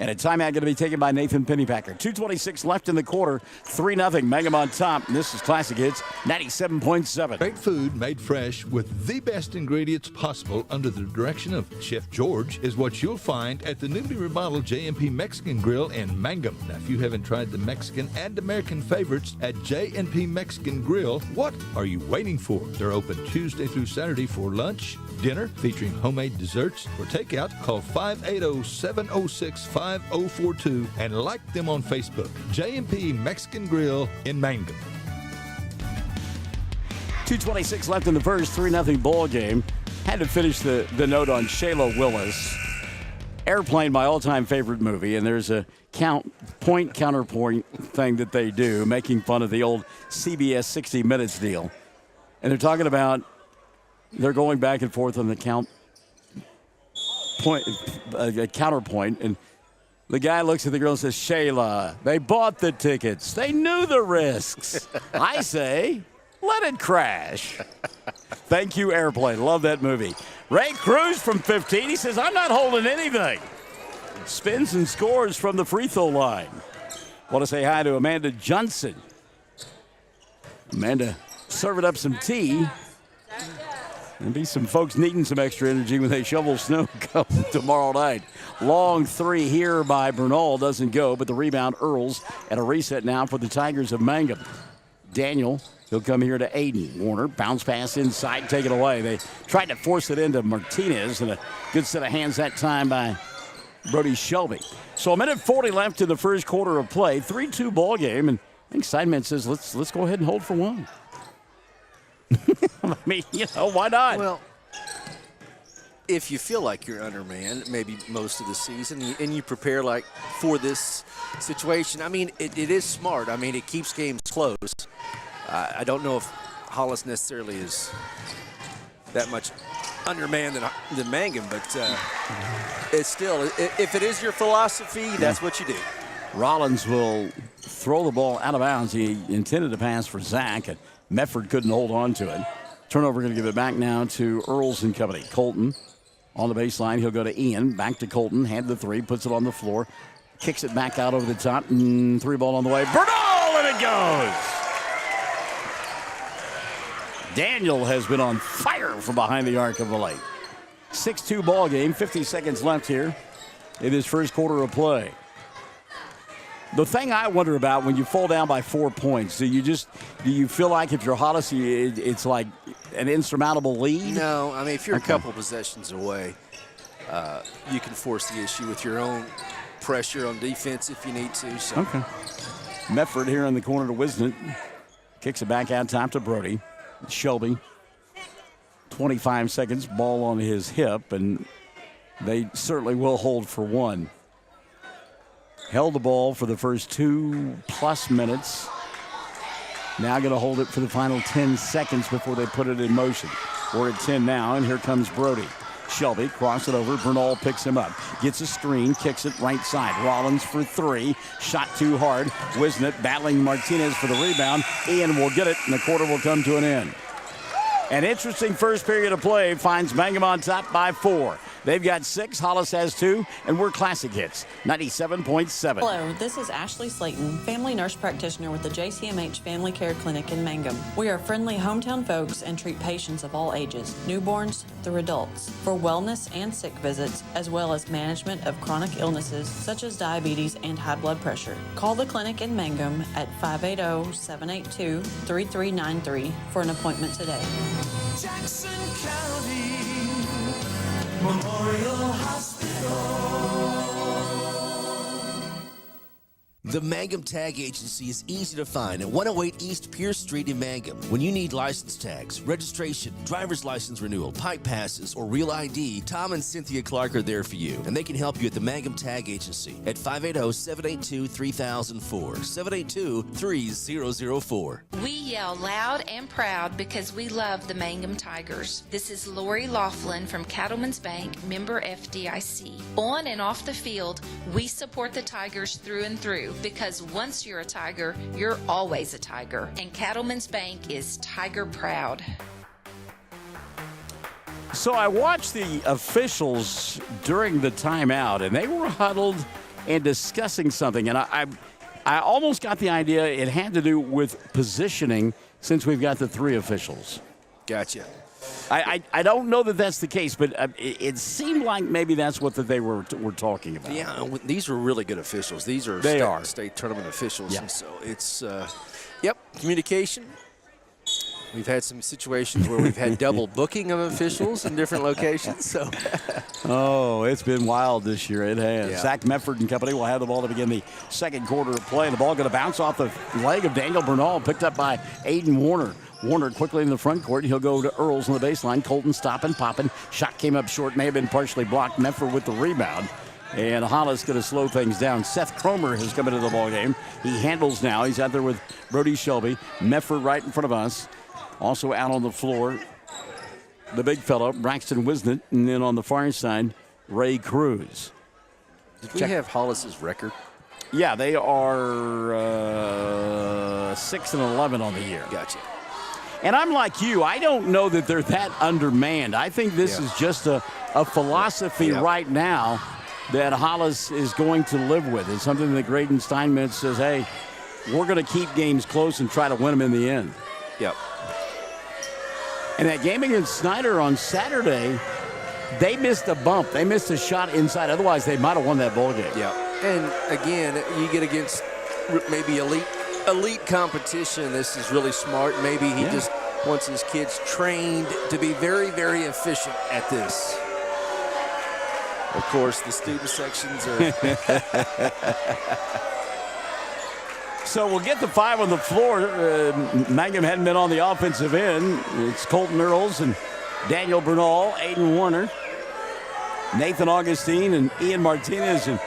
And a timeout going to be taken by Nathan Pennypacker. 2:26 left in the quarter. 3-0. Mangum on top. And this is Classic Hits 97.7. Great food made fresh with the best ingredients possible under the direction of Chef George is what you'll find at the newly remodeled J&P Mexican Grill in Mangum. Now, if you haven't tried the Mexican and American favorites at J&P Mexican Grill, what are you waiting for? They're open Tuesday through Saturday for lunch, dinner, featuring homemade desserts. For takeout, call 580-706-5042 and like them on Facebook. J&P Mexican Grill in Mangum. 2:26 left in the first, 3-0 ball game. Had to finish the note on Shayla Willis. Airplane, my all-time favorite movie, and there's a counterpoint thing that they do, making fun of the old CBS 60 Minutes deal. And they're talking about they're going back and forth on the counterpoint, and the guy looks at the girl and says, Shayla, they bought the tickets. They knew the risks. I say, let it crash. Thank you, Airplane. Love that movie. Ray Cruz from 15. He says, I'm not holding anything. Spins and scores from the free throw line. Want to say hi to Amanda Johnson. Amanda serving up some tea. There'll be some folks needing some extra energy when they shovel snow come tomorrow night. Long three here by Bernal doesn't go, but the rebound Earls at a reset now for the Tigers of Mangum. Daniel, he'll come here to Aiden. Warner, bounce pass inside, take it away. They tried to force it into Martinez, and a good set of hands that time by Brody Shelby. So 1:40 left in the first quarter of play. 3-2 ball game, and I think Sideman says, let's go ahead and hold for one. I mean, why not? Well, if you feel like you're undermanned, maybe most of the season, and you prepare like for this situation, I mean, it is smart. I mean, it keeps games close. I don't know if Hollis necessarily is that much undermanned than Mangum, but it's still, if it is your philosophy, that's what you do. Rollins will throw the ball out of bounds. He intended to pass for Zach, and Medford couldn't hold on to it. Turnover going to give it back now to Earls and company. Colton on the baseline. He'll go to Ian. Back to Colton. Hand the three. Puts it on the floor. Kicks it back out over the top. Three ball on the way. Bernal, and it goes. Daniel has been on fire from behind the arc of the lane. 6-2 ball game. 50 seconds left here in his first quarter of play. The thing I wonder about when you fall down by 4 points, do you feel like if you're Hollis, it's like an insurmountable lead? No, I mean, if you're a couple possessions away, you can force the issue with your own pressure on defense if you need to. So. Okay. Medford here in the corner to Wisnett. Kicks it back out top to Brody. Shelby. 25 seconds, ball on his hip, and they certainly will hold for one. Held the ball for the first 2+ minutes. Now going to hold it for the final 10 seconds before they put it in motion. We're at 10 now, and here comes Brody. Shelby, cross it over. Bernal picks him up. Gets a screen, kicks it right side. Rollins for three. Shot too hard. Wisnett battling Martinez for the rebound. Ian will get it, and the quarter will come to an end. An interesting first period of play finds Mangum on top by 4. They've got 6, Hollis has 2, and we're Classic Hits 97.7. Hello, this is Ashley Slayton, family nurse practitioner with the JCMH Family Care Clinic in Mangum. We are friendly hometown folks and treat patients of all ages, newborns through adults, for wellness and sick visits, as well as management of chronic illnesses such as diabetes and high blood pressure. Call the clinic in Mangum at 580-782-3393 for an appointment today. Jackson County Memorial Hospital. The Mangum Tag Agency is easy to find at 108 East Pierce Street in Mangum. When you need license tags, registration, driver's license renewal, pipe passes, or real ID, Tom and Cynthia Clark are there for you, and they can help you at the Mangum Tag Agency at 580-782-3004, 782-3004. We yell loud and proud because we love the Mangum Tigers. This is Lori Laughlin from Cattlemen's Bank, member FDIC. On and off the field, we support the Tigers through and through, because once you're a Tiger, you're always a Tiger. And Cattlemen's Bank is Tiger proud. So I watched the officials during the timeout, and they were huddled and discussing something. And I almost got the idea it had to do with positioning, since we've got the 3 officials. Gotcha. I don't know that that's the case, but it seemed like maybe that's what they were talking about. Yeah, these are really good officials. These are state tournament officials. Yeah. And so it's, communication. We've had some situations where we've had double booking of officials in different locations. So, it's been wild this year. It has. Yeah. Zach Mefford and company will have the ball to begin the second quarter of play. The ball going to bounce off the leg of Daniel Bernal, picked up by Aiden Warner. Warner quickly in the front court. He'll go to Earls on the baseline. Colton stopping, popping. Shot came up short. May have been partially blocked. Mefford with the rebound. And Hollis going to slow things down. Seth Cromer has come into the ballgame. He handles now. He's out there with Brody Shelby. Mefford right in front of us. Also out on the floor, the big fellow, Braxton Wisnett. And then on the far side, Ray Cruz. Did we have Hollis's record? Yeah, they are 6-11 on the year. Gotcha. And I'm like you. I don't know that they're that undermanned. I think this is just a philosophy right now that Hollis is going to live with. It's something that Graydon Steinmetz says, hey, we're going to keep games close and try to win them in the end. Yep. And that game against Snyder on Saturday, they missed a bump. They missed a shot inside. Otherwise, they might have won that ball game. Yeah. And, again, you get against maybe elite competition. This is really smart. Maybe he just wants his kids trained to be very, very efficient at this. Of course, the student sections are. So we'll get the 5 on the floor. Mangum hadn't been on the offensive end. It's Colton Earls and Daniel Bernal, Aiden Warner, Nathan Augustine, and Ian Martinez. And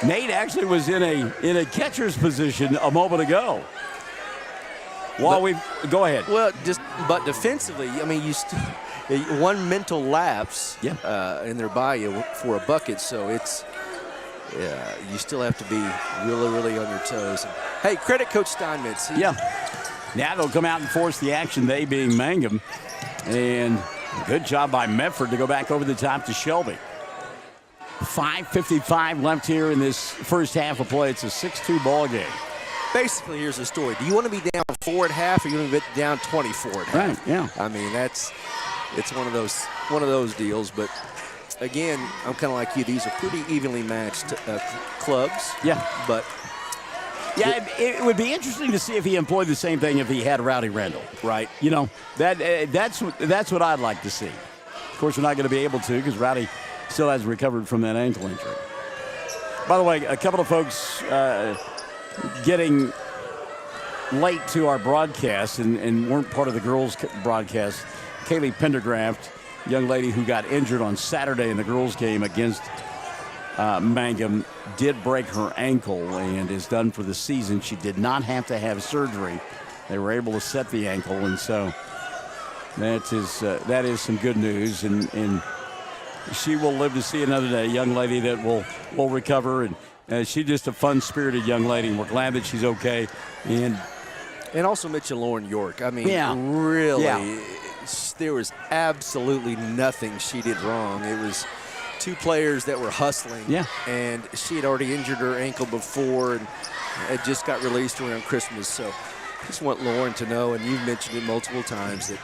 Nate actually was in a catcher's position a moment ago. Go ahead. Well, but defensively, I mean, one mental lapse and they're by you for a bucket. So it's you still have to be really, really on your toes. And, hey, credit Coach Steinmetz. Now they'll come out and force the action, they being Mangum. And good job by Mefford to go back over the top to Shelby. 5:55 left here in this first half of play. It's a 6-2 ball game. Basically, here's the story. Do you want to be down 4 at half, or you want to be down 24 at half? Right, yeah. I mean, it's one of those deals. But again, I'm kind of like you. These are pretty evenly matched clubs. Yeah. But it would be interesting to see if he employed the same thing if he had Rowdy Randall. Right. You know, that's what I'd like to see. Of course, we're not going to be able to because Rowdy still hasn't recovered from that ankle injury. By the way, a couple of folks getting late to our broadcast and weren't part of the girls' broadcast. Kaylee Pendergraft, young lady who got injured on Saturday in the girls' game against Mangum, did break her ankle and is done for the season. She did not have to have surgery. They were able to set the ankle, and so that is some good news. And she will live to see another day. A young lady that will recover, and she's just a fun-spirited young lady, and we're glad that she's okay. And also Mitchell Lauren York. I mean, there was absolutely nothing she did wrong. It was two players that were hustling. Yeah. And she had already injured her ankle before and had just got released around Christmas. So just want Lauren to know, and you've mentioned it multiple times, that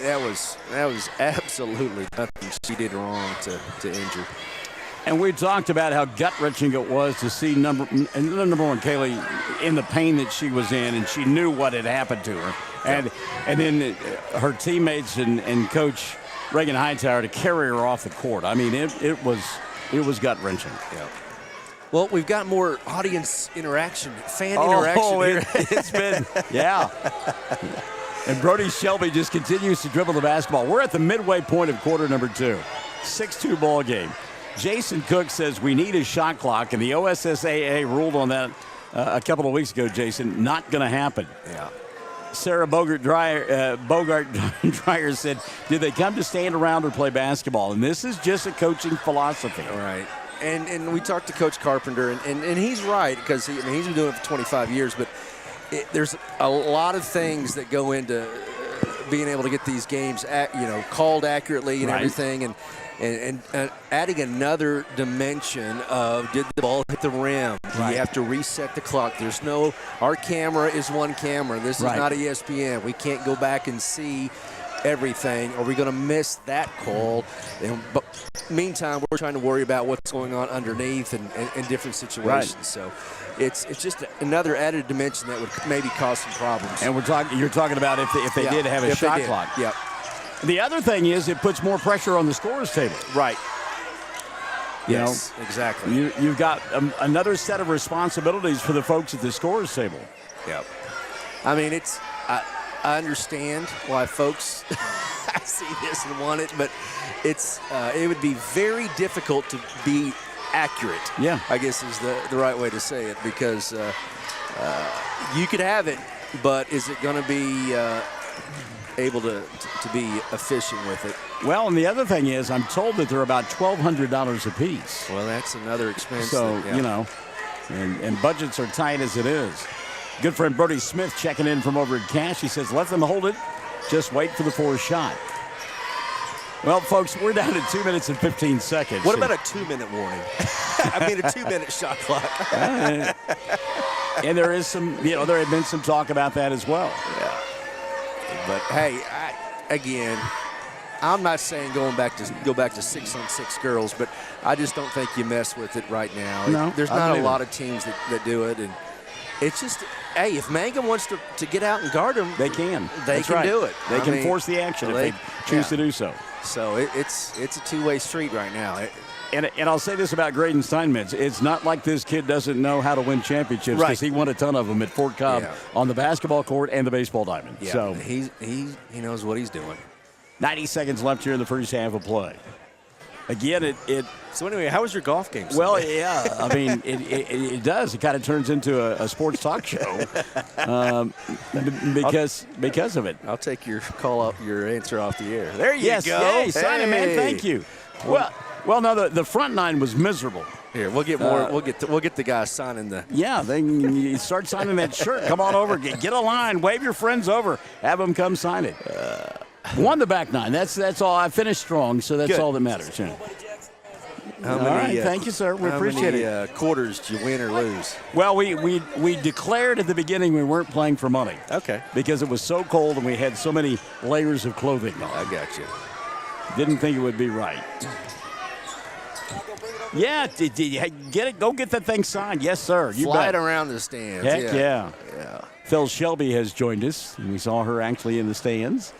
that was absolutely nothing she did wrong to injure. And we talked about how gut-wrenching it was to see number one, Kaylee, in the pain that she was in, and she knew what had happened to her. And then her teammates and Coach Reagan Hightower to carry her off the court. I mean, it was gut-wrenching. Yeah. Well, we've got more audience interaction, fan interaction here. It's been, yeah. And Brody Shelby just continues to dribble the basketball. We're at the midway point of quarter number 2. 6-2 ball game. Jason Cook says we need a shot clock, and the OSSAA ruled on that a couple of weeks ago, Jason. Not going to happen. Yeah. Sarah Bogart Dreyer said, did they come to stand around or play basketball? And this is just a coaching philosophy. All right. And we talked to Coach Carpenter, and he's right, because he's been doing it for 25 years, but there's a lot of things that go into being able to get these games called accurately and everything, and adding another dimension of, did the ball hit the rim? Do you have to reset the clock? Our camera is one camera. This is not ESPN. We can't go back and see everything. Are we going to miss that call? But meantime, we're trying to worry about what's going on underneath and different situations. Right. So it's just another added dimension that would maybe cause some problems. And you're talking about if they did have a shot clock. Yep. The other thing is it puts more pressure on the scorer's table. Right. Yes, exactly. You've got another set of responsibilities for the folks at the scorer's table. Yep. I mean, I understand why folks see this and want it, but it would be very difficult to be accurate. Yeah, I guess is the right way to say it, because you could have it, but is it going to be able to be efficient with it? Well, and the other thing is, I'm told that they're about $1,200 a piece. Well, that's another expense. So and budgets are tight as it is. Good friend Brody Smith checking in from over at Cash. He says, let them hold it. Just wait for the fourth shot. Well, folks, we're down to 2 minutes and 15 seconds. What about a 2-minute warning? I mean, a 2-minute shot clock. And there is some, there had been some talk about that as well. Yeah. But, hey, again, I'm not saying go back to 6-on-6 girls, but I just don't think you mess with it right now. No, there's not a lot of teams that do it, and it's just, hey, if Mangum wants to get out and guard them, they can. They can do it. They can force the action if they choose to do so. So it's a two-way street right now. And I'll say this about Graydon Steinmetz. It's not like this kid doesn't know how to win championships, because he won a ton of them at Fort Cobb on the basketball court and the baseball diamond. Yeah, so he knows what he's doing. 90 seconds left here in the first half of play. Again, So anyway, how was your golf game? Well, yeah, I mean, it does. It kind of turns into a sports talk show because of it. I'll take your answer off the air. There you go. Hey, Simon, man, thank you. Well, no, the front nine was miserable. Here, we'll get more. We'll get the guy signing the. Yeah, then you start signing that shirt. Come on over, get a line, wave your friends over, have them come sign it. Won the back nine. That's all. I finished strong, so that's all that matters. Yeah. All right, thank you, sir. We appreciate it. How many quarters did you win or lose? Well, we declared at the beginning we weren't playing for money. Okay. Because it was so cold and we had so many layers of clothing on. I got you. Didn't think it would be right. Yeah, get it. Go get that thing signed. Yes, sir. You Fly bet. it around the stands. Heck yeah. Yeah. Phil Shelby has joined us, and we saw her actually in the stands.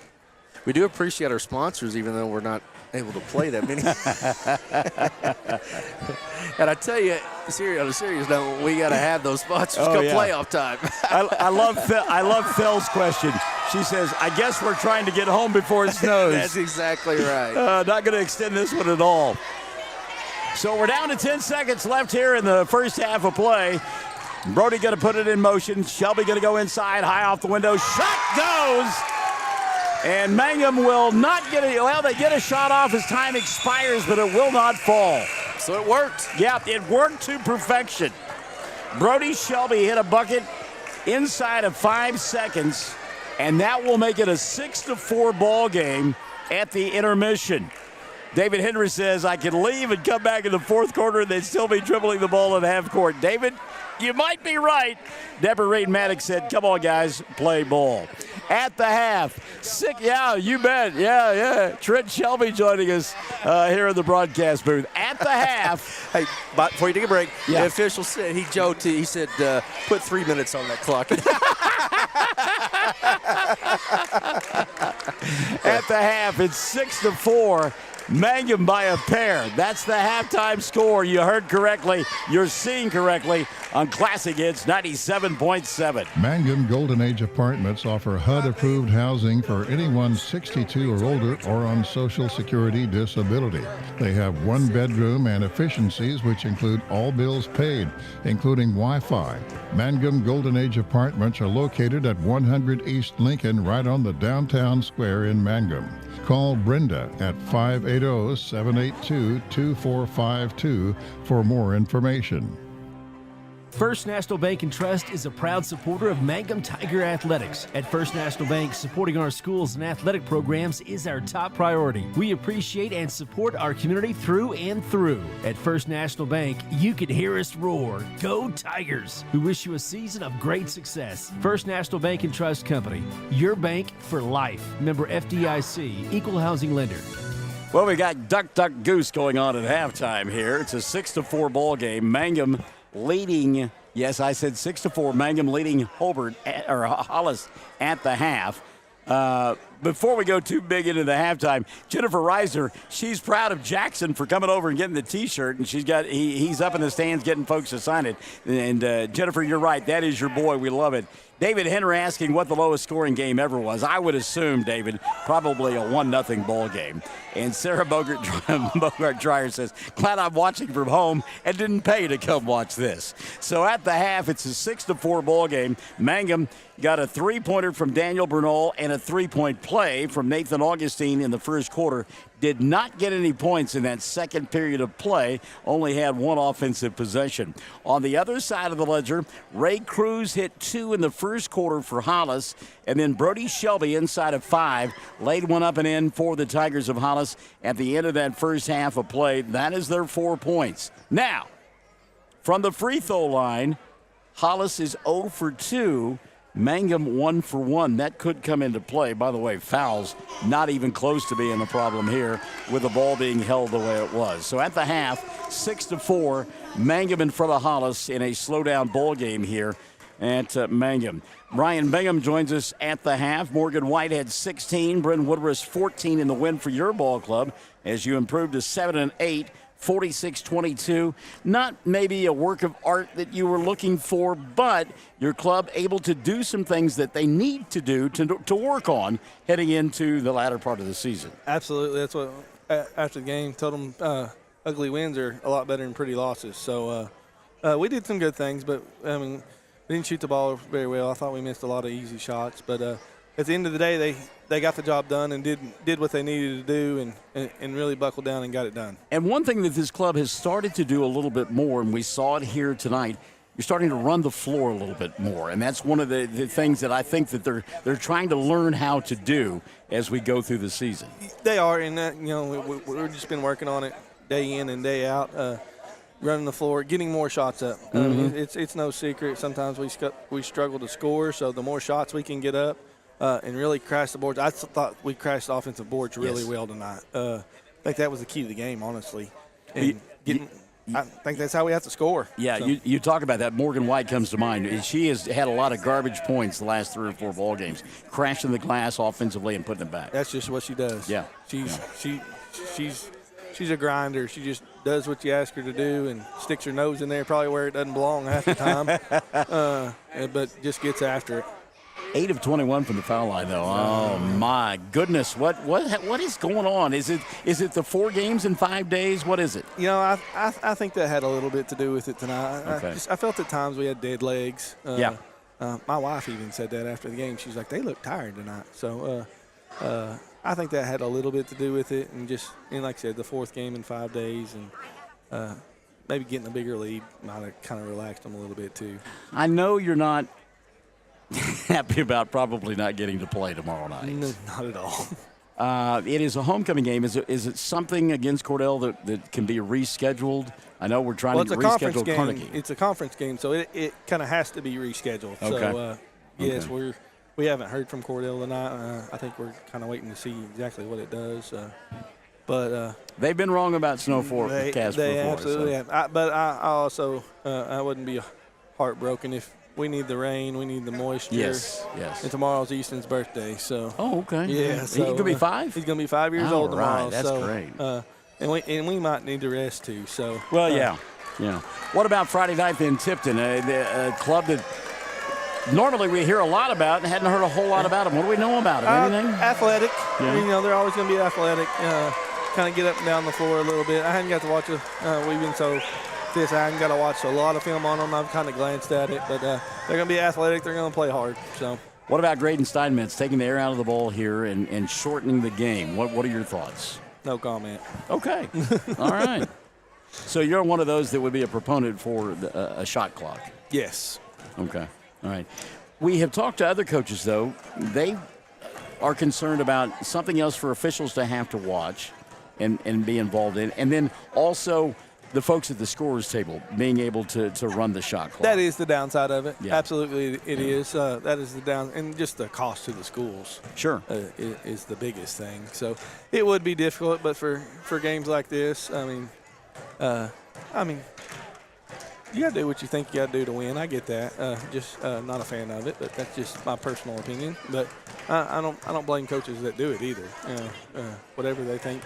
We do appreciate our sponsors, even though we're not able to play that many. And I tell you, on a serious note, we got to have those sponsors come playoff time. I love Phil's question. She says, I guess we're trying to get home before it snows. That's exactly right. Not going to extend this one at all. So we're down to 10 seconds left here in the first half of play. Brody going to put it in motion. Shelby going to go inside, high off the window. Shot goes. And Mangum will not get it. Well, they get a shot off as time expires, but it will not fall. So it worked. Yeah, it worked to perfection. Brody Shelby hit a bucket inside of 5 seconds, and that will make it a 6-4 ball game at the intermission. David Henry says, I can leave and come back in the fourth quarter and they'd still be dribbling the ball in half court. David, you might be right. Deborah Reed-Maddox said, come on, guys, play ball. At the half, yeah, you bet. Yeah. Trent Shelby joining us here in the broadcast booth. At the half. Hey, before you take a break, the official said, he joked, he said, put 3 minutes on that clock. At the half, it's 6-4. Mangum by a pair. That's the halftime score. You heard correctly. You're seeing correctly on Classic Hits 97.7. Mangum Golden Age Apartments offer HUD-approved housing for anyone 62 or older or on Social Security disability. They have one bedroom and efficiencies which include all bills paid, including Wi-Fi. Mangum Golden Age Apartments are located at 100 East Lincoln, right on the downtown square in Mangum. Call Brenda at 580-782-2452 for more information. First National Bank and Trust is a proud supporter of Mangum Tiger Athletics. At First National Bank, supporting our schools and athletic programs is our top priority. We appreciate and support our community through and through. At First National Bank, you can hear us roar. Go Tigers! We wish you a season of great success. First National Bank and Trust Company, your bank for life. Member FDIC, Equal Housing Lender. Well, we got Duck, Duck, Goose going on at halftime here. It's a 6-4 ball game. Mangum leading, yes, I said 6-4. Mangum leading Hollis at the half. Before we go too big into the halftime, Jennifer Reisner, she's proud of Jackson for coming over and getting the T-shirt, and he's up in the stands getting folks to sign it. And Jennifer, you're right, that is your boy. We love it. David Henry asking what the lowest scoring game ever was. I would assume, David, probably a 1-0 ball game. And Sarah Bogart Dreyer says, glad I'm watching from home and didn't pay to come watch this. So at the half, it's a 6-4 ball game. Mangum got a 3-pointer from Daniel Bernal and a 3-point play from Nathan Augustine in the first quarter. Did not get any points in that second period of play, only had one offensive possession. On the other side of the ledger, Ray Cruz hit 2 in the first quarter for Hollis, and then Brody Shelby inside of 5 laid one up and in for the Tigers of Hollis at the end of that first half of play. That is their 4 points. Now, from the free throw line, Hollis is 0 for 2. Mangum 1 for 1. That could come into play. By the way, fouls not even close to being a problem here with the ball being held the way it was. So at the half, 6-4, Mangum in front of Hollis in a slow-down ball game here at Mangum. Brian Bingham joins us at the half. Morgan White had 16. Bryn Woodruss 14 in the win for your ball club as you improved to 7-8. 46-22, not maybe a work of art that you were looking for, but your club able to do some things that they need to do to work on heading into the latter part of the season. Absolutely. That's what, after the game, told them ugly wins are a lot better than pretty losses. So we did some good things, but, I mean, we didn't shoot the ball very well. I thought we missed a lot of easy shots, but at the end of the day, they got the job done and did what they needed to do and really buckled down and got it done. And one thing that this club has started to do a little bit more, and we saw it here tonight, you're starting to run the floor a little bit more. And that's one of the things that I think that they're trying to learn how to do as we go through the season. They are, and that, we've just been working on it day in and day out, running the floor, getting more shots up. It's no secret. Sometimes we struggle to score, so the more shots we can get up, and really crash the boards. I thought we crashed the offensive boards really well tonight. I think that was the key to the game, honestly. And I think that's how we have to score. Yeah, so. you talk about that. Morgan White comes to mind. She has had a lot of garbage points the last 3 or 4 ball games, crashing the glass offensively and putting it back. That's just what she does. Yeah. She's a grinder. She just does what you ask her to do and sticks her nose in there probably where it doesn't belong half the time, but just gets after it. 8 of 21 from the foul line, though. Oh, my goodness. What is going on? Is it the 4 games in 5 days? What is it? I think that had a little bit to do with it tonight. Okay. I felt at times we had dead legs. Yeah. My wife even said that after the game. She's like, they look tired tonight. So I think that had a little bit to do with it, and like I said, the fourth game in 5 days, and maybe getting a bigger lead might have kind of relaxed them a little bit too. I know you're not happy about probably not getting to play tomorrow night. No, not at all. It is a homecoming game. Is it something against Cordell that can be rescheduled? I know we're trying to reschedule Carnegie. It's a conference game, so it kind of has to be rescheduled. Okay. So, yes, we haven't heard from Cordell tonight. I think we're kind of waiting to see exactly what it does. But they've been wrong about snow forecast before. They absolutely have. But I also I wouldn't be heartbroken if we need the rain, we need the moisture. Yes. And tomorrow's Easton's birthday, so. Oh, okay. Yeah. So, he's gonna be 5. He's gonna be 5 years old tomorrow. Right, that's so, great. And we might need to rest too. So. Well, yeah. What about Friday night in Tipton, a club that normally we hear a lot about and hadn't heard a whole lot about them? What do we know about them? Anything? Athletic. Yeah. They're always going to be athletic. Kind of get up and down the floor a little bit. I hadn't got to watch it. We've been so this. I haven't got to watch a lot of film on them. I've kind of glanced at it, but they're going to be athletic. They're going to play hard. So. What about Graydon Steinmetz taking the air out of the ball here and shortening the game? What are your thoughts? No comment. Okay. All right. So you're one of those that would be a proponent for a shot clock? Yes. Okay. All right. We have talked to other coaches, though. They are concerned about something else for officials to have to watch and be involved in. And then also the folks at the scorers table being able to run the shot clock. That is the downside of it. Yeah. Absolutely it is. That is the down. And just the cost to the schools. Sure. Is the biggest thing. So it would be difficult, but for games like this, I mean, you got to do what you think you got to do to win. I get that. Just not a fan of it, but that's just my personal opinion. But I don't blame coaches that do it either. Whatever they think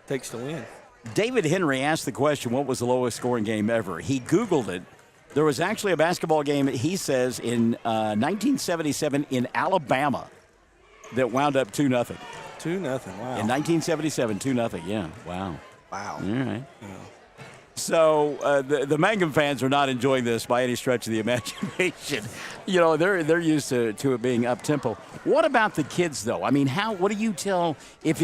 takes to win. David Henry asked the question, what was the lowest scoring game ever? He Googled it. There was actually a basketball game, he says, in 1977 in Alabama that wound up 2-0. 2-0, wow. In 1977, 2-0, yeah. Wow. Wow. All right. Yeah. So the Mangum fans are not enjoying this by any stretch of the imagination. They're used to it being up tempo. What about the kids, though? I mean, what do you tell if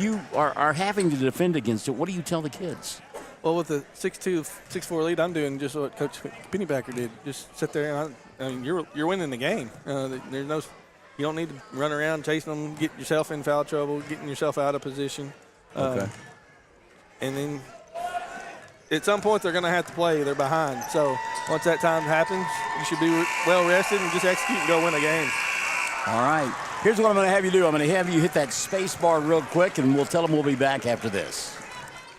you are having to defend against it? What do you tell the kids? Well, with the 6'2", 6'4" lead, I'm doing just what Coach Pennypacker did. Just sit there and you're winning the game. You don't need to run around chasing them, get yourself in foul trouble, getting yourself out of position. Okay. And then at some point they're going to have to play. They're behind. So once that time happens, you should be well rested and just execute and go win a game. All right. Here's what I'm going to have you do. I'm going to have you hit that space bar real quick, and we'll tell them we'll be back after this.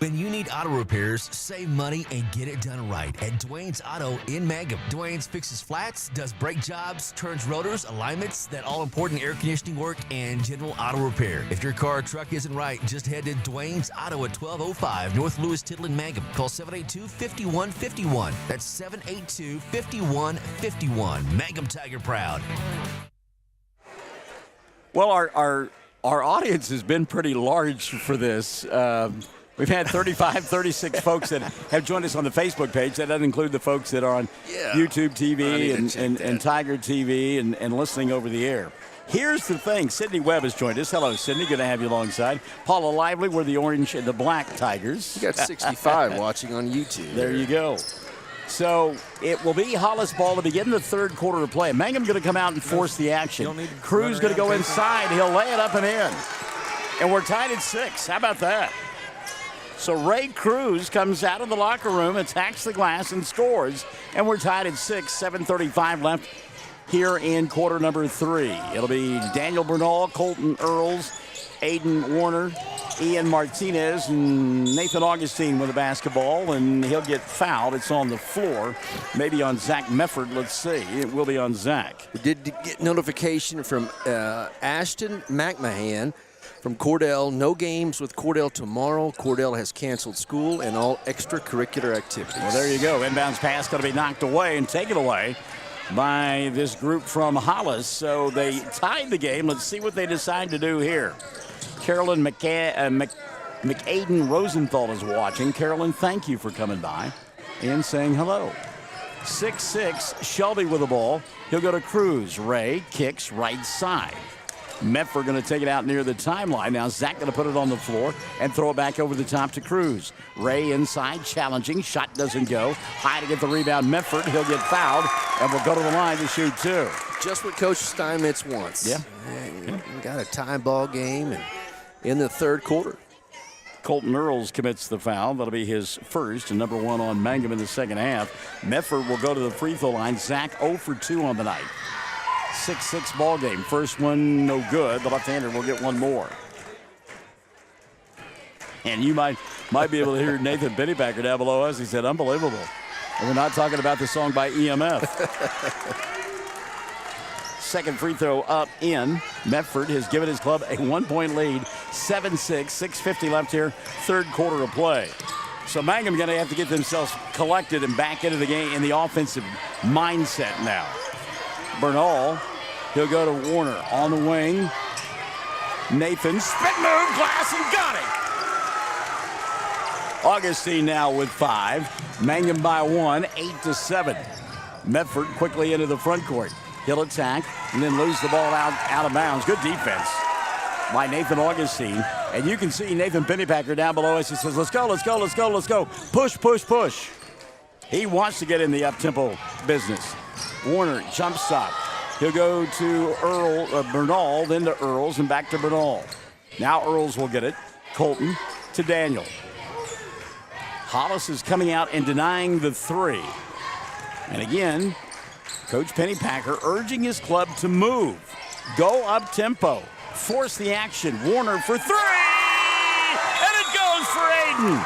When you need auto repairs, save money and get it done right at Dwayne's Auto in Mangum. Dwayne's fixes flats, does brake jobs, turns rotors, alignments, that all-important air conditioning work, and general auto repair. If your car or truck isn't right, just head to Dwayne's Auto at 1205 North Lewis Tittle in Mangum. Call 782-5151. That's 782-5151. Mangum Tiger proud. Well, our audience has been pretty large for this. We've had 35, 36 folks that have joined us on the Facebook page. That doesn't include the folks that are on YouTube TV and Tiger TV and listening over the air. Here's the thing. Sydney Webb has joined us. Hello, Sydney. Good to have you alongside. Paula Lively, we're the orange and the black Tigers. You got 65 watching on YouTube. There you go. So it will be Hollis ball to begin the third quarter of play. Mangum going to come out and force the action. Cruz going to go inside. He'll lay it up and in. And we're tied at 6. How about that? So Ray Cruz comes out of the locker room, attacks the glass, and scores. And we're tied at 6, 7:35 left here in quarter number 3. It'll be Daniel Bernal, Colton Earls, Aiden Warner, Ian Martinez, and Nathan Augustine with the basketball, and he'll get fouled. It's on the floor, maybe on Zach Mefford. Let's see. It will be on Zach. We did get notification from Ashton McMahon from Cordell. No games with Cordell tomorrow. Cordell has canceled school and all extracurricular activities. Well, there you go. Inbounds pass going to be knocked away and taken away by this group from Hollis. So they tied the game. Let's see what they decide to do here. Carolyn McAden Rosenthal is watching. Carolyn, thank you for coming by and saying hello. 6-6, Shelby with the ball. He'll go to Cruz. Ray kicks right side. Medford going to take it out near the timeline. Now Zach going to put it on the floor and throw it back over the top to Cruz. Ray inside, challenging. Shot doesn't go. High to get the rebound. Medford, he'll get fouled and will go to the line to shoot two. Just what Coach Steinmetz wants. Yeah. Got a tie ball game and in the third quarter. Colton Earls commits the foul. That'll be his first and number one on Mangum in the second half. Medford will go to the free throw line. Zach 0 for 2 on the night. 6-6 ball game. First one no good. The left-hander will get one more. And you might be able to hear Nathan Pennypacker down below us. He said, unbelievable. And we're not talking about the song by EMF. Second free throw up in. Medford has given his club a 1-point lead. 7-6, 6:50 left here. Third quarter of play. So Mangum going to have to get themselves collected and back into the game in the offensive mindset now. Bernal, he'll go to Warner on the wing. Nathan, spin move, glass, and got it. Augustine now with 5. Mangum by 1, 8-7. Medford quickly into the front court. He'll attack and then lose the ball out of bounds. Good defense by Nathan Augustine. And you can see Nathan Pennypacker down below us. He says, let's go, let's go, let's go, let's go. Push, push, push. He wants to get in the up-tempo business. Warner, jump stop. He'll go to Bernal, then to Earls, and back to Bernal. Now Earls will get it. Colton to Daniel. Hollis is coming out and denying the three. And again, Coach Pennypacker urging his club to move. Go up-tempo. Force the action. Warner for 3! And it goes for Aiden.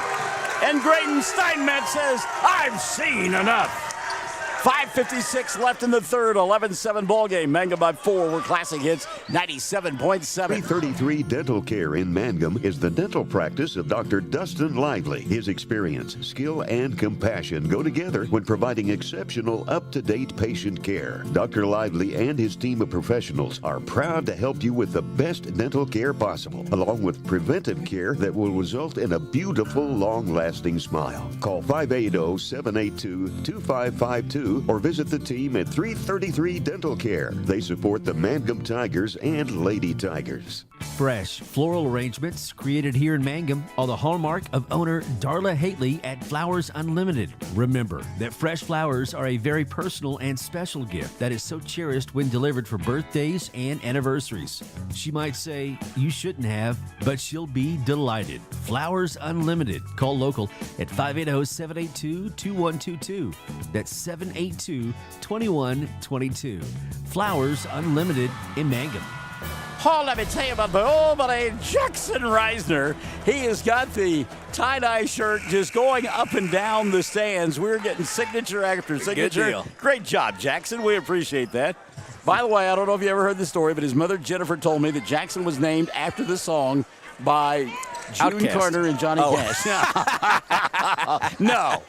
And Graydon Steinmetz says, I've seen enough. 5:56 left in the third, 11-7 ball game. Mangum by 4, where Classic hits 97.7. 333 Dental Care in Mangum is the dental practice of Dr. Dustin Lively. His experience, skill, and compassion go together when providing exceptional, up-to-date patient care. Dr. Lively and his team of professionals are proud to help you with the best dental care possible, along with preventive care that will result in a beautiful, long-lasting smile. Call 580-782-2552 or visit the team at 333 Dental Care. They support the Mangum Tigers and Lady Tigers. Fresh floral arrangements created here in Mangum are the hallmark of owner Darla Hately at Flowers Unlimited. Remember that fresh flowers are a very personal and special gift that is so cherished when delivered for birthdays and anniversaries. She might say, you shouldn't have, but she'll be delighted. Flowers Unlimited. Call local at 580-782-2122. That's 782-2122. Flowers Unlimited in Mangum. Oh, let me tell you about the old buddy Jackson Reisner. He has got the tie-dye shirt just going up and down the stands. We're getting signature after signature. Good deal. Great job, Jackson. We appreciate that. By the way, I don't know if you ever heard the story, but his mother, Jennifer, told me that Jackson was named after the song by June Outkast. Carter and Johnny Cash. No.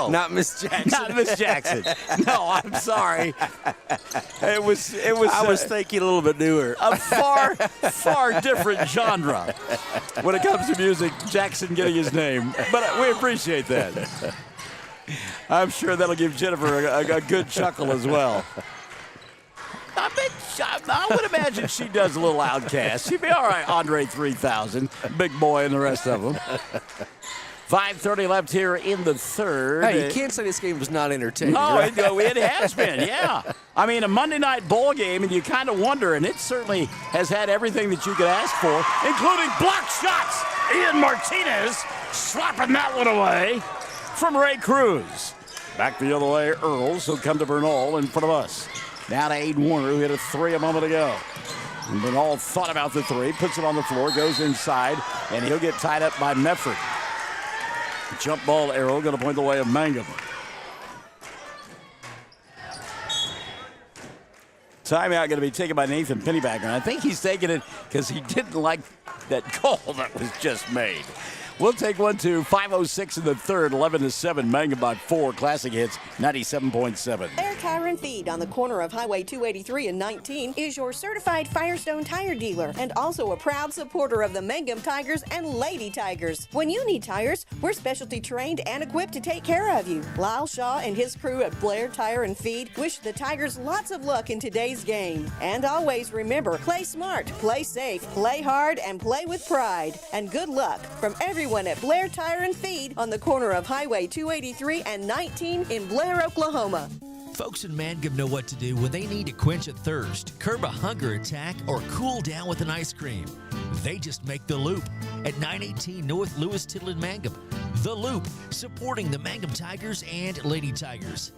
Not Miss Jackson. Not Miss Jackson. No, I'm sorry. It was. I was thinking a little bit newer. A far different genre when it comes to music. Jackson getting his name, but we appreciate that. I'm sure that'll give Jennifer a good chuckle as well. I would imagine she does a little Outkast. She'd be all right, Andre 3000, Big Boy, and the rest of them. 5:30 left here in the third. Hey, you can't say this game was not entertaining. Oh, right? it has been, yeah. I mean, a Monday night ball game, and you kind of wonder, and it certainly has had everything that you could ask for, including block shots. Ian Martinez slapping that one away from Ray Cruz. Back the other way, Earls, who'll come to Bernal in front of us. Now to Aiden Warner, who hit a three a moment ago. And Bernal thought about the three, puts it on the floor, goes inside, and he'll get tied up by Medford. Jump ball arrow going to point the way of Mangum. Timeout going to be taken by Nathan Pennypacker. And I think he's taking it because he didn't like that call that was just made. We'll take one to 5:06 in the third, 11-7. Mangum by 4. Classic Hits 97.7. Blair Tire and Feed on the corner of Highway 283 and 19 is your certified Firestone tire dealer and also a proud supporter of the Mangum Tigers and Lady Tigers. When you need tires, we're specialty trained and equipped to take care of you. Lyle Shaw and his crew at Blair Tire and Feed wish the Tigers lots of luck in today's game. And always remember, play smart, play safe, play hard, and play with pride. And good luck from everyone at Blair Tire and Feed on the corner of Highway 283 and 19 in Blair, Oklahoma. Folks in Mangum know what to do when they need to quench a thirst, curb a hunger attack, or cool down with an ice cream. They just make The Loop at 918 North Lewis Tittle in Mangum. The Loop, supporting the Mangum Tigers and Lady Tigers.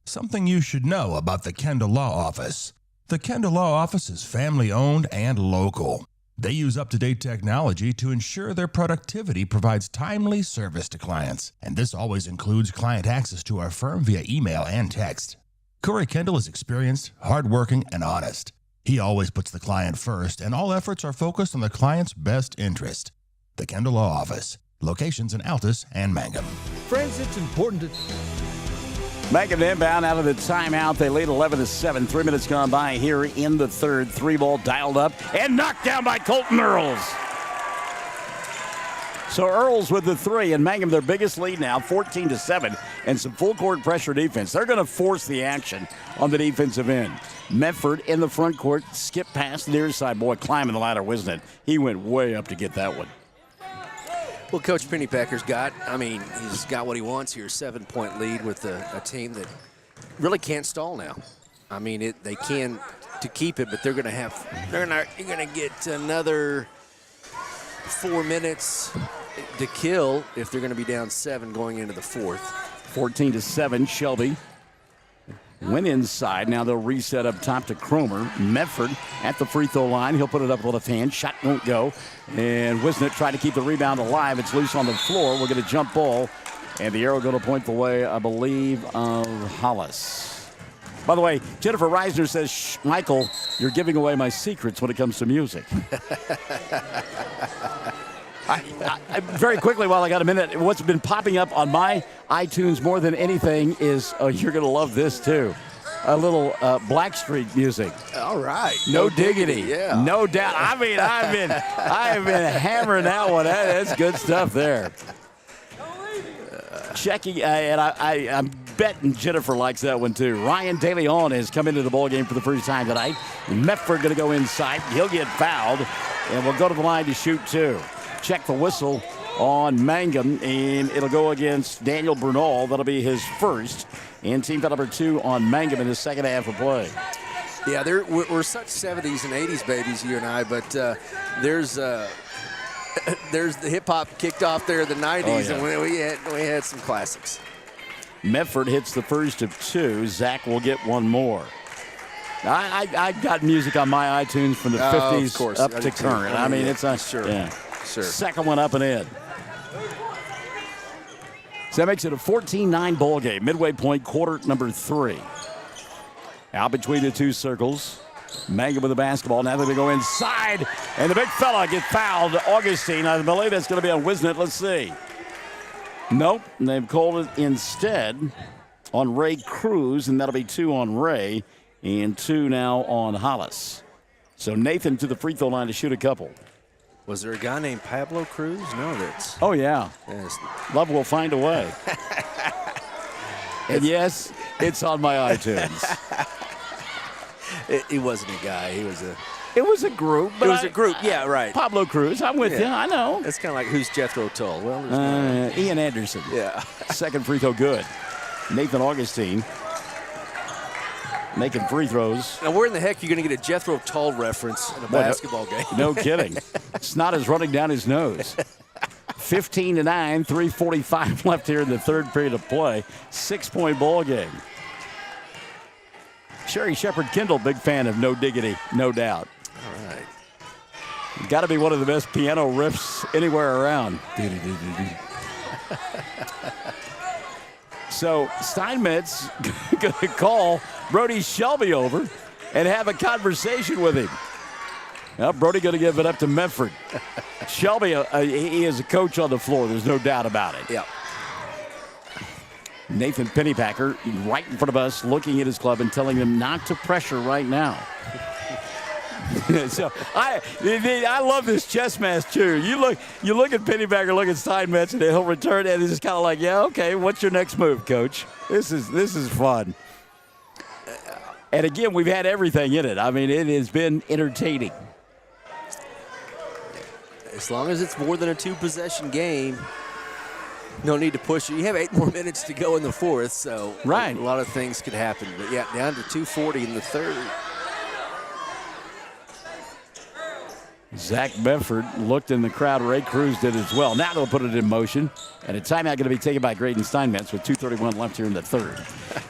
Something you should know about the Kendall Law Office. The Kendall Law Office is family-owned and local. They use up-to-date technology to ensure their productivity provides timely service to clients, and this always includes client access to our firm via email and text. Corey Kendall is experienced, hardworking, and honest. He always puts the client first, and all efforts are focused on the client's best interest. The Kendall Law Office, locations in Altus and Mangum. Friends, it's important to... Mangum inbound out of the timeout. They lead 11-7. 3 minutes gone by here in the third. 3-ball dialed up and knocked down by Colton Earls. So Earls with the 3, and Mangum their biggest lead now, 14-7, and some full court pressure defense. They're going to force the action on the defensive end. Medford in the front court, skip past the near side. Boy, climbing the ladder, wasn't it? He went way up to get that one. Well, Coach Pennypacker's he's got what he wants here, 7-point lead with a team that really can't stall now. I mean, they can to keep it, but you're going to get another 4 minutes to kill if they're going to be down 7 going into the fourth. 14-7, Shelby went inside. Now they'll reset up top to Cromer. Medford at the free throw line. He'll put it up with left hand. Shot won't go. And Wisnett tried to keep the rebound alive. It's loose on the floor. We'll get a jump ball. And the arrow going to point the way, I believe, of Hollis. By the way, Jennifer Reisner says, "Shh, Michael, you're giving away my secrets when it comes to music." I very quickly, while I got a minute, what's been popping up on my iTunes more than anything is, you're going to love this too, a little Blackstreet music. All right. No diggity. Yeah. No doubt. I mean, I have been hammering that one. That's good stuff there. Checking, and I'm betting Jennifer likes that one too. Ryan DeLeon has come into the ballgame for the first time tonight. Medford going to go inside. He'll get fouled, and we'll go to the line to shoot 2. Check the whistle on Mangum, and it'll go against Daniel Bernal. That'll be his first, and team foul number 2 on Mangum in the second half of play. Yeah, we're such 70s and 80s babies, you and I, but there's the hip-hop kicked off there in the 90s, and we had some classics. Medford hits the first of 2. Zach will get one more. I got music on my iTunes from the 50s up to current. I mean, it's sure. Yeah. Sure. Second one up and in. So that makes it a 14-9 ball game. Midway point, quarter number 3. Out between the two circles. Mangum with the basketball. Now they're going to go inside, and the big fella gets fouled. Augustine, I believe that's going to be on Wisnett. Let's see. Nope, they've called it instead on Ray Cruz, and that'll be 2 on Ray, and 2 now on Hollis. So Nathan to the free throw line to shoot a couple. Was there a guy named Pablo Cruz? No, that's... Oh, yeah. Yes. Love will find a way. And yes, it's on my iTunes. He wasn't a guy. He was a... It was a group. But it was a group, yeah, right. Pablo Cruz, I'm with you. I know. It's kind of like, who's Jethro Tull? Well, Ian Anderson. Yeah. Second free throw good. Nathan Augustine making free throws. Now, where in the heck are you going to get a Jethro Tull reference in a basketball game? No kidding. Snot is running down his nose. 15-9, 3:45 left here in the third period of play. 6-point ball game. Sherry Shepard Kendall, big fan of No Diggity, no doubt. All right. Got to be one of the best piano riffs anywhere around. So Steinmetz going to call Brody Shelby over and have a conversation with him. Well, Brody going to give it up to Medford. Shelby, he is a coach on the floor. There's no doubt about it. Yeah. Nathan Pennypacker right in front of us looking at his club and telling them not to pressure right now. So I love this chess match too. You look at Pennypacker, look at Steinmetz, and he'll return, and it's just kind of like, yeah, okay, what's your next move, coach? This is fun. And again, we've had everything in it. I mean, it has been entertaining. As long as it's more than a 2-possession game, no need to push it. You have 8 more minutes to go in the fourth, so right. A lot of things could happen. But yeah, down to 2:40 in the third. Zach Bedford looked in the crowd. Ray Cruz did as well. Now they'll put it in motion. And a timeout going to be taken by Graydon Steinmetz with 2:31 left here in the third.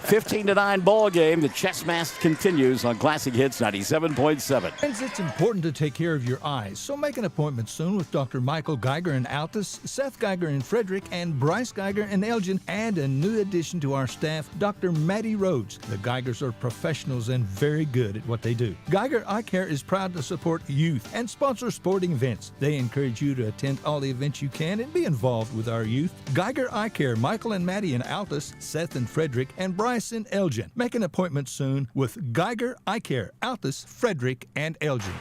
15-9 ball game. The chess match continues on Classic Hits 97.7. Friends, it's important to take care of your eyes, so make an appointment soon with Dr. Michael Geiger in Altus, Seth Geiger in Frederick, and Bryce Geiger in Elgin, and a new addition to our staff, Dr. Maddie Rhodes. The Geigers are professionals and very good at what they do. Geiger Eye Care is proud to support youth and sponsor sporting events. They encourage you to attend all the events you can and be involved with our youth. Geiger Eye Care, Michael and Maddie in Altus, Seth in Frederick, and Bryce in Elgin. Make an appointment soon with Geiger Eye Care, Altus, Frederick, and Elgin.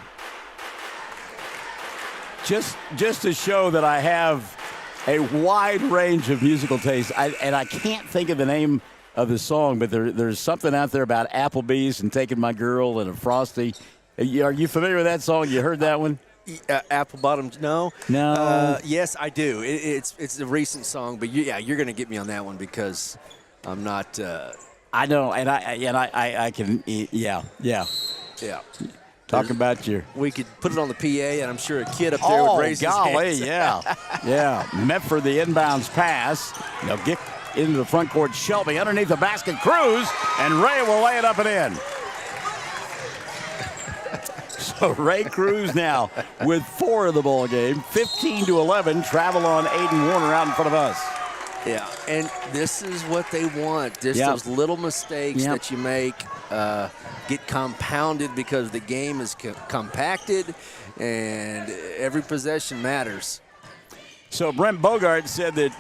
Just to show that I have a wide range of musical tastes, and I can't think of the name of the song, but there's something out there about Applebee's and taking my girl and a Frosty. Are you familiar with that song? You heard that one? Apple Bottoms, no. Yes, I do. It's a recent song, but you're going to get me on that one because I'm not. I know, and I can. Yeah. Talk about your. We could put it on the PA, and I'm sure a kid up there would raise his hands. Yeah. Medford the inbounds pass. They'll get into the front court. Shelby underneath the basket. Cruz, and Ray will lay it up and in. So Ray Cruz now with 4 of the ball game, 15-11. Travel on Aiden Warner out in front of us. Yeah, and this is what they want. Just those little mistakes that you make get compounded because the game is compacted and every possession matters. So Brent Bogart said that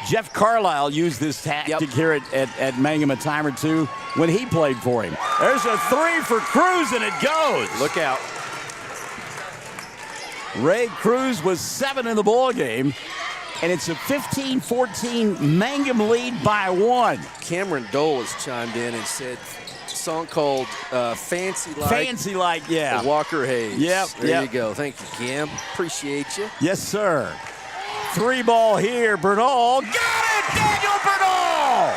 Jeff Carlisle used this tactic here at Mangum a time or two when he played for him. There's a 3 for Cruz, and it goes. Look out. Ray Cruz was 7 in the ball game, and it's a 15-14 Mangum lead by 1. Cameron Dole has chimed in and said a song called Fancy Like. Fancy Like, yeah. Walker Hayes. Yep. There you go. Thank you, Cam. Appreciate you. Yes, sir. 3 ball here. Bernal. Got it! Daniel Bernal!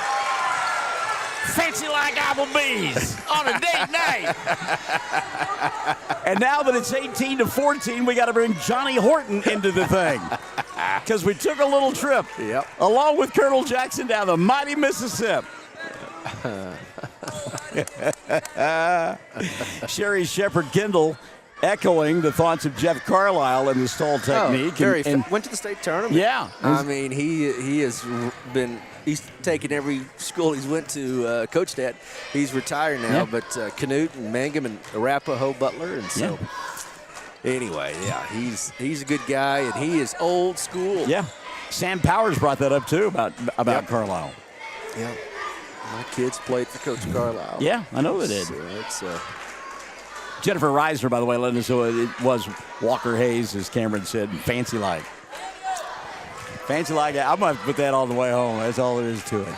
Fancy like Applebee's on a date night. And now that it's 18-14, we got to bring Johnny Horton into the thing. Because we took a little trip, along with Colonel Jackson, down the mighty Mississippi. Sherry Shepard Kendall echoing the thoughts of Jeff Carlisle and the stall technique. Went to the state tournament. Yeah. I mean, he has been – he's taken every school he's went to, coached at. He's retired now, but Canute and Mangum and Arapahoe Butler. And so anyway, he's a good guy, and he is old school. Yeah. Sam Powers brought that up, too, about Carlisle. Yeah. My kids played for Coach Carlisle. Yeah, I know they did. So it's Jennifer Reisner, by the way, letting us know it was Walker Hayes, as Cameron said, Fancy Like. Fancy Like, I'm going to put that on the way home. That's all there is to it.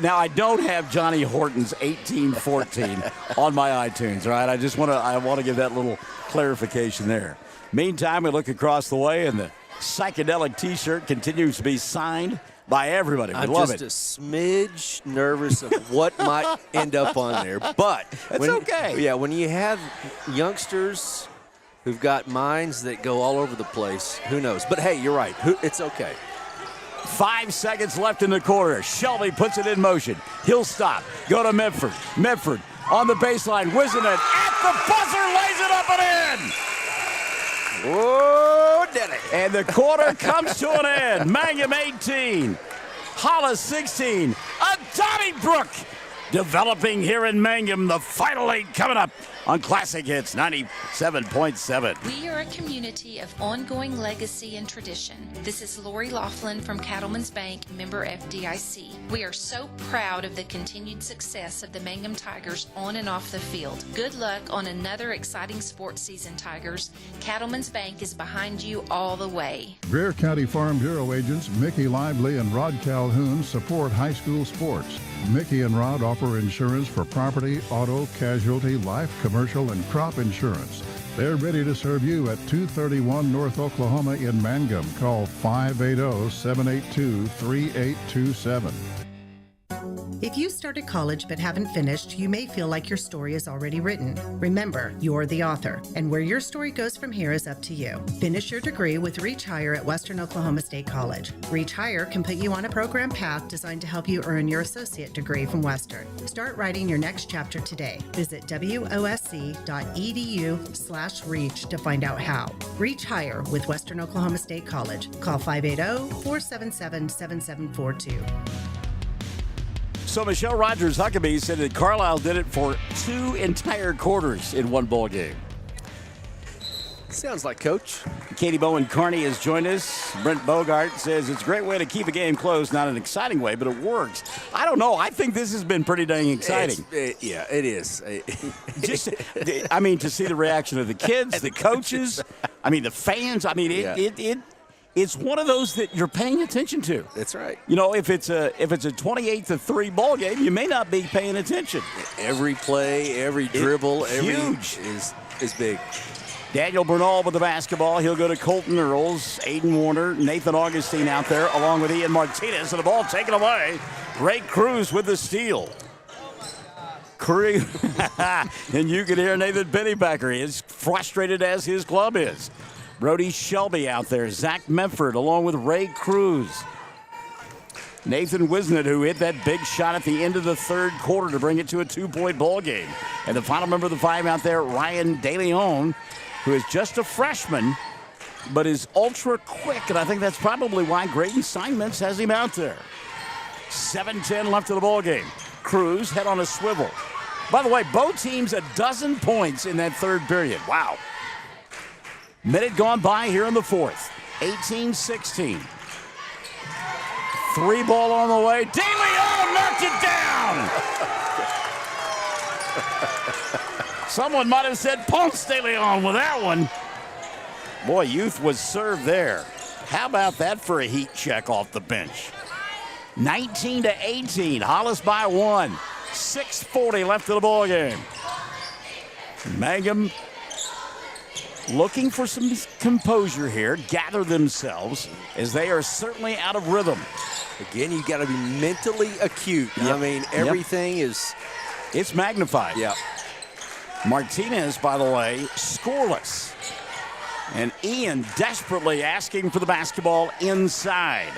Now, I don't have Johnny Horton's 18-14 on my iTunes, all right? I want to give that little clarification there. Meantime, we look across the way, and the psychedelic T-shirt continues to be signed by everybody. We love it. I'm just a smidge nervous of what might end up on there, but that's okay. Yeah, when you have youngsters who've got minds that go all over the place, who knows? But hey, you're right. It's okay. 5 seconds left in the quarter. Shelby puts it in motion. He'll stop. Go to Medford. Medford on the baseline. Whizzing it at the buzzer. Lays it up and in. Whoa, did it. And the quarter comes to an end. Mangum 18. Hollis 16. A Donnybrook developing here in Mangum. The Final 8 coming up on Classic Hits 97.7. We are a community of ongoing legacy and tradition. This is Lori Laughlin from Cattlemen's Bank, member FDIC. We are so proud of the continued success of the Mangum Tigers on and off the field. Good luck on another exciting sports season, Tigers. Cattlemen's Bank is behind you all the way. Greer County Farm Bureau agents Mickey Lively and Rod Calhoun support high school sports. Mickey and Rod offer insurance for property, auto, casualty, life, commercial, and crop insurance. They're ready to serve you at 231 North Oklahoma in Mangum. Call 580-782-3827. If you started college but haven't finished, you may feel like your story is already written. Remember, you're the author, and where your story goes from here is up to you. Finish your degree with Reach Higher at Western Oklahoma State College. Reach Higher can put you on a program path designed to help you earn your associate degree from Western. Start writing your next chapter today. Visit wosc.edu/reach to find out how. Reach Higher with Western Oklahoma State College. Call 580-477-7742. So Michelle Rogers Huckabee said that Carlisle did it for 2 entire quarters in one ball game. Sounds like Coach. Katie Bowen Carney has joined us. Brent Bogart says it's a great way to keep a game close, not an exciting way, but it works. I don't know. I think this has been pretty dang exciting. Yeah, it is. Just, I mean, to see the reaction of the kids, the coaches, I mean, the fans. I mean, it's one of those that you're paying attention to. That's right. You know, if it's a 28-3 ball game, you may not be paying attention. Every play, every dribble, huge is big. Daniel Bernal with the basketball. He'll go to Colton Earls, Aiden Warner, Nathan Augustine out there, along with Ian Martinez. And the ball taken away. Ray Cruz with the steal. And you can hear Nathan Pennypacker. He is frustrated as his club is. Brody Shelby out there. Zach Memford along with Ray Cruz. Nathan Wisnett, who hit that big shot at the end of the third quarter to bring it to a 2-point ball game. And the final member of the 5 out there, Ryan DeLeon, who is just a freshman, but is ultra quick. And I think that's probably why Graydon Simons has him out there. 7:10 left of the ball game. Cruz head on a swivel. By the way, both teams 12 points in that third period. Wow. Minute gone by here in the fourth. 18-16. 3 ball on the way. DeLeon knocked it down. Someone might have said Ponce DeLeon with that one. Boy, Youth was served there. How about that for a heat check off the bench? 19-18. Hollis by 1. 6:40 left of the ball game. Mangum looking for some composure here, gather themselves, as they are certainly out of rhythm. Again, you got to be mentally acute. Yep. I mean, everything is... It's magnified. Yeah. Martinez, by the way, scoreless. And Ian desperately asking for the basketball inside.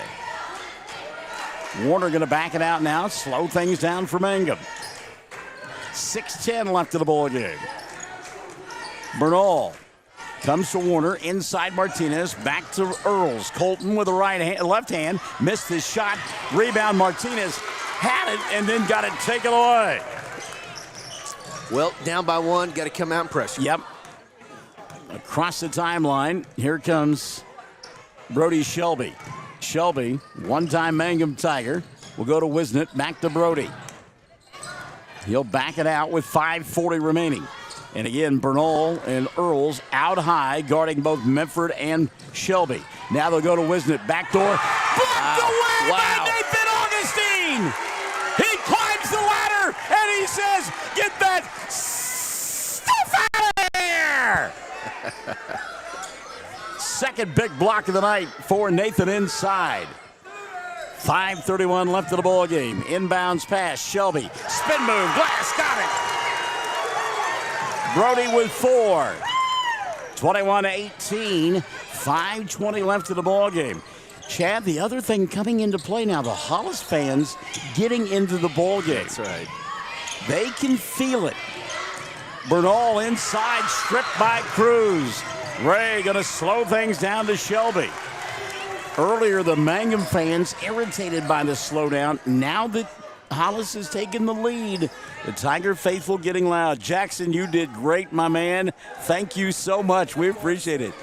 Warner going to back it out now, slow things down for Mangum. 6:10 left of the ball game. Bernal comes to Warner, inside Martinez, back to Earls. Colton with the left hand, missed his shot. Rebound, Martinez had it and then got it taken away. Well, down by 1, got to come out and pressure. Yep. Across the timeline, here comes Brody Shelby. Shelby, one-time Mangum Tiger, will go to Wisnett, back to Brody. He'll back it out with 5:40 remaining. And again, Bernal and Earls out high, guarding both Memford and Shelby. Now they'll go to Wisnett. Backdoor. Blocked away by Nathan Augustine. He climbs the ladder, and he says, get that stuff out of here. Second big block of the night for Nathan inside. 5:31 left of the ball game. Inbounds pass, Shelby. Spin move, Glass got it. Brody with 4. 21-18. 5:20 left of the ball game. Chad, the other thing coming into play now, the Hollis fans getting into the ball game. That's right. They can feel it. Bernal inside, stripped by Cruz. Ray going to slow things down to Shelby. Earlier, the Mangum fans irritated by the slowdown. Now that Hollis is taking the lead. The Tiger faithful getting loud. Jackson, you did great, my man. Thank you so much. We appreciate it.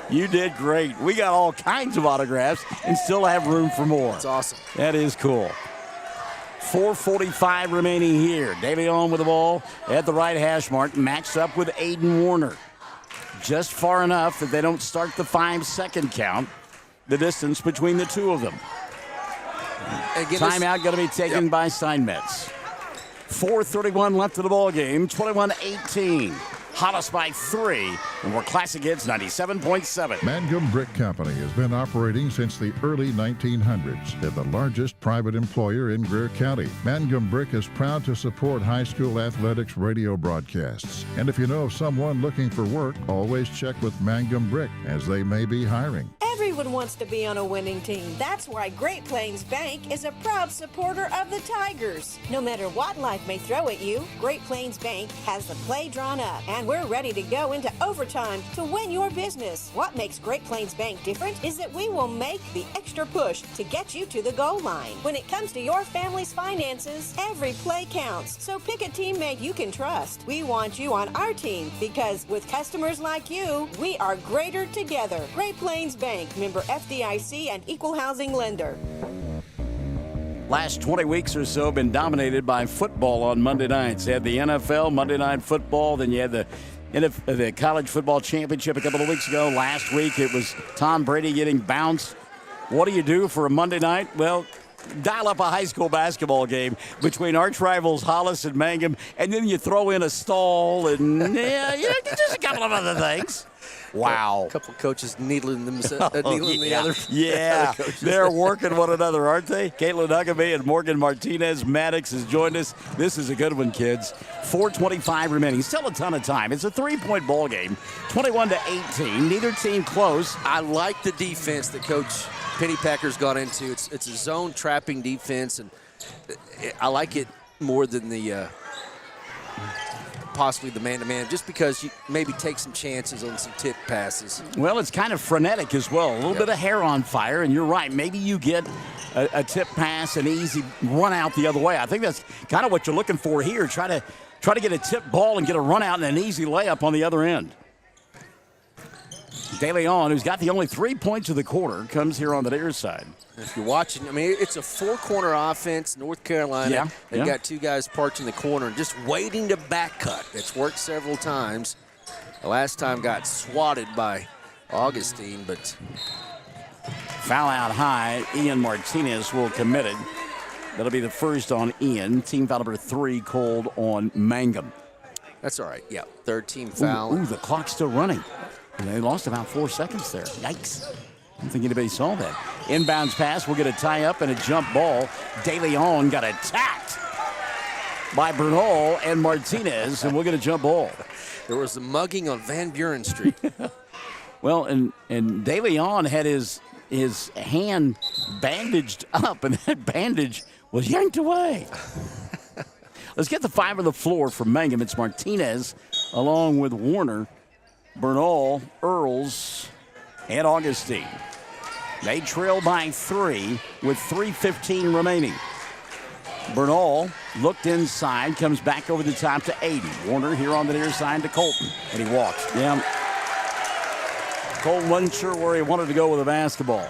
You did great. We got all kinds of autographs and still have room for more. That's awesome. That is cool. 4:45 remaining here. DeLeon with the ball at the right hash mark, matched up with Aiden Warner. Just far enough that they don't start the 5-second count, the distance between the two of them. Timeout going to be taken by Steinmetz. 4:31 left of the ball game, 21-18. Hollis by 3, and we're Classic Hits 97.7. Mangum Brick Company has been operating since the early 1900s. They're the largest private employer in Greer County. Mangum Brick is proud to support high school athletics radio broadcasts. And if you know of someone looking for work, always check with Mangum Brick, as they may be hiring. Everyone wants to be on a winning team. That's why Great Plains Bank is a proud supporter of the Tigers. No matter what life may throw at you, Great Plains Bank has the play drawn up, and we're ready to go into overtime to win your business. What makes Great Plains Bank different is that we will make the extra push to get you to the goal line. When it comes to your family's finances, every play counts. So pick a teammate you can trust. We want you on our team because with customers like you, we are greater together. Great Plains Bank, member FDIC and equal housing lender. Last 20 weeks or so been dominated by football on Monday nights. You had the NFL, Monday Night Football, then you had the college football championship a couple of weeks ago. Last week it was Tom Brady getting bounced. What do you do for a Monday night? Well, dial up a high school basketball game between arch rivals Hollis and Mangum, and then you throw in a stall and just a couple of other things. Wow. A couple of coaches needling the other. Yeah, other they're working one another, aren't they? Caitlin Huckabee and Morgan Martinez. Maddox has joined us. This is a good one, kids. 4:25 remaining. Still a ton of time. It's a 3-point ball game. 21-18. Neither team close. I like the defense that Coach Pennypacker's got into. It's a zone trapping defense, and I like it more than the possibly the man-to-man, just because you maybe take some chances on some tip passes. Well, it's kind of frenetic as well. A little bit of hair on fire, and you're right. Maybe you get a tip pass, an easy run out the other way. I think that's kind of what you're looking for here. Try to get a tip ball and get a run out and an easy layup on the other end. DeLeon, who's got the only 3 points of the quarter, comes here on the near side. If you're watching, I mean, it's a 4-corner offense. North Carolina, they've got 2 guys parked in the corner and just waiting to back cut. It's worked several times. The last time got swatted by Augustine, but foul out high. Ian Martinez will commit it. That'll be the first on Ian. Team foul number 3 called on Mangum. That's all right. Yeah, third team foul. Ooh, the clock's still running. And they lost about 4 seconds there. Yikes. I don't think anybody saw that. Inbounds pass. We'll get a tie-up and a jump ball. DeLeon got attacked by Bernal and Martinez, and we'll get a jump ball. There was a mugging on Van Buren Street. Well, and DeLeon had his hand bandaged up, and that bandage was yanked away. Let's get the 5 on the floor from Mangum. It's Martinez along with Warner, Bernal, Earls, and Augustine. They trail by 3 with 3:15 remaining. Bernal looked inside, comes back over the top to Aiden. Warner here on the near side to Colton, and he walks. Yeah. Colton wasn't sure where he wanted to go with the basketball.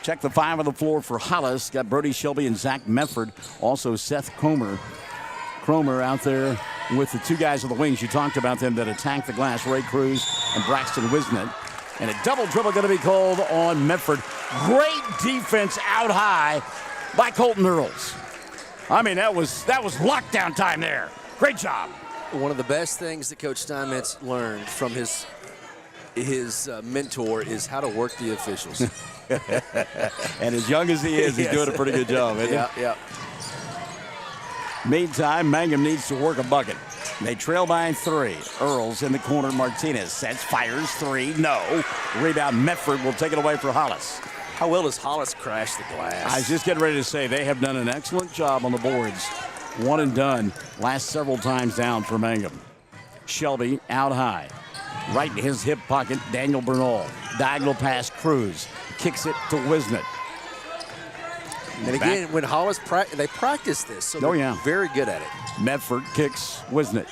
Check the 5 on the floor for Hollis. Got Brody Shelby and Zach Medford. Also Seth Cromer out there with the 2 guys on the wings. You talked about them that attacked the glass. Ray Cruz and Braxton Wisnett. And a double dribble going to be called on Medford. Great defense out high by Colton Earls. I mean, that was lockdown time there. Great job. One of the best things that Coach Steinmetz learned from his mentor is how to work the officials. And as young as he is, he's doing a pretty good job, isn't he? Yeah. Meantime, Mangum needs to work a bucket. They trail by 3. Earls in the corner. Martinez sets, fires 3. No. Rebound. Medford will take it away for Hollis. How well does Hollis crash the glass? I was just getting ready to say they have done an excellent job on the boards. One and done. Last several times down for Mangum. Shelby out high. Right in his hip pocket, Daniel Bernal. Diagonal pass, Cruz. Kicks it to Wisnett. And again, when Hollis they practice this, so they're very good at it. Medford kicks Wisnett.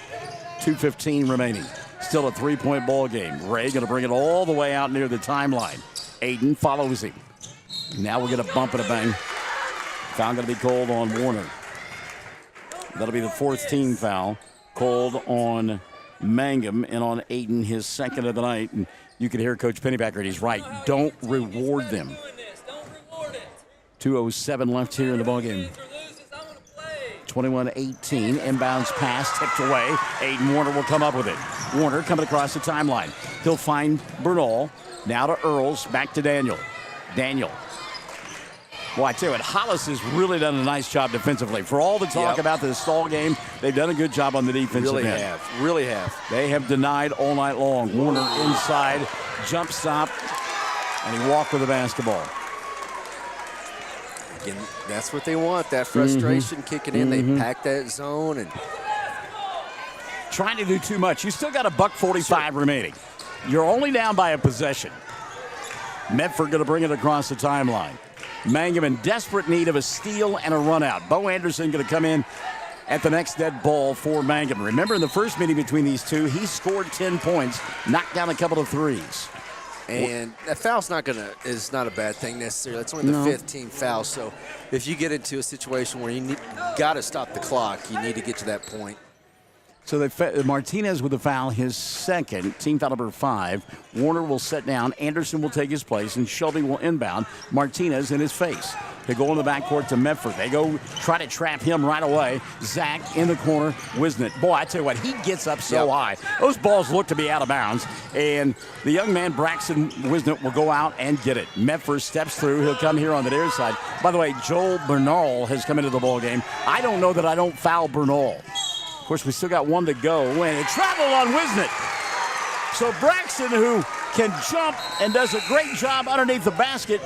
2:15 remaining. Still a 3-point ball game. Ray going to bring it all the way out near the timeline. Aiden follows him. Now we'll get a bump and a bang. Foul going to be called on Warner. That'll be the 4th team foul called on Mangum and on Aiden, his 2nd of the night. And you can hear Coach Pennypacker, and he's right. Don't reward them. 2:07 left here in the ballgame. 21-18, inbounds pass tipped away. Aiden Warner will come up with it. Warner coming across the timeline. He'll find Bernal. Now to Earls, back to Daniel. Daniel. Well, I tell you what, Hollis has really done a nice job defensively. For all the talk about the stall game, they've done a good job on the defensive end. Really have. They have denied all night long. Warner inside, jump stop, and he walked with the basketball. Again, that's what they want, that frustration kicking in. They pack that zone. And trying to do too much. You still got a $1:45 remaining. You're only down by a possession. Medford going to bring it across the timeline. Mangum in desperate need of a steal and a run out. Bo Anderson going to come in at the next dead ball for Mangum. Remember in the first meeting between these two, he scored 10 points, knocked down a couple of threes. And that foul's is not a bad thing necessarily. It's only the 5th team foul. So if you get into a situation where you got to stop the clock, you need to get to that point. So Martinez with the foul, his 2nd, team foul number 5. Warner will sit down. Anderson will take his place, and Shelby will inbound. Martinez in his face. They go in the backcourt to Medford. They go try to trap him right away. Zach in the corner. Wisnett. Boy, I tell you what, he gets up so high. Those balls look to be out of bounds. And the young man, Braxton Wisnett, will go out and get it. Medford steps through. He'll come here on the near side. By the way, Joel Bernal has come into the ball game. I don't know that I don't foul Bernal. Of course, we still got one to go, and it traveled on Wisnett. So Braxton, who can jump and does a great job underneath the basket,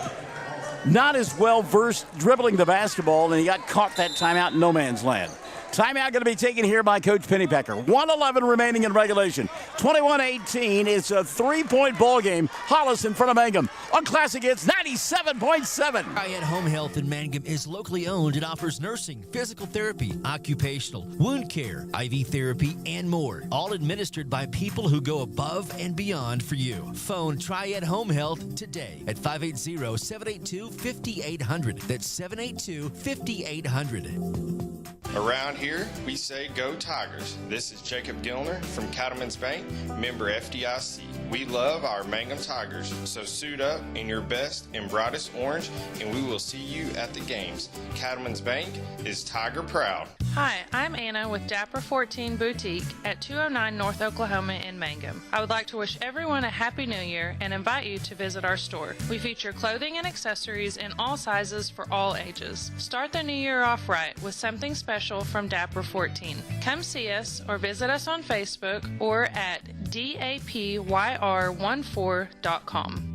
not as well versed dribbling the basketball, and he got caught that timeout in no man's land. Timeout going to be taken here by Coach Pennypacker. 1:11 remaining in regulation. 21-18. It's a 3-point ball game. Hollis in front of Mangum. On Classic Hits 97.7. Triad Home Health in Mangum is locally owned and offers nursing, physical therapy, occupational, wound care, IV therapy, and more. All administered by people who go above and beyond for you. Phone Triad Home Health today at 580-782-5800. That's 782-5800. Around here, we say go Tigers. This is Jacob Gilner from Cattlemen's Bank, member FDIC. We love our Mangum Tigers, so suit up in your best and brightest orange, and we will see you at the games. Cattlemen's Bank is Tiger proud. Hi, I'm Anna with Dapper 14 Boutique at 209 North Oklahoma in Mangum. I would like to wish everyone a Happy New Year and invite you to visit our store. We feature clothing and accessories in all sizes for all ages. Start the new year off right with something special from Dapper 14. Come see us or visit us on Facebook or at dapyr14.com.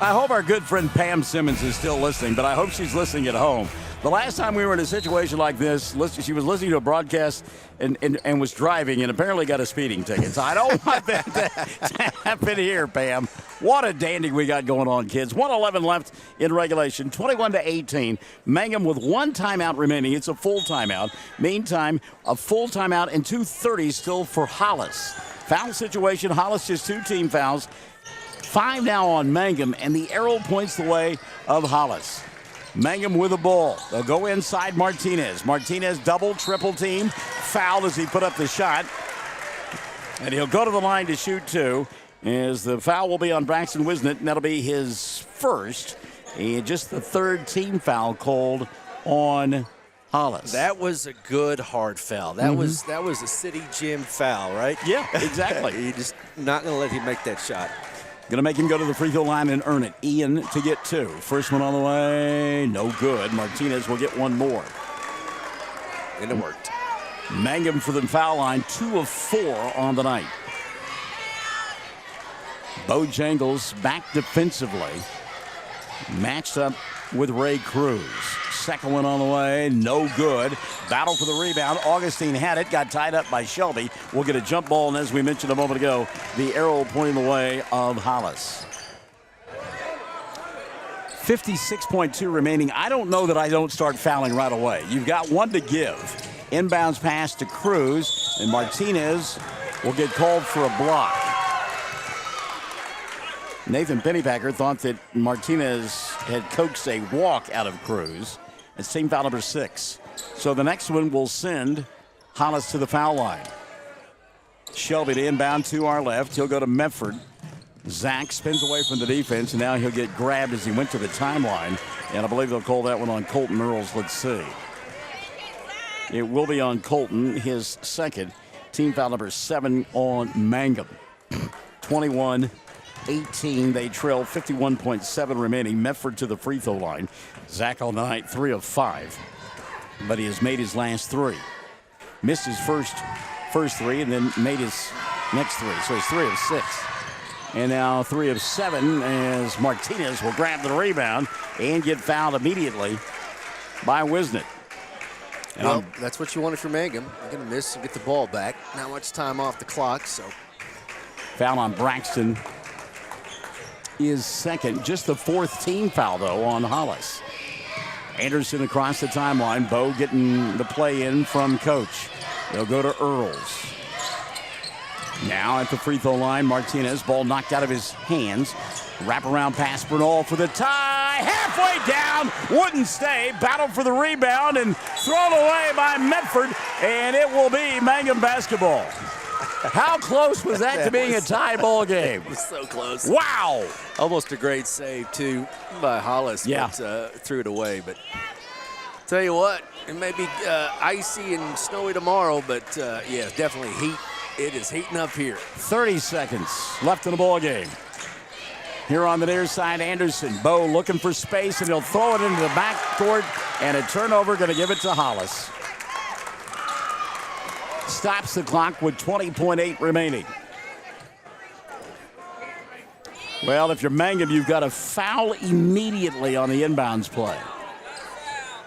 I hope our good friend Pam Simmons is still listening, but I hope she's listening at home. The last time we were in a situation like this, she was listening to a broadcast and was driving and apparently got a speeding ticket. So I don't want that to happen here, Pam. What a dandy we got going on, kids. 1:11 left in regulation, 21-18. Mangum with 1 timeout remaining. It's a full timeout. Meantime, a full timeout and 2:30 still for Hollis. Foul situation, Hollis just 2 team fouls. 5 now on Mangum, and the arrow points the way of Hollis. Mangum with the ball. They'll go inside Martinez. Martinez double, triple team. Fouled as he put up the shot. And he'll go to the line to shoot 2. As the foul will be on Braxton Wisnett, and that'll be his first. And just the 3rd team foul called on Hollis. That was a good hard foul. That was a city gym foul, right? Yeah, exactly. You're just not going to let him make that shot. Going to make him go to the free throw line and earn it. Ian to get 2. First one on the way. No good. Martinez will get 1 more. And it worked. Mangum for the foul line. 2 of 4 on the night. Bojangles back defensively. Matched up with Ray Cruz. Second one on the way. No good. Battle for the rebound. Augustine had it. Got tied up by Shelby. We'll get a jump ball, and as we mentioned a moment ago, the arrow pointing the way of Hollis. 56.2 remaining. I don't know that I don't start fouling right away. You've got one to give. Inbounds pass to Cruz, and Martinez will get called for a block. Nathan Pennypacker thought that Martinez had coaxed a walk out of Cruz. It's team foul number 6. So the next one will send Hollis to the foul line. Shelby to inbound to our left. He'll go to Medford. Zach spins away from the defense, and now he'll get grabbed as he went to the timeline. And I believe they'll call that one on Colton Earls. Let's see. It will be on Colton, his second. Team foul number 7 on Mangum. 21-18. They trail 51.7 remaining. Medford to the free throw line. Zach all night, 3 of 5. But he has made his last 3. Missed his first 3 and then made his next 3. So he's 3 of 6. And now 3 of 7 as Martinez will grab the rebound and get fouled immediately by Wisnett. Well, that's what you wanted from Mangum. You're going to miss and get the ball back. Not much time off the clock, so. Foul on Braxton is second. Just the 4th team foul, though, on Hollis. Anderson across the timeline. Bo getting the play in from Coach. They'll go to Earls. Now at the free throw line, Martinez. Ball knocked out of his hands. Wraparound pass, Bernal for the tie. Halfway down. Wouldn't stay. Battle for the rebound and thrown away by Medford. And it will be Mangum basketball. How close was that to being a tie ball game? It was so close. Wow. Almost a great save, too, by Hollis. Yeah. But threw it away. But tell you what, it may be icy and snowy tomorrow, but, yeah, definitely heat. It is heating up here. 30 seconds left in the ball game. Here on the near side, Anderson. Bo looking for space, and he'll throw it into the backcourt, and a turnover, going to give it to Hollis. Stops the clock with 20.8 remaining. Well, if you're Mangum, you've got to foul immediately on the inbounds play.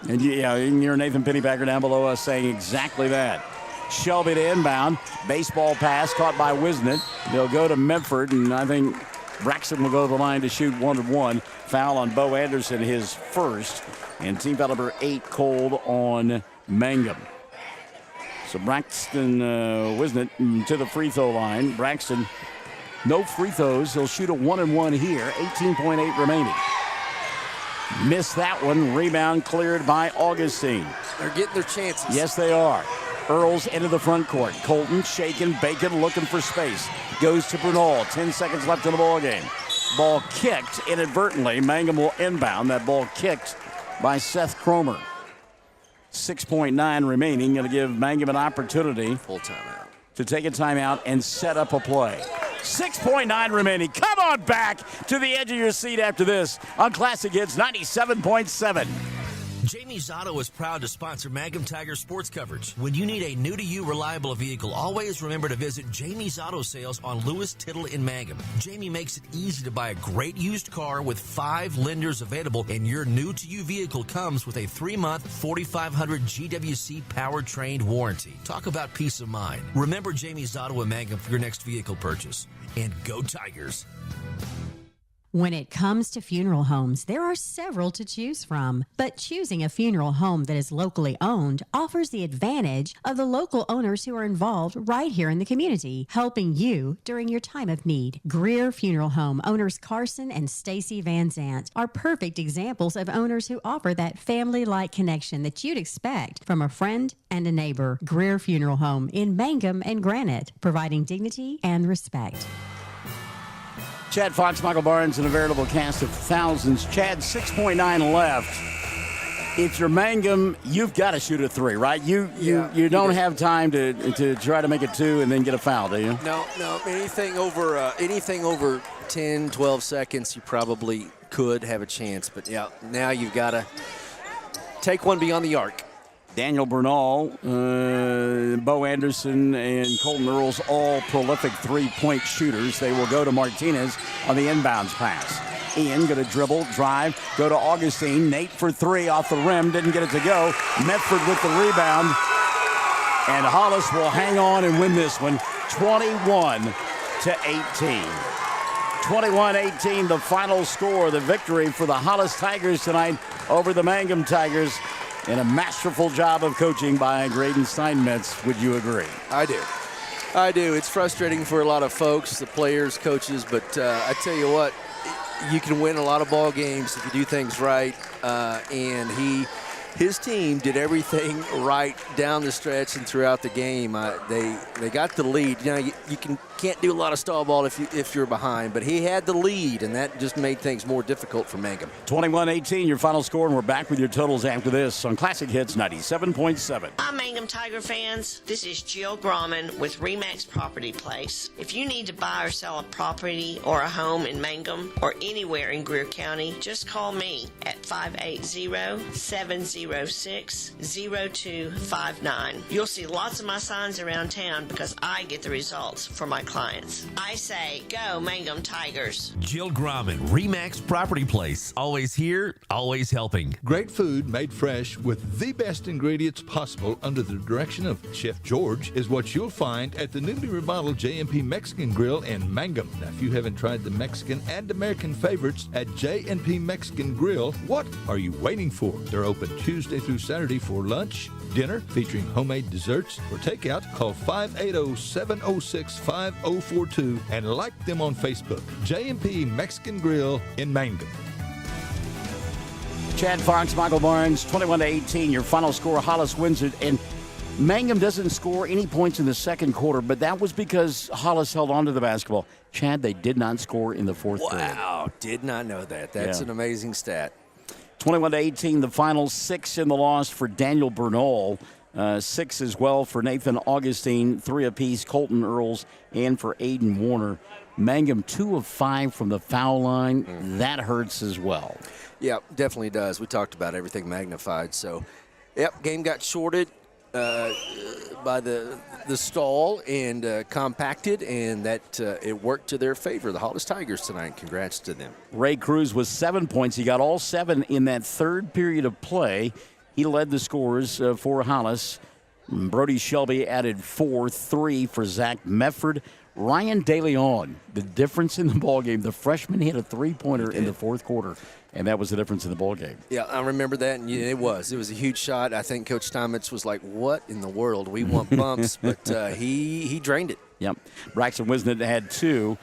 And you can hear Nathan Pennypacker down below us saying exactly that. Shelby to inbound. Baseball pass caught by Wisnett. They'll go to Medford, and I think Braxton will go to the line to shoot 1-1. Foul on Bo Anderson, his first. And team foul number 8 called on Mangum. So Braxton Wisnett to the free throw line. Braxton, no free throws. He'll shoot a 1-1 here. 18.8 remaining. Missed that one. Rebound cleared by Augustine. They're getting their chances. Yes, they are. Earls into the front court. Colton shaking, Bacon looking for space. Goes to Bernal. 10 seconds left in the ball game. Ball kicked inadvertently. Mangum will inbound. That ball kicked by Seth Cromer. 6.9 remaining. Going to give Mangum an opportunity. Full timeout. To take a timeout and set up a play. 6.9 remaining. Come on back to the edge of your seat after this on Classic Hits 97.7. Jamie's Auto is proud to sponsor Mangum Tiger sports coverage. When you need a new-to-you reliable vehicle, always remember to visit Jamie's Auto Sales on Lewis Tittle in Mangum. Jamie makes it easy to buy a great used car with 5 lenders available, and your new-to-you vehicle comes with a 3-month 4,500 GWC powertrain warranty. Talk about peace of mind. Remember Jamie's Auto in Mangum for your next vehicle purchase. And go Tigers! When it comes to funeral homes, there are several to choose from. But choosing a funeral home that is locally owned offers the advantage of the local owners who are involved right here in the community, helping you during your time of need. Greer Funeral Home owners Carson and Stacy Van Zant are perfect examples of owners who offer that family-like connection that you'd expect from a friend and a neighbor. Greer Funeral Home in Mangum and Granite, providing dignity and respect. Chad Fox, Michael Barnes, and a veritable cast of thousands. Chad, 6.9 left. If you're Mangum, you've got to shoot a 3, right? You don't have time to try to make it 2 and then get a foul, do you? No. Anything over 10, 12 seconds, you probably could have a chance. But yeah, now you've got to take one beyond the arc. Daniel Bernal, Bo Anderson, and Colton Earls, all prolific three-point shooters. They will go to Martinez on the inbounds pass. Ian going to dribble, drive, go to Augustine. Nate for 3 off the rim, didn't get it to go. Medford with the rebound. And Hollis will hang on and win this one, 21-18. 21-18, the final score, the victory for the Hollis Tigers tonight over the Mangum Tigers. And a masterful job of coaching by Graydon Steinmetz. Would you agree? I do. It's frustrating for a lot of folks, the players, coaches, but I tell you what, you can win a lot of ball games if you do things right. And his team did everything right down the stretch and throughout the game. They got the lead. You know, you can't do a lot of stall ball if you're behind, but he had the lead, and that just made things more difficult for Mangum. 21-18, your final score, and we're back with your totals after this on Classic Hits 97.7. Hi, Mangum Tiger fans. This is Jill Grauman with RE/MAX Property Place. If you need to buy or sell a property or a home in Mangum or anywhere in Greer County, just call me at 580-706-0259. You'll see lots of my signs around town because I get the results for my clients. I say, go Mangum Tigers. Jill Grauman, RE/MAX Property Place. Always here, always helping. Great food made fresh with the best ingredients possible under the direction of Chef George is what you'll find at the newly remodeled J&P Mexican Grill in Mangum. Now, if you haven't tried the Mexican and American favorites at J&P Mexican Grill, what are you waiting for? They're open Tuesday through Saturday for lunch, dinner, featuring homemade desserts. For takeout, call 580-706-5042 and like them on Facebook. J&P Mexican Grill in Mangum. Chad Fox, Michael Barnes, 21-18, your final score. Hollis wins it, and Mangum doesn't score any points in the second quarter, but that was because Hollis held on to the basketball. Chad, they did not score in the fourth period. Wow, did not know that. That's an amazing stat. 21-18, the final. 6 in the loss for Daniel Bernal. 6 as well for Nathan Augustine. 3 apiece, Colton Earls, and for Aiden Warner. Mangum 2 of 5 from the foul line. That hurts as well. Yeah, definitely does. We talked about everything magnified. So, game got shorted by the stall and compacted, and that it worked to their favor. The Hollis Tigers tonight. Congrats to them. Ray Cruz with 7 points. He got all 7 in that third period of play. He led the scores for Hollis. Brody Shelby added 4, 3 for Zach Mefford. Ryan DeLeon, the difference in the ballgame. The freshman hit a three-pointer in the fourth quarter, and that was the difference in the ballgame. Yeah, I remember that, and it was a huge shot. I think Coach Steinmetz was like, what in the world? We want bumps, but he drained it. Yep. Braxton Wisnett had 2.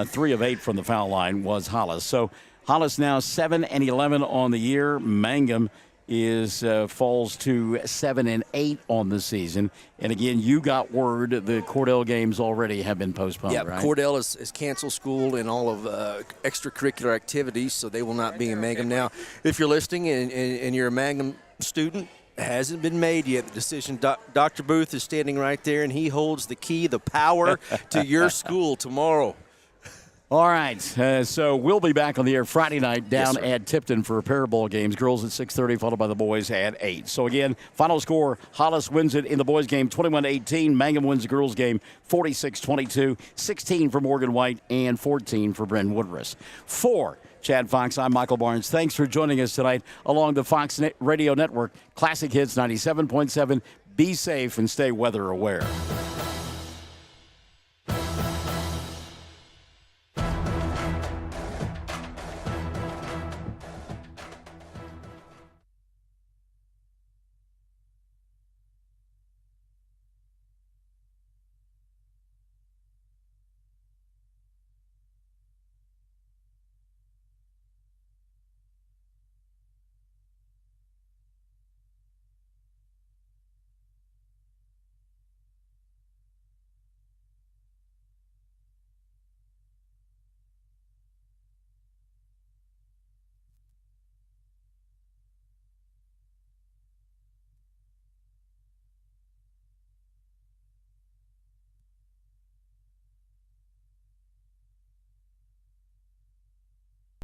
3 of 8 from the foul line was Hollis. So Hollis now 7-11 on the year. Mangum falls to 7-8 on the season. And again, you got word the Cordell games already have been postponed, right? Cordell is canceled school and all of extracurricular activities, so they will not be in Mangum. Now, if you're listening and you're a Mangum student, it hasn't been made yet. The decision, Dr. Booth is standing right there, and he holds the key, the power to your school tomorrow. All right, so we'll be back on the air Friday night down at Tipton for a pair of ball games. Girls at 6:30, followed by the boys at 8. So again, final score, Hollis wins it in the boys game 21-18. Mangum wins the girls game 46-22, 16 for Morgan White and 14 for Bryn Woodruss. For Chad Fox, I'm Michael Barnes. Thanks for joining us tonight along the Fox Radio Network. Classic Hits 97.7. Be safe and stay weather aware.